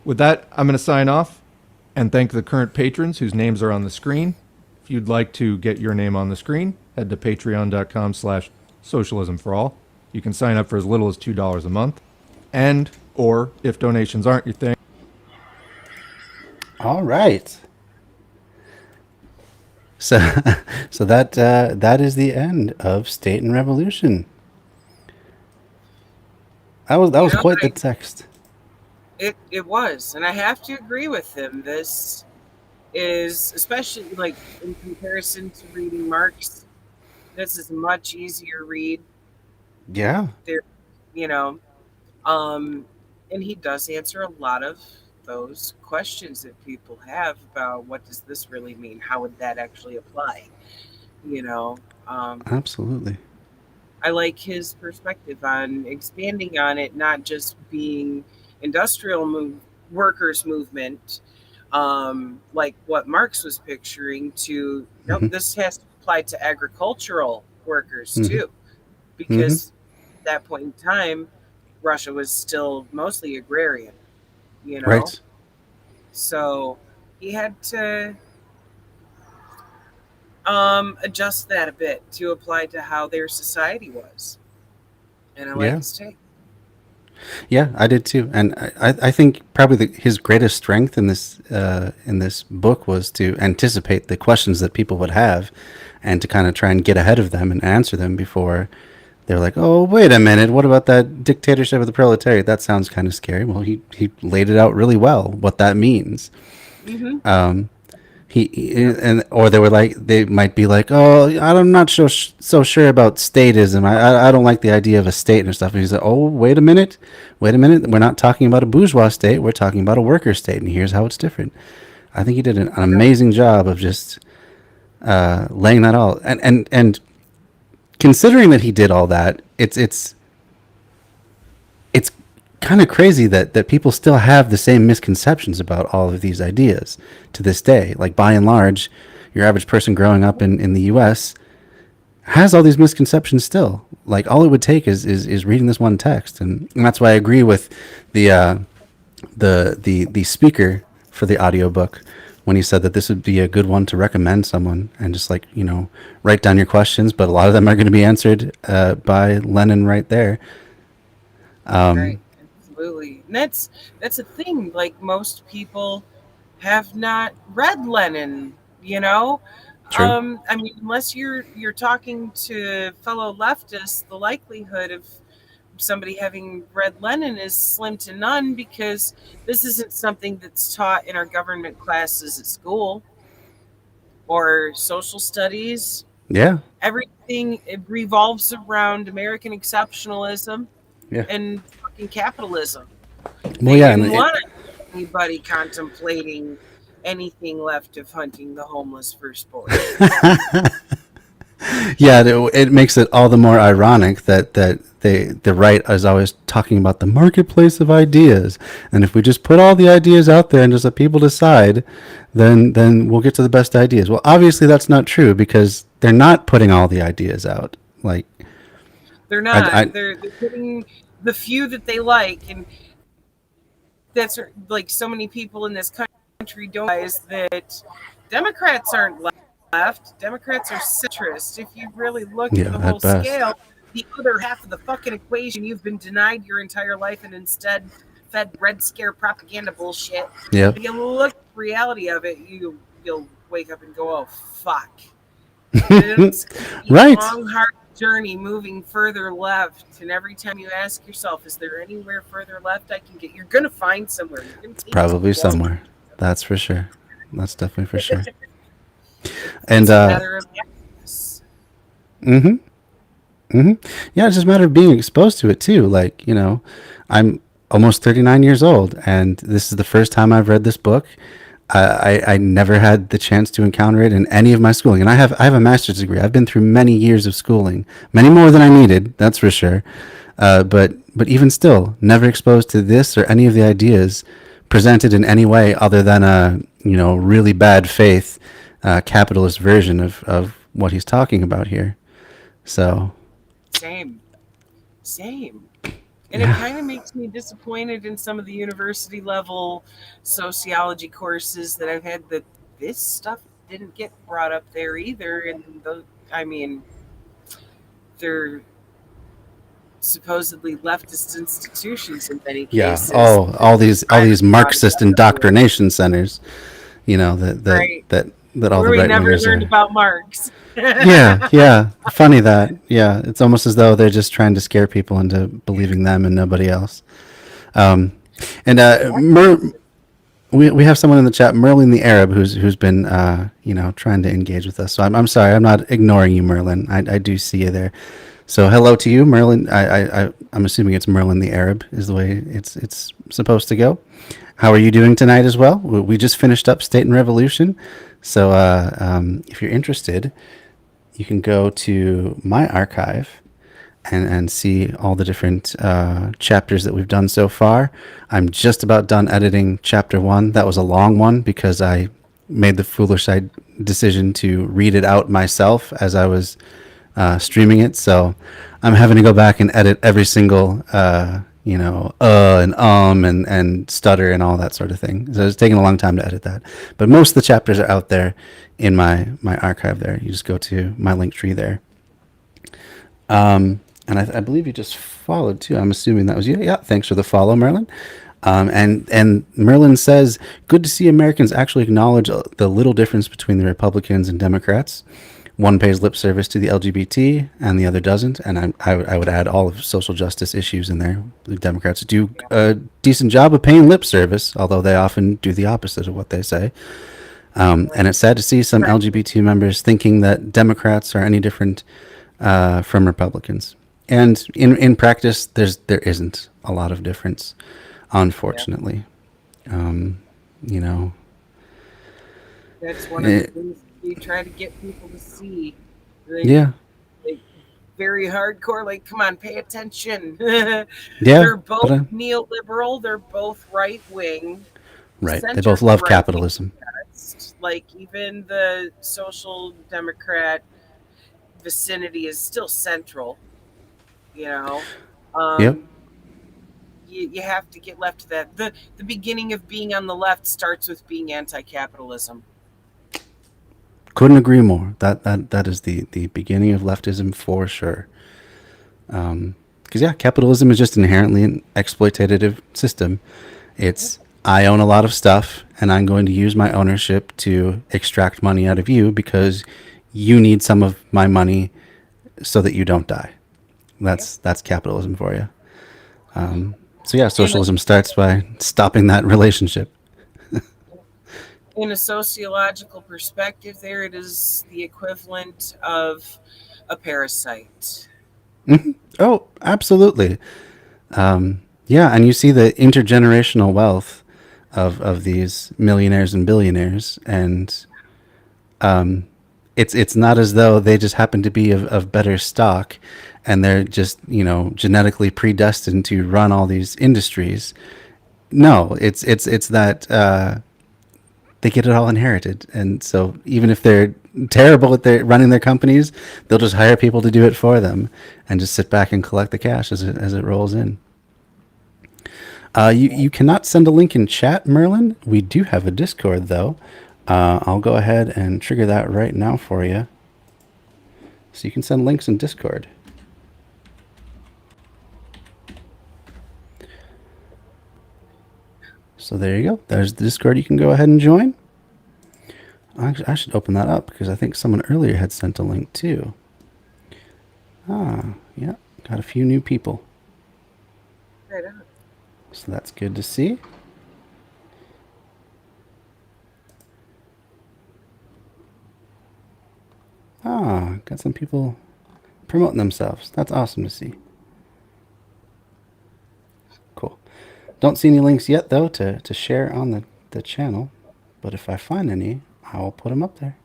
With that, I'm going to sign off and thank the current patrons whose names are on the screen. If you'd like to get your name on the screen, head to patreon.com/socialismforall. You can sign up for as little as $2 a month. And, or if donations aren't your thing. All right. So, so that is the end of State and Revolution. That was quite the text. It was, and I have to agree with him. This is, especially like in comparison to reading Marx, this is a much easier read. Yeah. There, you know, and he does answer a lot of those questions that people have about what does this really mean? How would that actually apply? You know, Absolutely. I like his perspective on expanding on it, not just being industrial workers movement, like what Marx was picturing. To nope, Mhm. this has to apply to agricultural workers Mhm. too, because at that point in time, Russia was still mostly agrarian. You know, Right. so he had to adjust that a bit to apply to how their society was. And I like Yeah. his take. Yeah, I did too. And I think probably his greatest strength in this book was to anticipate the questions that people would have, and to kind of try and get ahead of them and answer them before they're like, "Oh, wait a minute, what about that dictatorship of the proletariat? That sounds kind of scary." Well, he laid it out really well what that means. Mm-hmm. And or they might be like, "Oh, I'm not so sure about statism. I don't like the idea of a state and stuff." And he's like, "Oh, wait a minute. We're not talking about a bourgeois state. We're talking about a worker state, and here's how it's different." I think he did an amazing job of just laying that all, and considering that he did all that, it's kind of crazy that people still have the same misconceptions about all of these ideas to this day. Like, by and large, your average person growing up in the U.S. has all these misconceptions still. Like, all it would take is reading this one text, and that's why I agree with the speaker for the audiobook when he said that this would be a good one to recommend someone, and just, like, write down your questions, but a lot of them are going to be answered by Lenin right there. Right. Absolutely. And that's a thing. Like, most people have not read Lenin, you know? True. I mean, unless you're talking to fellow leftists, the likelihood of somebody having read Lenin is slim to none, because this isn't something that's taught in our government classes at school or social studies. Yeah. Everything, it revolves around American exceptionalism Yeah. and fucking capitalism. Well, They yeah, and didn't want anybody contemplating anything left of hunting the homeless for sport. yeah, it makes it all the more ironic that the right is always talking about the marketplace of ideas, and if we just put all the ideas out there and just let people decide, then we'll get to the best ideas. Well, obviously that's not true, because they're not putting all the ideas out. Like, They're not. I They're putting the few that they like, and that's like so many people in this country don't realize that Democrats aren't left. Democrats are centrist. If you really look at yeah, the whole at best. scale, the other half of the fucking equation you've been denied your entire life and instead fed Red Scare propaganda bullshit. Yep. If you look at the reality of it, you'll wake up and go, "Oh fuck!" It's a Right. long, hard journey moving further left, and every time you ask yourself, "Is there anywhere further left I can get?" You're gonna find somewhere. You're gonna take Probably some walk. somewhere. That's for sure. That's definitely for sure. And It's a matter of practice. mm-hmm. Mm-hmm. Yeah, it's just a matter of being exposed to it too. Like, I'm almost 39 years old, and this is the first time I've read this book. I never had the chance to encounter it in any of my schooling, and I have a master's degree. I've been through many years of schooling, many more than I needed, that's for sure. But even still, never exposed to this or any of the ideas presented in any way other than a really bad faith capitalist version of what he's talking about here. So Same, same. And it yeah, kind of makes me disappointed in some of the university level sociology courses that I've had that this stuff didn't get brought up there either. And I mean, they're supposedly leftist institutions in many yeah. cases. Oh, all these Marxist indoctrination centers, that Right. all Where the we right never wingers learned are. about Marx. Yeah, yeah. Funny that. Yeah, it's almost as though they're just trying to scare people into believing them and nobody else. Um, and we have someone in the chat, Merlin the Arab, who's been trying to engage with us. So I'm sorry, I'm not ignoring you, Merlin. I do see you there. So hello to you, Merlin. I'm assuming it's Merlin the Arab is the way it's supposed to go. How are you doing tonight as well? We just finished up State and Revolution, so if you're interested, you can go to my archive and see all the different chapters that we've done so far. I'm just about done editing chapter one. That was a long one because I made the foolish decision to read it out myself as I was streaming it. So I'm having to go back and edit every single, and stutter and all that sort of thing. So it's taking a long time to edit that. But most of the chapters are out there in my archive there. You just go to my link tree there. And I believe you just followed too. I'm assuming that was you. Yeah, thanks for the follow, Merlin. And Merlin says, good to see Americans actually acknowledge the little difference between the Republicans and Democrats. One pays lip service to the LGBT and the other doesn't. And I would add all of social justice issues in there. The Democrats do a decent job of paying lip service, although they often do the opposite of what they say. And it's sad to see some Right. LGBT members thinking that Democrats are any different from Republicans. And in practice, there isn't a lot of difference, Yeah. unfortunately. You know, That's one of the eh, things we try to get people to see. yeah, Like very hardcore, like, come on, pay attention. yeah, They're but both neoliberal, they're both right wing, right. They center both love right at capitalism. best. Like, even the social democrat vicinity is still central, you know. Yep, Um, you have to get left to that. The beginning of being on the left starts with being anti-capitalism. couldn't agree more. That is the beginning of leftism for sure. Because yeah, capitalism is just inherently an exploitative system. It's I own a lot of stuff, and I'm going to use my ownership to extract money out of you because you need some of my money so that you don't die. Yep. That's capitalism for you. So yeah, In a socialism starts by stopping that relationship. in a sociological perspective, there it is the equivalent of a parasite. Oh, absolutely. Yeah, and you see the intergenerational wealth of these millionaires and billionaires, and it's not as though they just happen to be of better stock, and they're just genetically predestined to run all these industries. No, it's that they get it all inherited, and so even if they're terrible at running their companies, they'll just hire people to do it for them, and just sit back and collect the cash as it rolls in. You cannot send a link in chat, Merlin. We do have a Discord though. I'll go ahead and trigger that right now for you, so you can send links in Discord. So there you go. There's the Discord. You can go ahead and join. Actually, I should open that up because I think someone earlier had sent a link too. Yeah, got a few new people. Right on. So that's good to see. Got some people promoting themselves. That's awesome to see. Cool. Don't see any links yet though to share on the channel. but if I find any, I will put them up there.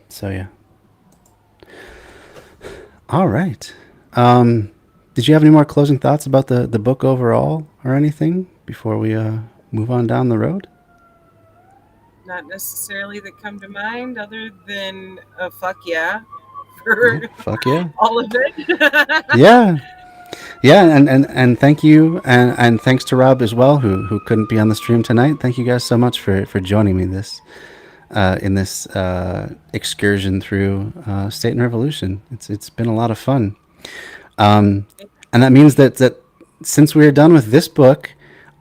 So yeah. All right. Did you have any more closing thoughts about the book overall or anything before we move on down the road? Not necessarily that come to mind, other than fuck yeah Yeah. for Fuck yeah. all of it. Yeah. Yeah, and thank you, and thanks to Rob as well, who couldn't be on the stream tonight. Thank you guys so much for joining me in this excursion through State and Revolution. It's been a lot of fun, and that means that since we are done with this book,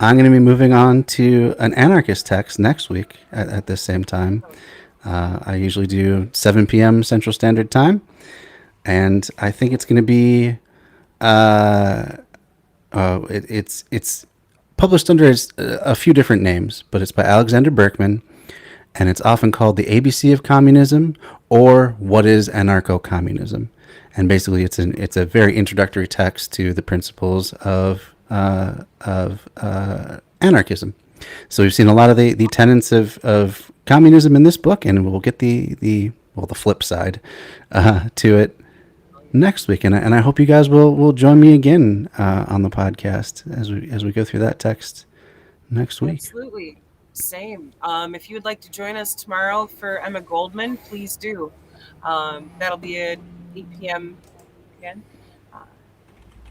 I'm going to be moving on to an anarchist text next week at this same time. I usually do 7 p.m. Central Standard Time, and I think it's going to be it's published under a few different names, but it's by Alexander Berkman, and it's often called the ABC of Communism or What is Anarcho-Communism. And basically, it's a very introductory text to the principles of anarchism. So we've seen a lot of the tenets of communism in this book, and we'll get the flip side to it next week. And I hope you guys will join me again on the podcast as we go through that text next week. Absolutely. Same. If you would like to join us tomorrow for Emma Goldman, please do. That'll be at 8 p.m. again.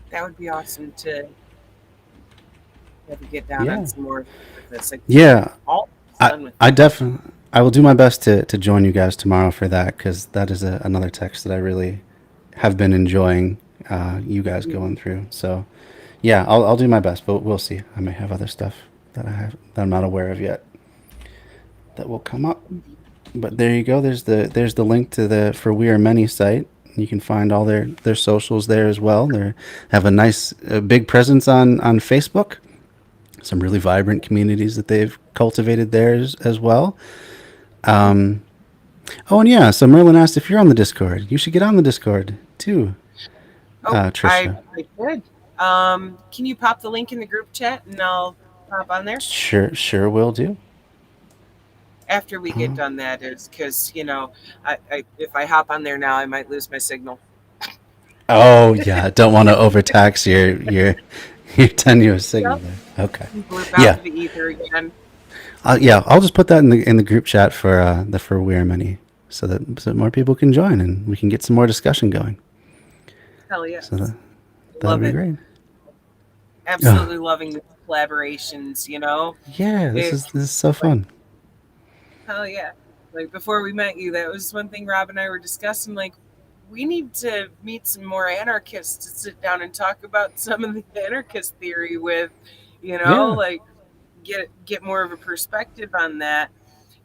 That would be awesome to have you get down Yeah. on some more of this. Yeah, All done with I definitely I will do my best to join you guys tomorrow for that, because that is another text that I really have been enjoying you guys going through. So yeah, I'll do my best, but we'll see. I may have other stuff that I'm not aware of yet that will come up. But there you go. There's the link to the For We Are Many site. You can find all their socials there as well. They have a nice big presence on Facebook. Some really vibrant communities that they've cultivated there as well. Oh, and yeah, so Merlin asked if you're on the Discord. You should get on the Discord too, Trisha. I could. Can you pop the link in the group chat and I'll pop on there? Sure will do. After we get done, that is, because I if I hop on there now, I might lose my signal. Oh yeah, don't want to overtax your tenuous signal there. Okay. Blip out Yeah. to the ether again. Yeah, I'll just put that in the group chat for the For We Are Many, so that more people can join and we can get some more discussion going. Hell yeah. So that Love would be it. great. Absolutely loving the collaborations, Yeah, this is so fun. Hell yeah. Like before we met you, that was one thing Rob and I were discussing. Like, we need to meet some more anarchists to sit down and talk about some of the anarchist theory with, Yeah. like get more of a perspective on that.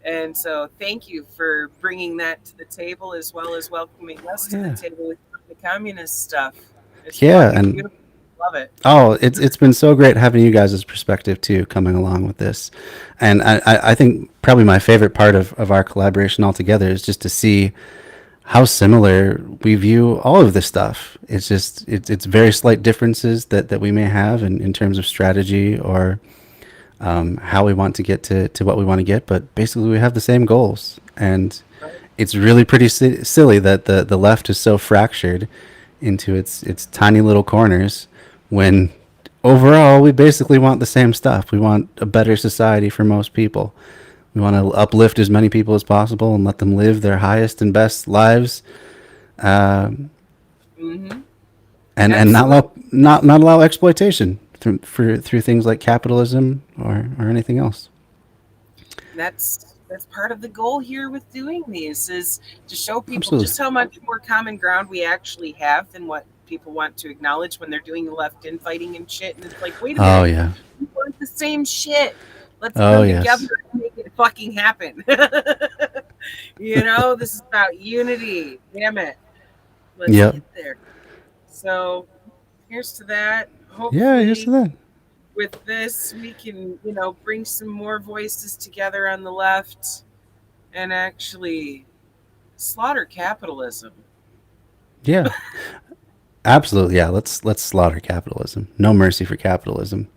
And so thank you for bringing that to the table, as well as welcoming us to Yeah. the table with the communist stuff. It's Yeah, fucking and beautiful. Love it. oh, it's been so great having you guys' perspective too, coming along with this. And I think probably my favorite part of our collaboration altogether is just to see how similar we view all of this stuff. It's just it's very slight differences that we may have in terms of strategy or how we want to get to what we want to get, but basically we have the same goals. And it's really pretty silly that the left is so fractured into its tiny little corners, when overall we basically want the same stuff. We want a better society for most people. We want to uplift as many people as possible and let them live their highest and best lives, and not allow exploitation through things like capitalism or anything else. That's part of the goal here with doing these, is to show people Absolutely. just how much more common ground we actually have than what people want to acknowledge when they're doing the left infighting and shit. And it's like, wait a minute, Oh yeah. we want the same shit. Let's Oh, come yes. together and make it fucking happen. This is about unity. Damn it. Let's Yep. get there. So here's to that. Hopefully, Yeah, here's to that. with this, we can, bring some more voices together on the left and actually slaughter capitalism. Yeah. Absolutely. Yeah, let's slaughter capitalism. No mercy for capitalism.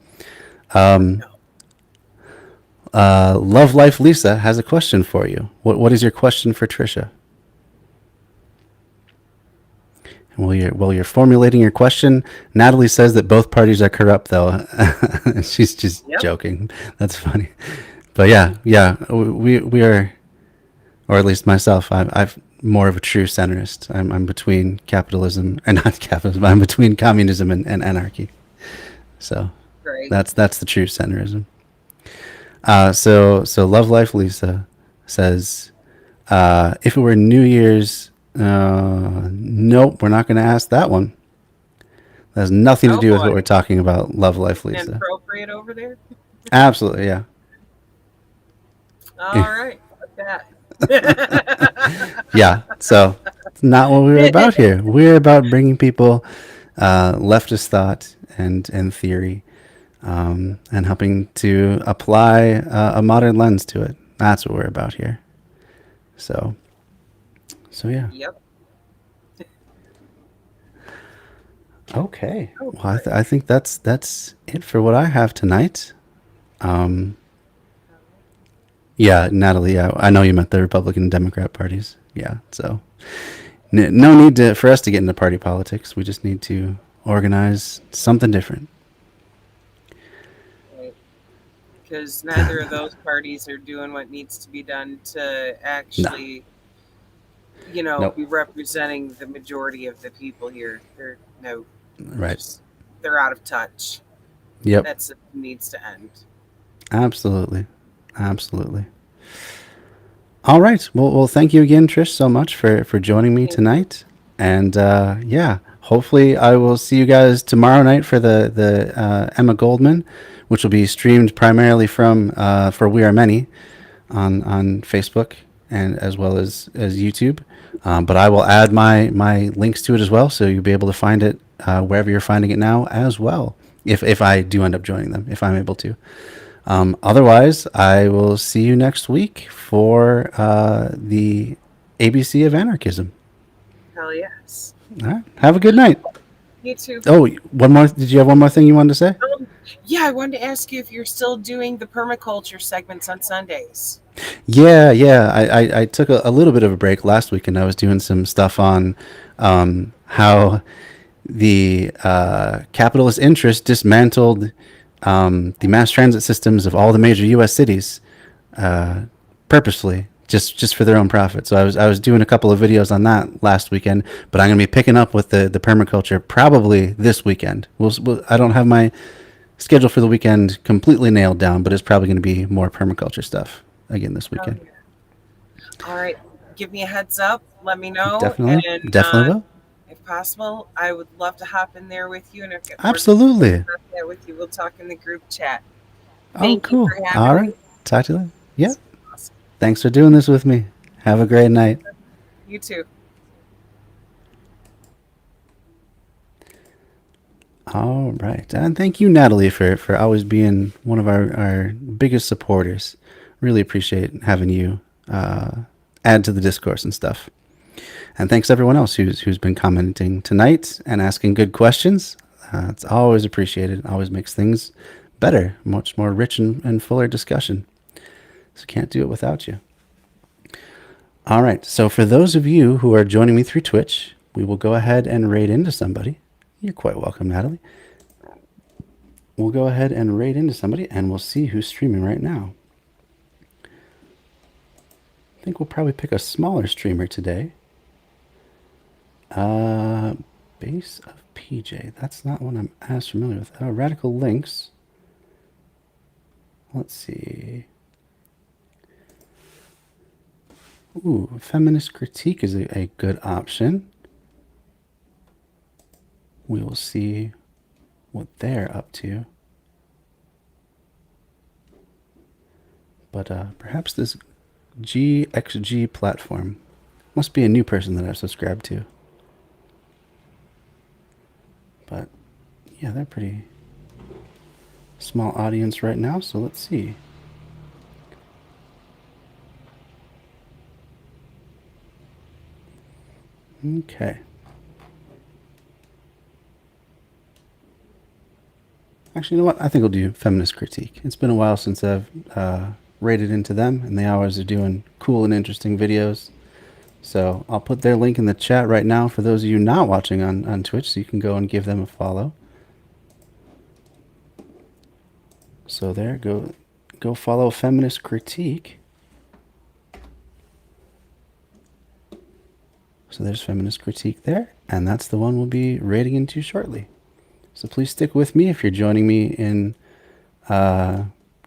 Love Life Lisa has a question for you. What is your question for Trisha? And while you're formulating your question, Natalie says that both parties are corrupt, though. She's just Yep. joking. That's funny. But yeah, we are, or at least myself. I'm more of a true centrist. I'm between capitalism, and not capitalism. I'm between communism and anarchy. So Great. that's the true centrism. So Love Life Lisa says, if it were New Year's, nope, we're not going to ask that one. That has nothing to Oh do with what boy. we're talking about. Love Life Lisa. Inappropriate over there. Absolutely, yeah. All right. Fuck that. Yeah. So it's not what we're about here. We're about bringing people leftist thought and theory, and helping to apply a modern lens to it. That's what we're about here. So, so yeah. Yep. Okay. Oh, Well, I think that's it for what I have tonight. Um, yeah, Natalie. Yeah, I know you meant the Republican and Democrat parties. Yeah. So, no need for us to get into party politics. We just need to organize something different. right. Because neither of those parties are doing what needs to be done to No. actually, Nope. be representing the majority of the people here. They're no, Right. just they're out of touch. Yep. That's it needs to end. Absolutely. Absolutely. All right. Well, thank you again, Trish, so much for joining me Thank you. tonight. And yeah, hopefully I will see you guys tomorrow night for the Emma Goldman, which will be streamed primarily from for We Are Many on Facebook and as well as YouTube. But I will add my links to it as well, so you'll be able to find it wherever you're finding it now as well. If I do end up joining them, if I'm able to. Otherwise, I will see you next week for the ABC of Anarchism. Hell yes. All right. Have a good night. You too. Oh, one more. Did you have one more thing you wanted to say? Yeah, I wanted to ask you if you're still doing the permaculture segments on Sundays. Yeah. I took a little bit of a break last week, and I was doing some stuff on how the capitalist interest dismantled the mass transit systems of all the major U.S. cities purposefully, just for their own profit. So I was doing a couple of videos on that last weekend, but I'm gonna be picking up with the permaculture probably this weekend. I don't have my schedule for the weekend completely nailed down, but it's probably going to be more permaculture stuff again this Oh, weekend. yeah. All right. Give me a heads up. Let me know. And Definitely will. if possible, I would love to hop in there with you. And if it works, Absolutely. hop there with you. We'll talk in the group chat. Oh, Thank you cool. for All having right. me. Talk to you later. Yeah. It's awesome. Thanks for doing this with me. Have a great night. You too. All right. And thank you, Natalie, for always being one of our biggest supporters. Really appreciate having you add to the discourse and stuff. And thanks everyone else who's been commenting tonight and asking good questions. It's always appreciated. Always makes things better, much more rich and fuller discussion. So can't do it without you. All right. So for those of you who are joining me through Twitch, we will go ahead and raid into somebody. You're quite welcome, Natalie. We'll go ahead and raid into somebody, and we'll see who's streaming right now. I think we'll probably pick a smaller streamer today. Base of PJ. That's not one I'm as familiar with. Radical Links. Let's see. Ooh, Feminist Critique is a good option. We will see what they're up to. But perhaps this GXG platform must be a new person that I've subscribed to. But yeah, they're pretty small audience right now, so let's see. Okay. Actually, you know what? I think we'll do feminist critique. It's been a while since I've rated into them, and they always are doing cool and interesting videos. So I'll put their link in the chat right now for those of you not watching on Twitch, so you can go and give them a follow. So there, go follow Feminist Critique. So there's Feminist Critique there, and that's the one we'll be rating into shortly. So please stick with me if you're joining me in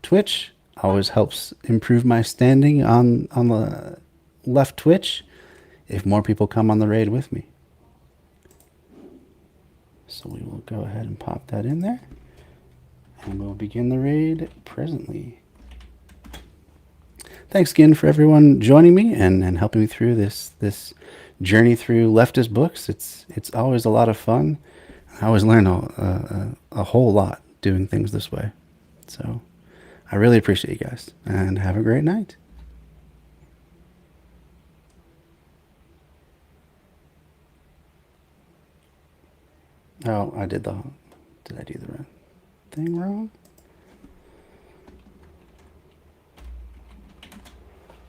Twitch. Always helps improve my standing on the left Twitch if more people come on the raid with me. So we will go ahead and pop that in there, and we'll begin the raid presently. Thanks again for everyone joining me and helping me through this journey through leftist books. It's always a lot of fun. I always learn a whole lot doing things this way. So I really appreciate you guys, and have a great night. Oh, did I do the thing wrong?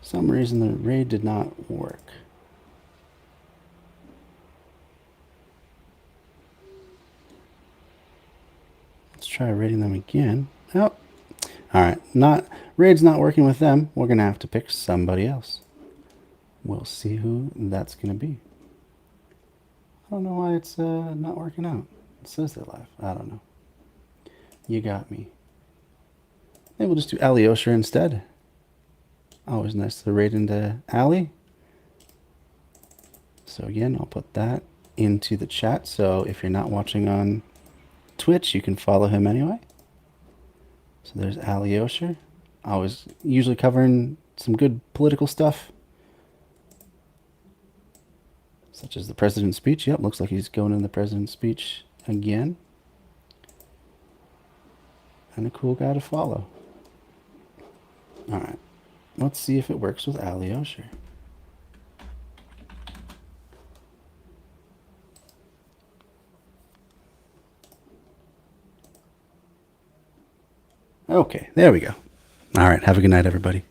Some reason the raid did not work. Let's try raiding them again. Oh, all right. Raid's not working with them. We're gonna have to pick somebody else. We'll see who that's gonna be. I don't know why it's not working out. It says they're live. I don't know. You got me. Maybe we'll just do Alyosha instead. Always nice to raid into Ali. So again, I'll put that into the chat. So if you're not watching on Twitch, you can follow him anyway. So there's Alyosha. Always usually covering some good political stuff, such as the president's speech. Yep, looks like he's going in the president's speech again. And a cool guy to follow. All right. Let's see if it works with Alyosha. Okay, there we go. All right, have a good night, everybody.